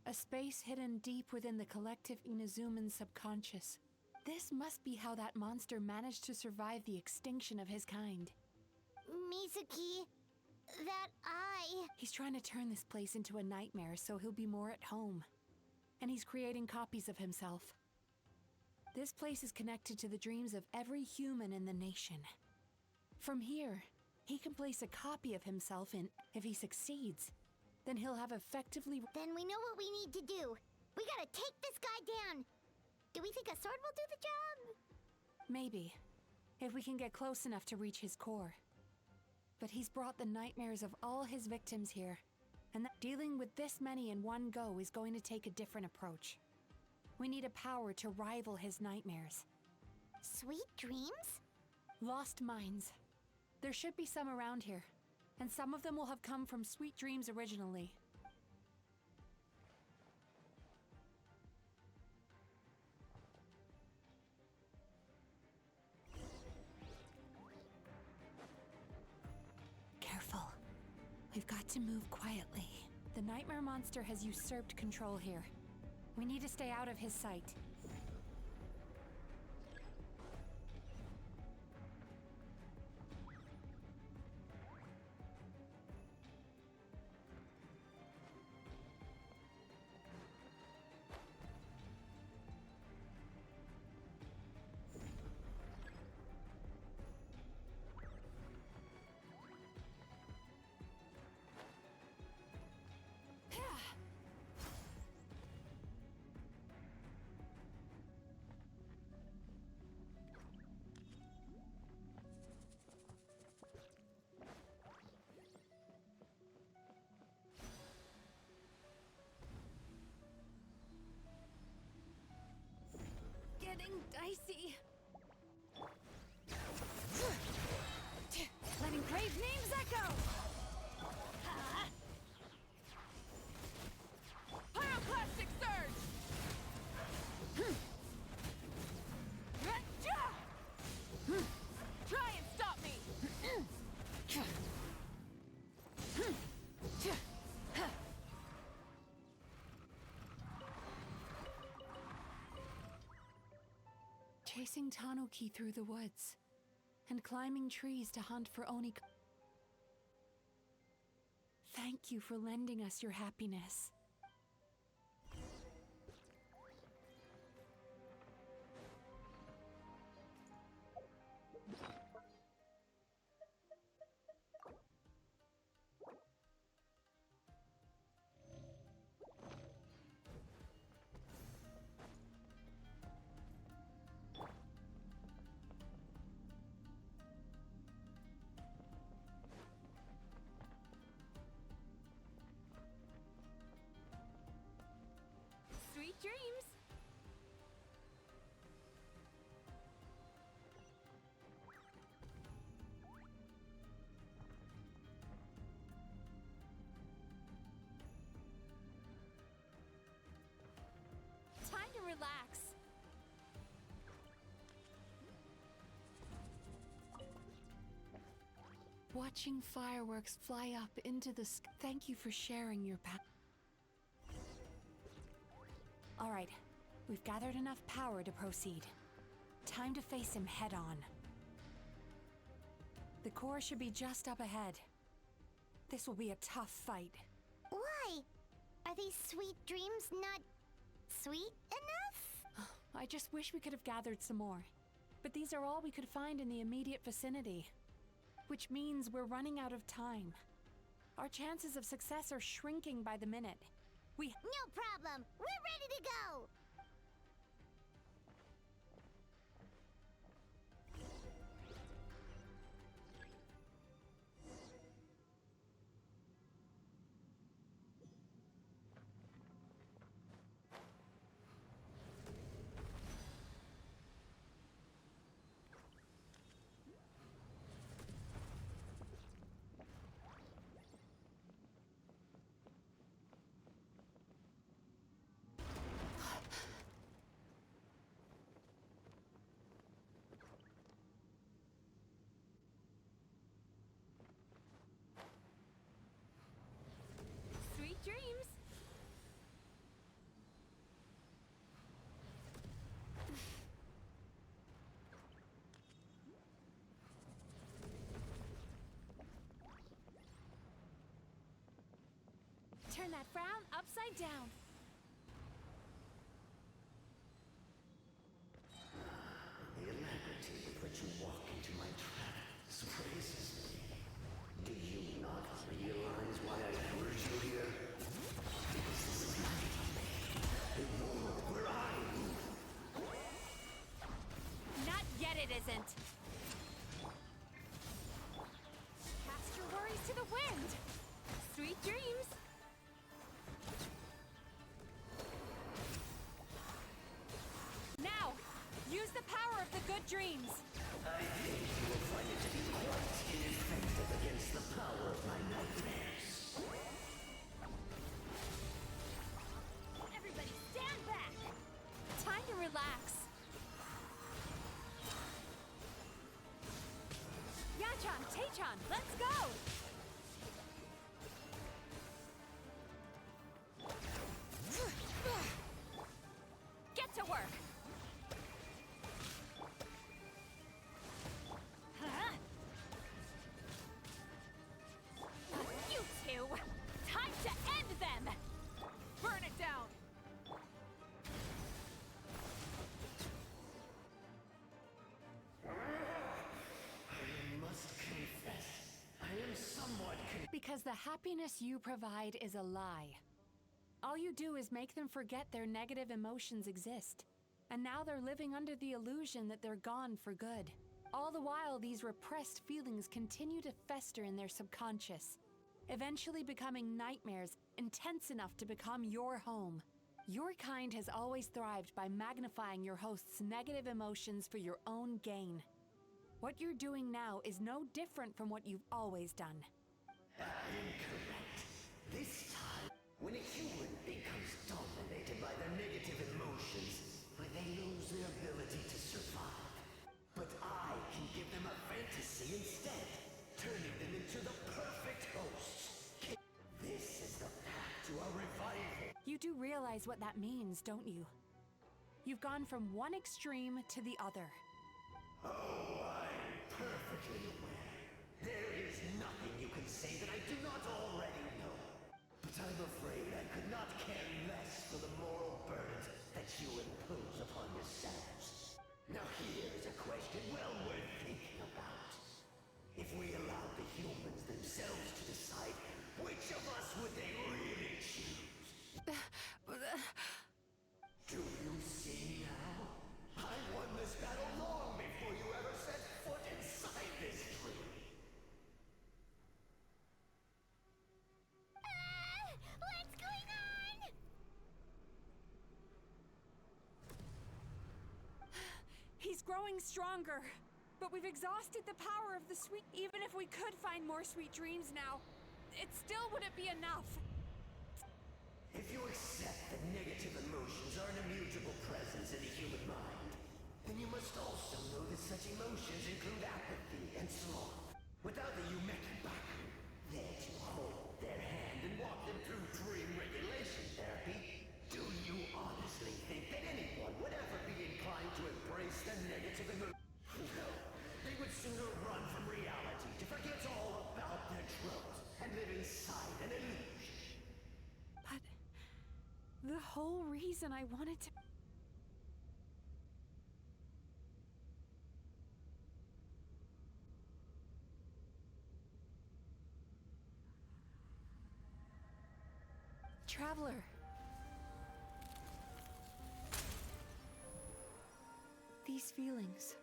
A space hidden deep within the collective Inazuman subconscious. This must be how that monster managed to survive the extinction of his kind. Mizuki, that eye. He's trying to turn this place into a nightmare so he'll be more at home. And he's creating copies of himself. This place is connected to the dreams of every human in the nation. From here, he can place a copy of himself in. If he succeeds, then he'll have effectively. Then we know what we need to do. We gotta take this guy down. Do we think a sword will do the job? Maybe, if we can get close enough to reach his core. But he's brought the nightmares of all his victims here, and dealing with this many in one go is going to take a different approach. We need a power to rival his nightmares. Sweet dreams? Lost minds. There should be some around here, and some of them will have come from Sweet Dreams originally. Careful. We've got to move quietly. The nightmare monster has usurped control here. We need to stay out of his sight. Getting dicey. Letting grave names echo! Pyroclastic surge! Try and stop me! Chasing Tanuki through the woods, and climbing trees to hunt for Oni. Thank you for lending us your happiness. Watching fireworks fly up into the sky. Thank you for sharing your All right, we've gathered enough power to proceed. Time to face him head on. The core should be just up ahead. This will be a tough fight. Why? Are these sweet dreams not sweet enough? I just wish we could have gathered some more. But these are all we could find in the immediate vicinity. Which means we're running out of time. Our chances of success are shrinking by the minute. No problem! We're ready to go! Sweet dreams! Turn that frown upside down. The alacrity with which you walk into my trap surprises me. Do you not realize why I lured you here? Because this is my the world where I rule. Not yet it isn't. Cast your worries to the wind. Sweet dreams. Now, use the power of the good dreams. I think you will find it to be quite ineffective against the power of my nightmares. Everybody stand back. Time to relax. Yachan, Taechan, let's go. Get to work. Huh? You two! Time to end them! Burn it down! I must confess, I am somewhat Because the happiness you provide is a lie. All you do is make them forget their negative emotions exist. And now they're living under the illusion that they're gone for good. All the while, these repressed feelings continue to fester in their subconscious, eventually becoming nightmares intense enough to become your home. Your kind has always thrived by magnifying your host's negative emotions for your own gain. What you're doing now is no different from what you've always done. incorrect. This time, when a human becomes dominated by their negative emotions, they lose their ability to survive. But I can give them a fantasy instead, turning them into the perfect hosts. This is the path to a revival. You do realize what that means, don't you? You've gone from one extreme to the other. Oh, I'm perfectly aware. There is nothing you can say that I do not already know. But I'm afraid I could not care less for the moral burden that you impose upon yourselves. Now here is a question well worth thinking about. If we allowed the humans themselves to decide, which of us would they really choose? Do you see now? I won this battle long before you ever set foot inside this tree. What's going on? He's growing stronger, but we've exhausted the power of the sweet. Even if we could find more sweet dreams now, it still wouldn't be enough. If you accept that negative emotions are an immutable presence in the human mind, then you must also know that such emotions include apathy and sloth. Without the Yumeki The whole reason I wanted to... Traveler. These feelings.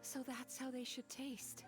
So that's how they should taste.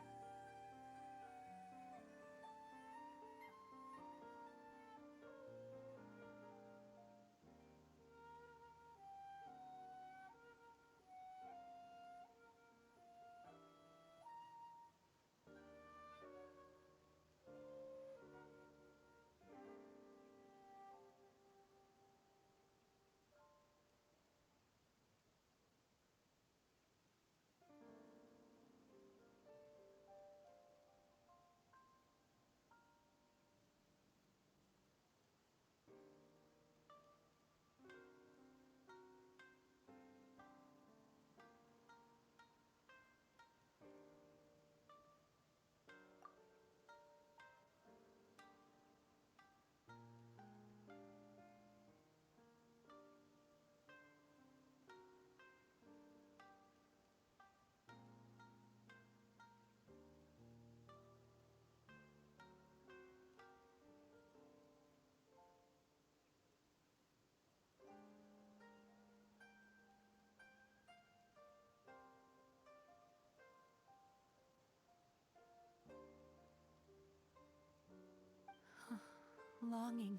Longing,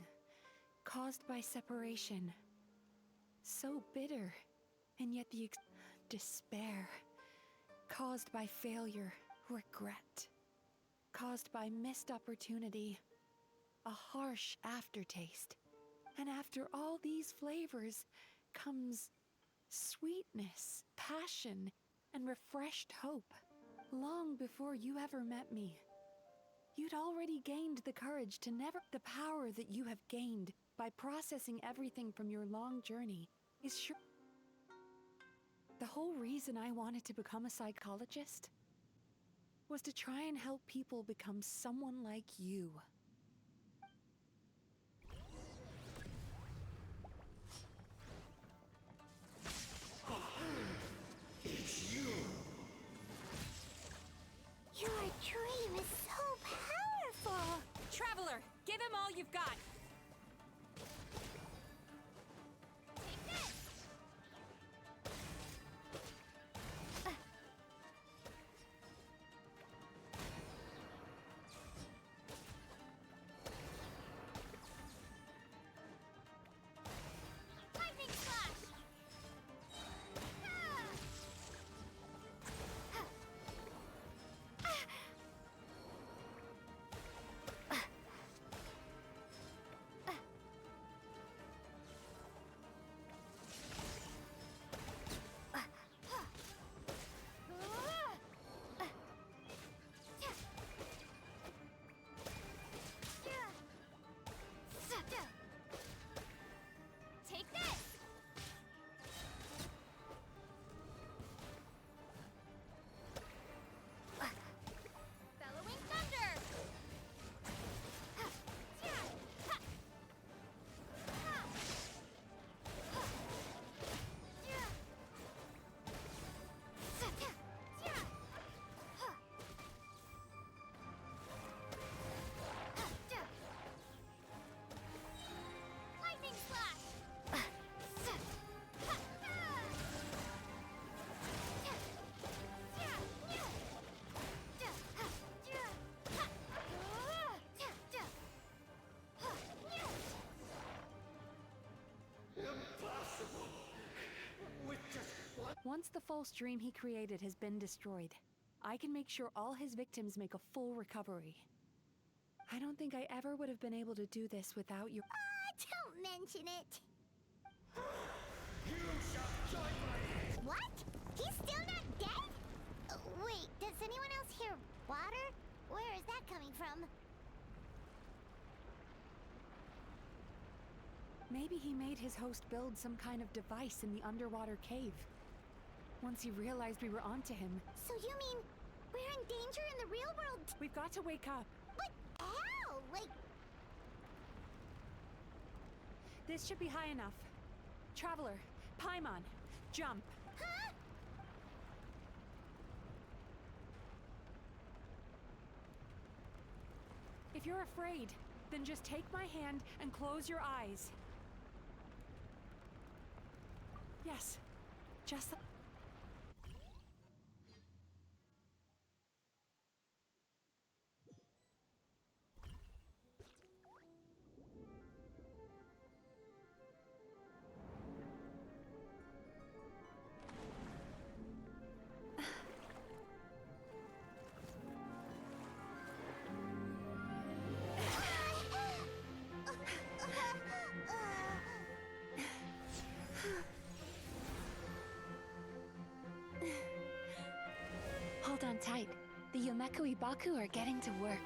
caused by separation. So bitter, and yet the despair, caused by failure, regret, caused by missed opportunity, a harsh aftertaste. And after all these flavors comes sweetness, passion, and refreshed hope. Long before you ever met me, you'd already gained the courage to never... The power that you have gained by processing everything from your long journey is sure... The whole reason I wanted to become a psychologist was to try and help people become someone like you. It's you! Your dream is so powerful! Traveler, give him all you've got! Take this! Lightning slash! Take this! Bellowing thunder! Lightning slash! Impossible! With just one... Once the false dream he created has been destroyed, I can make sure all his victims make a full recovery. I don't think I ever would have been able to do this without your... Don't mention it! You shall join my... What? He's still not dead? Wait, does anyone else hear water? Where is that coming from? Maybe he made his host build some kind of device in the underwater cave. Once he realized we were onto him. So you mean we're in danger in the real world? We've got to wake up. But how? Like... This should be high enough. Traveler, Paimon, jump. Huh? If you're afraid, then just take my hand and close your eyes. Yes, just the... Hold on tight. The Yomekui Baku are getting to work.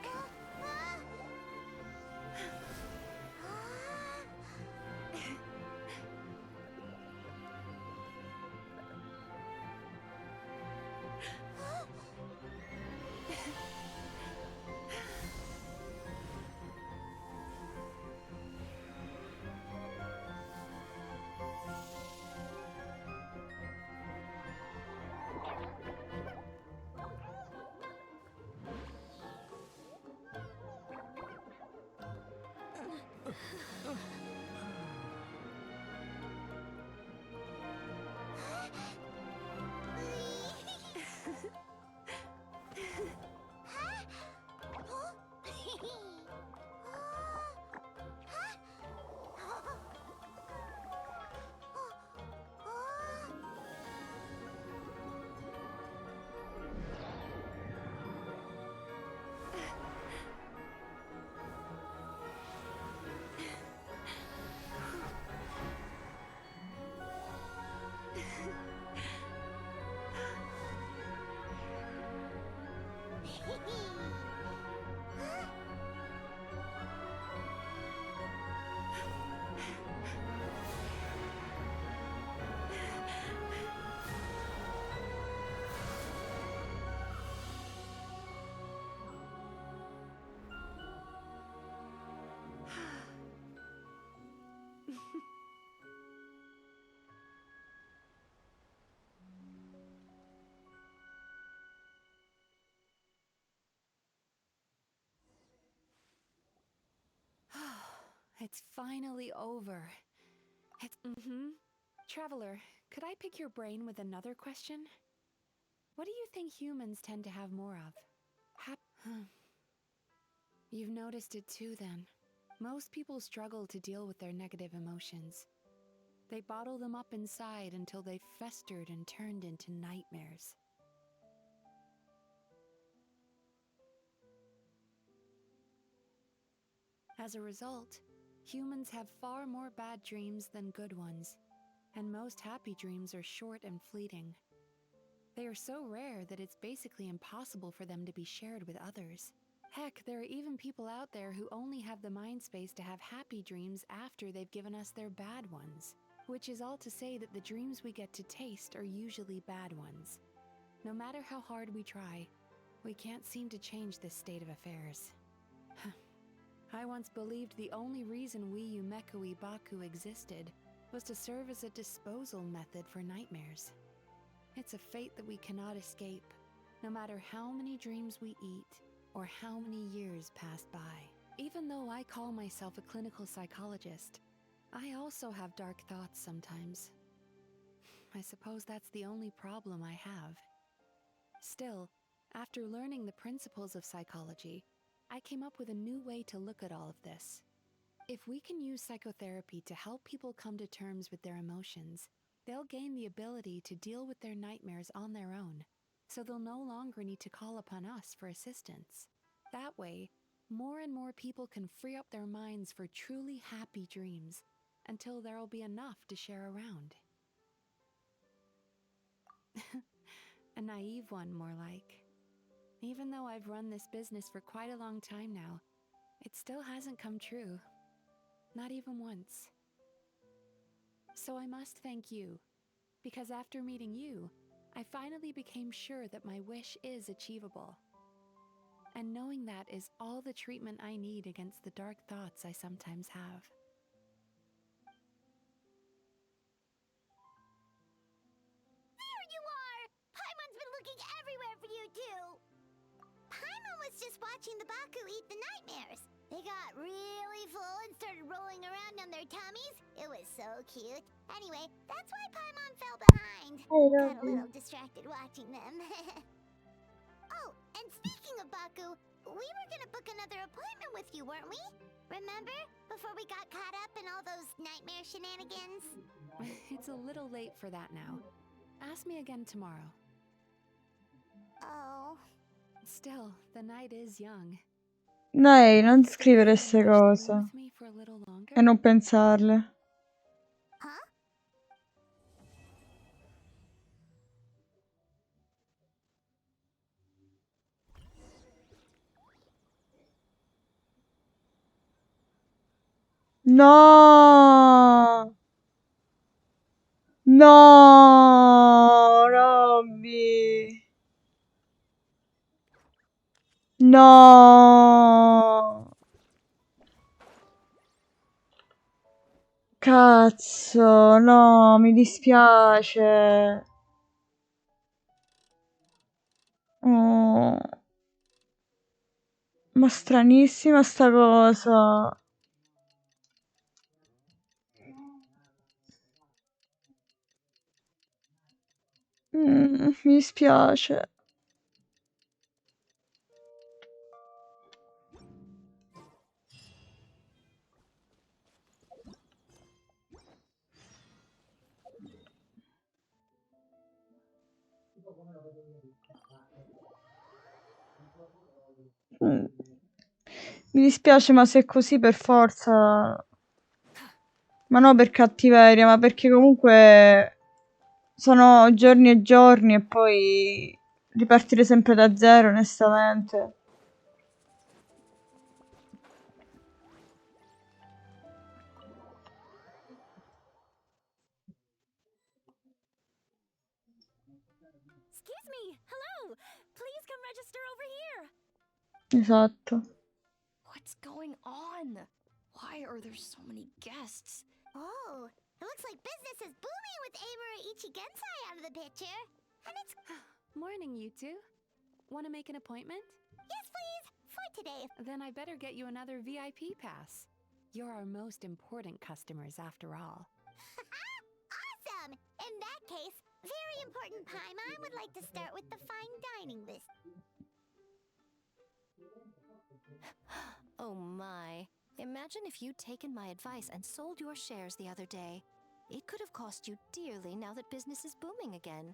It's finally over. It's... Traveler, could I pick your brain with another question? What do you think humans tend to have more of? You've noticed it too, then. Most people struggle to deal with their negative emotions. They bottle them up inside until they've festered and turned into nightmares. As a result, humans have far more bad dreams than good ones, and most happy dreams are short and fleeting. They are so rare that it's basically impossible for them to be shared with others. Heck, there are even people out there who only have the mind space to have happy dreams after they've given us their bad ones. Which is all to say that the dreams we get to taste are usually bad ones. No matter how hard we try, we can't seem to change this state of affairs. I once believed the only reason we Yumekui Baku existed was to serve as a disposal method for nightmares. It's a fate that we cannot escape, no matter how many dreams we eat or how many years pass by. Even though I call myself a clinical psychologist, I also have dark thoughts sometimes. I suppose that's the only problem I have. Still, after learning the principles of psychology, I came up with a new way to look at all of this. If we can use psychotherapy to help people come to terms with their emotions, they'll gain the ability to deal with their nightmares on their own, so they'll no longer need to call upon us for assistance. That way, more and more people can free up their minds for truly happy dreams, until there'll be enough to share around. A naive one, more like. Even though I've run this business for quite a long time now, it still hasn't come true. Not even once. So I must thank you, because after meeting you, I finally became sure that my wish is achievable. And knowing that is all the treatment I need against the dark thoughts I sometimes have. too. Paimon was just watching the Baku eat the nightmares. They got really full and started rolling around on their tummies. It was so cute. Anyway, that's why Paimon fell behind. Got a little distracted watching them. Oh, and speaking of Baku, we were gonna book another appointment with you, weren't we? Remember? Before we got caught up in all those nightmare shenanigans? It's a little late for that now. Ask me again tomorrow. Oh. Still, the night is young. Dai, non scrivere queste cose. With me for a little longer? E non pensarle. Huh? No! No, Robby. No. Cazzo, no, mi dispiace. Oh. Ma stranissima sta cosa. Mi dispiace. Mi dispiace, ma se è così per forza... Ma no per cattiveria, ma perché comunque sono giorni e giorni e poi ripartire sempre da zero, onestamente. Excuse me. Hello. Please come register over here. Esatto. What's going on? Why are there so many guests? Oh, it looks like business is booming with Amura Ichigensai out of the picture. And it's... Morning, you two. Want to make an appointment? Yes, please. For today. Then I better get you another VIP pass. You're our most important customers, after all. Awesome! In that case, very important Paimon would like to start with the fine dining list. Oh my. Imagine if you'd taken my advice and sold your shares the other day. It could have cost you dearly now that business is booming again.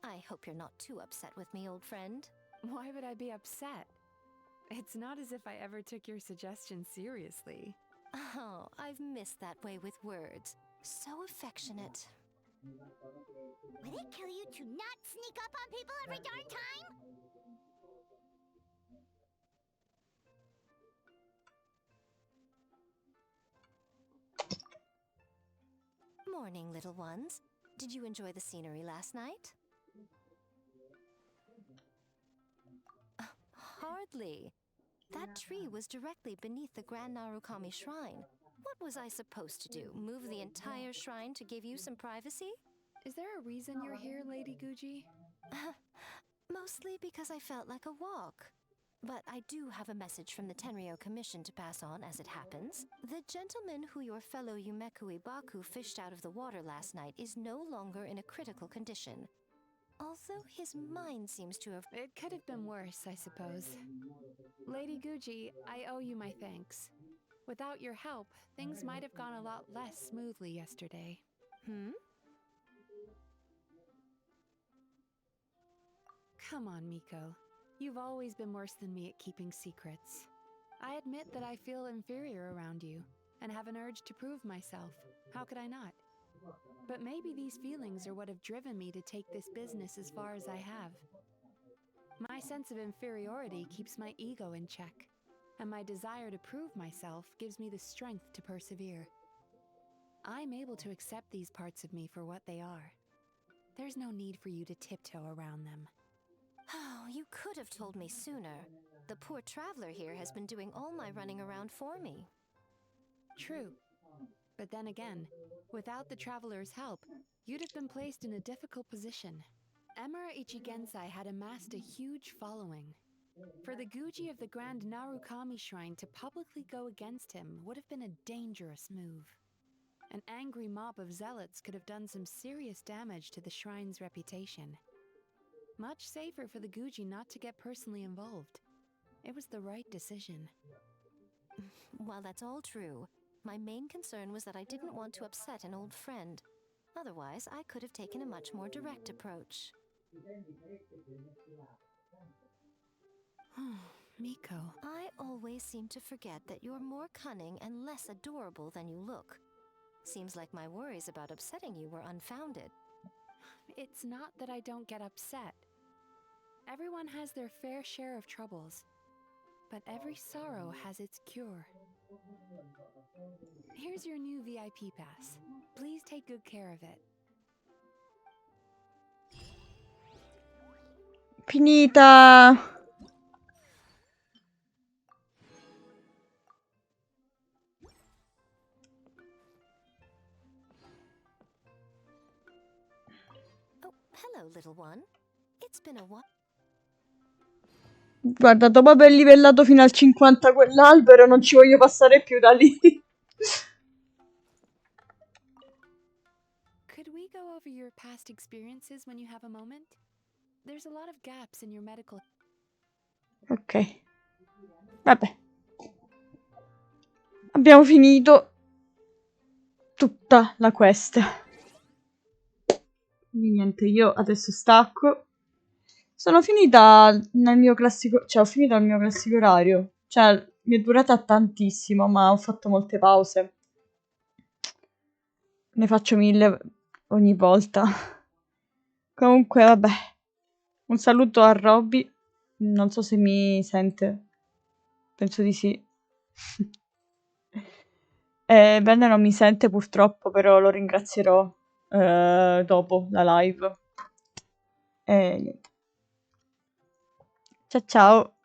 I hope you're not too upset with me, old friend. Why would I be upset? It's not as if I ever took your suggestion seriously. Oh, I've missed that way with words. So affectionate. Would it kill you to not sneak up on people every darn time? Morning, little ones. Did you enjoy the scenery last night? Hardly. That tree was directly beneath the Grand Narukami Shrine. What was I supposed to do? Move the entire shrine to give you some privacy? Is there a reason you're here, Lady Guji? Mostly because I felt like a walk. But I do have a message from the Tenryo Commission to pass on as it happens. The gentleman who your fellow Yumekui Baku fished out of the water last night is no longer in a critical condition. Although his mind seems to have... It could have been worse, I suppose. Lady Guji, I owe you my thanks. Without your help, things might have gone a lot less smoothly yesterday. Come on, Miko. You've always been worse than me at keeping secrets. I admit that I feel inferior around you, and have an urge to prove myself. How could I not? But maybe these feelings are what have driven me to take this business as far as I have. My sense of inferiority keeps my ego in check, and my desire to prove myself gives me the strength to persevere. I'm able to accept these parts of me for what they are. There's no need for you to tiptoe around them. Oh, you could have told me sooner. The poor traveler here has been doing all my running around for me. True. But then again, without the traveler's help, you'd have been placed in a difficult position. Emperor Ichigensai had amassed a huge following. For the Guji of the Grand Narukami Shrine to publicly go against him would have been a dangerous move. An angry mob of zealots could have done some serious damage to the shrine's reputation. Much safer for the Guji not to get personally involved. It was the right decision. While that's all true, my main concern was that I didn't want to upset an old friend. Otherwise, I could have taken a much more direct approach. Miko. I always seem to forget that you're more cunning and less adorable than you look. Seems like my worries about upsetting you were unfounded. It's not that I don't get upset. Everyone has their fair share of troubles. But every sorrow has its cure. Here's your new VIP pass. Please take good care of it. Finita! Oh, hello, little one. It's been a while. Guarda, dopo aver livellato fino al 50 quell'albero, non ci voglio passare più da lì. Could we go over your past experiences when you have a moment? There's a lot of gaps in your medical... Ok. Vabbè. Abbiamo finito tutta la quest. Quindi niente, io adesso stacco. Sono finita nel mio classico... Cioè, ho finito il mio classico orario. Cioè, mi è durata tantissimo, ma ho fatto molte pause. Ne faccio 1000 ogni volta. Comunque, vabbè. Un saluto a Robby. Non so se mi sente. Penso di sì. Bene, non mi sente purtroppo, però lo ringrazierò dopo la live. E niente. Ciao ciao.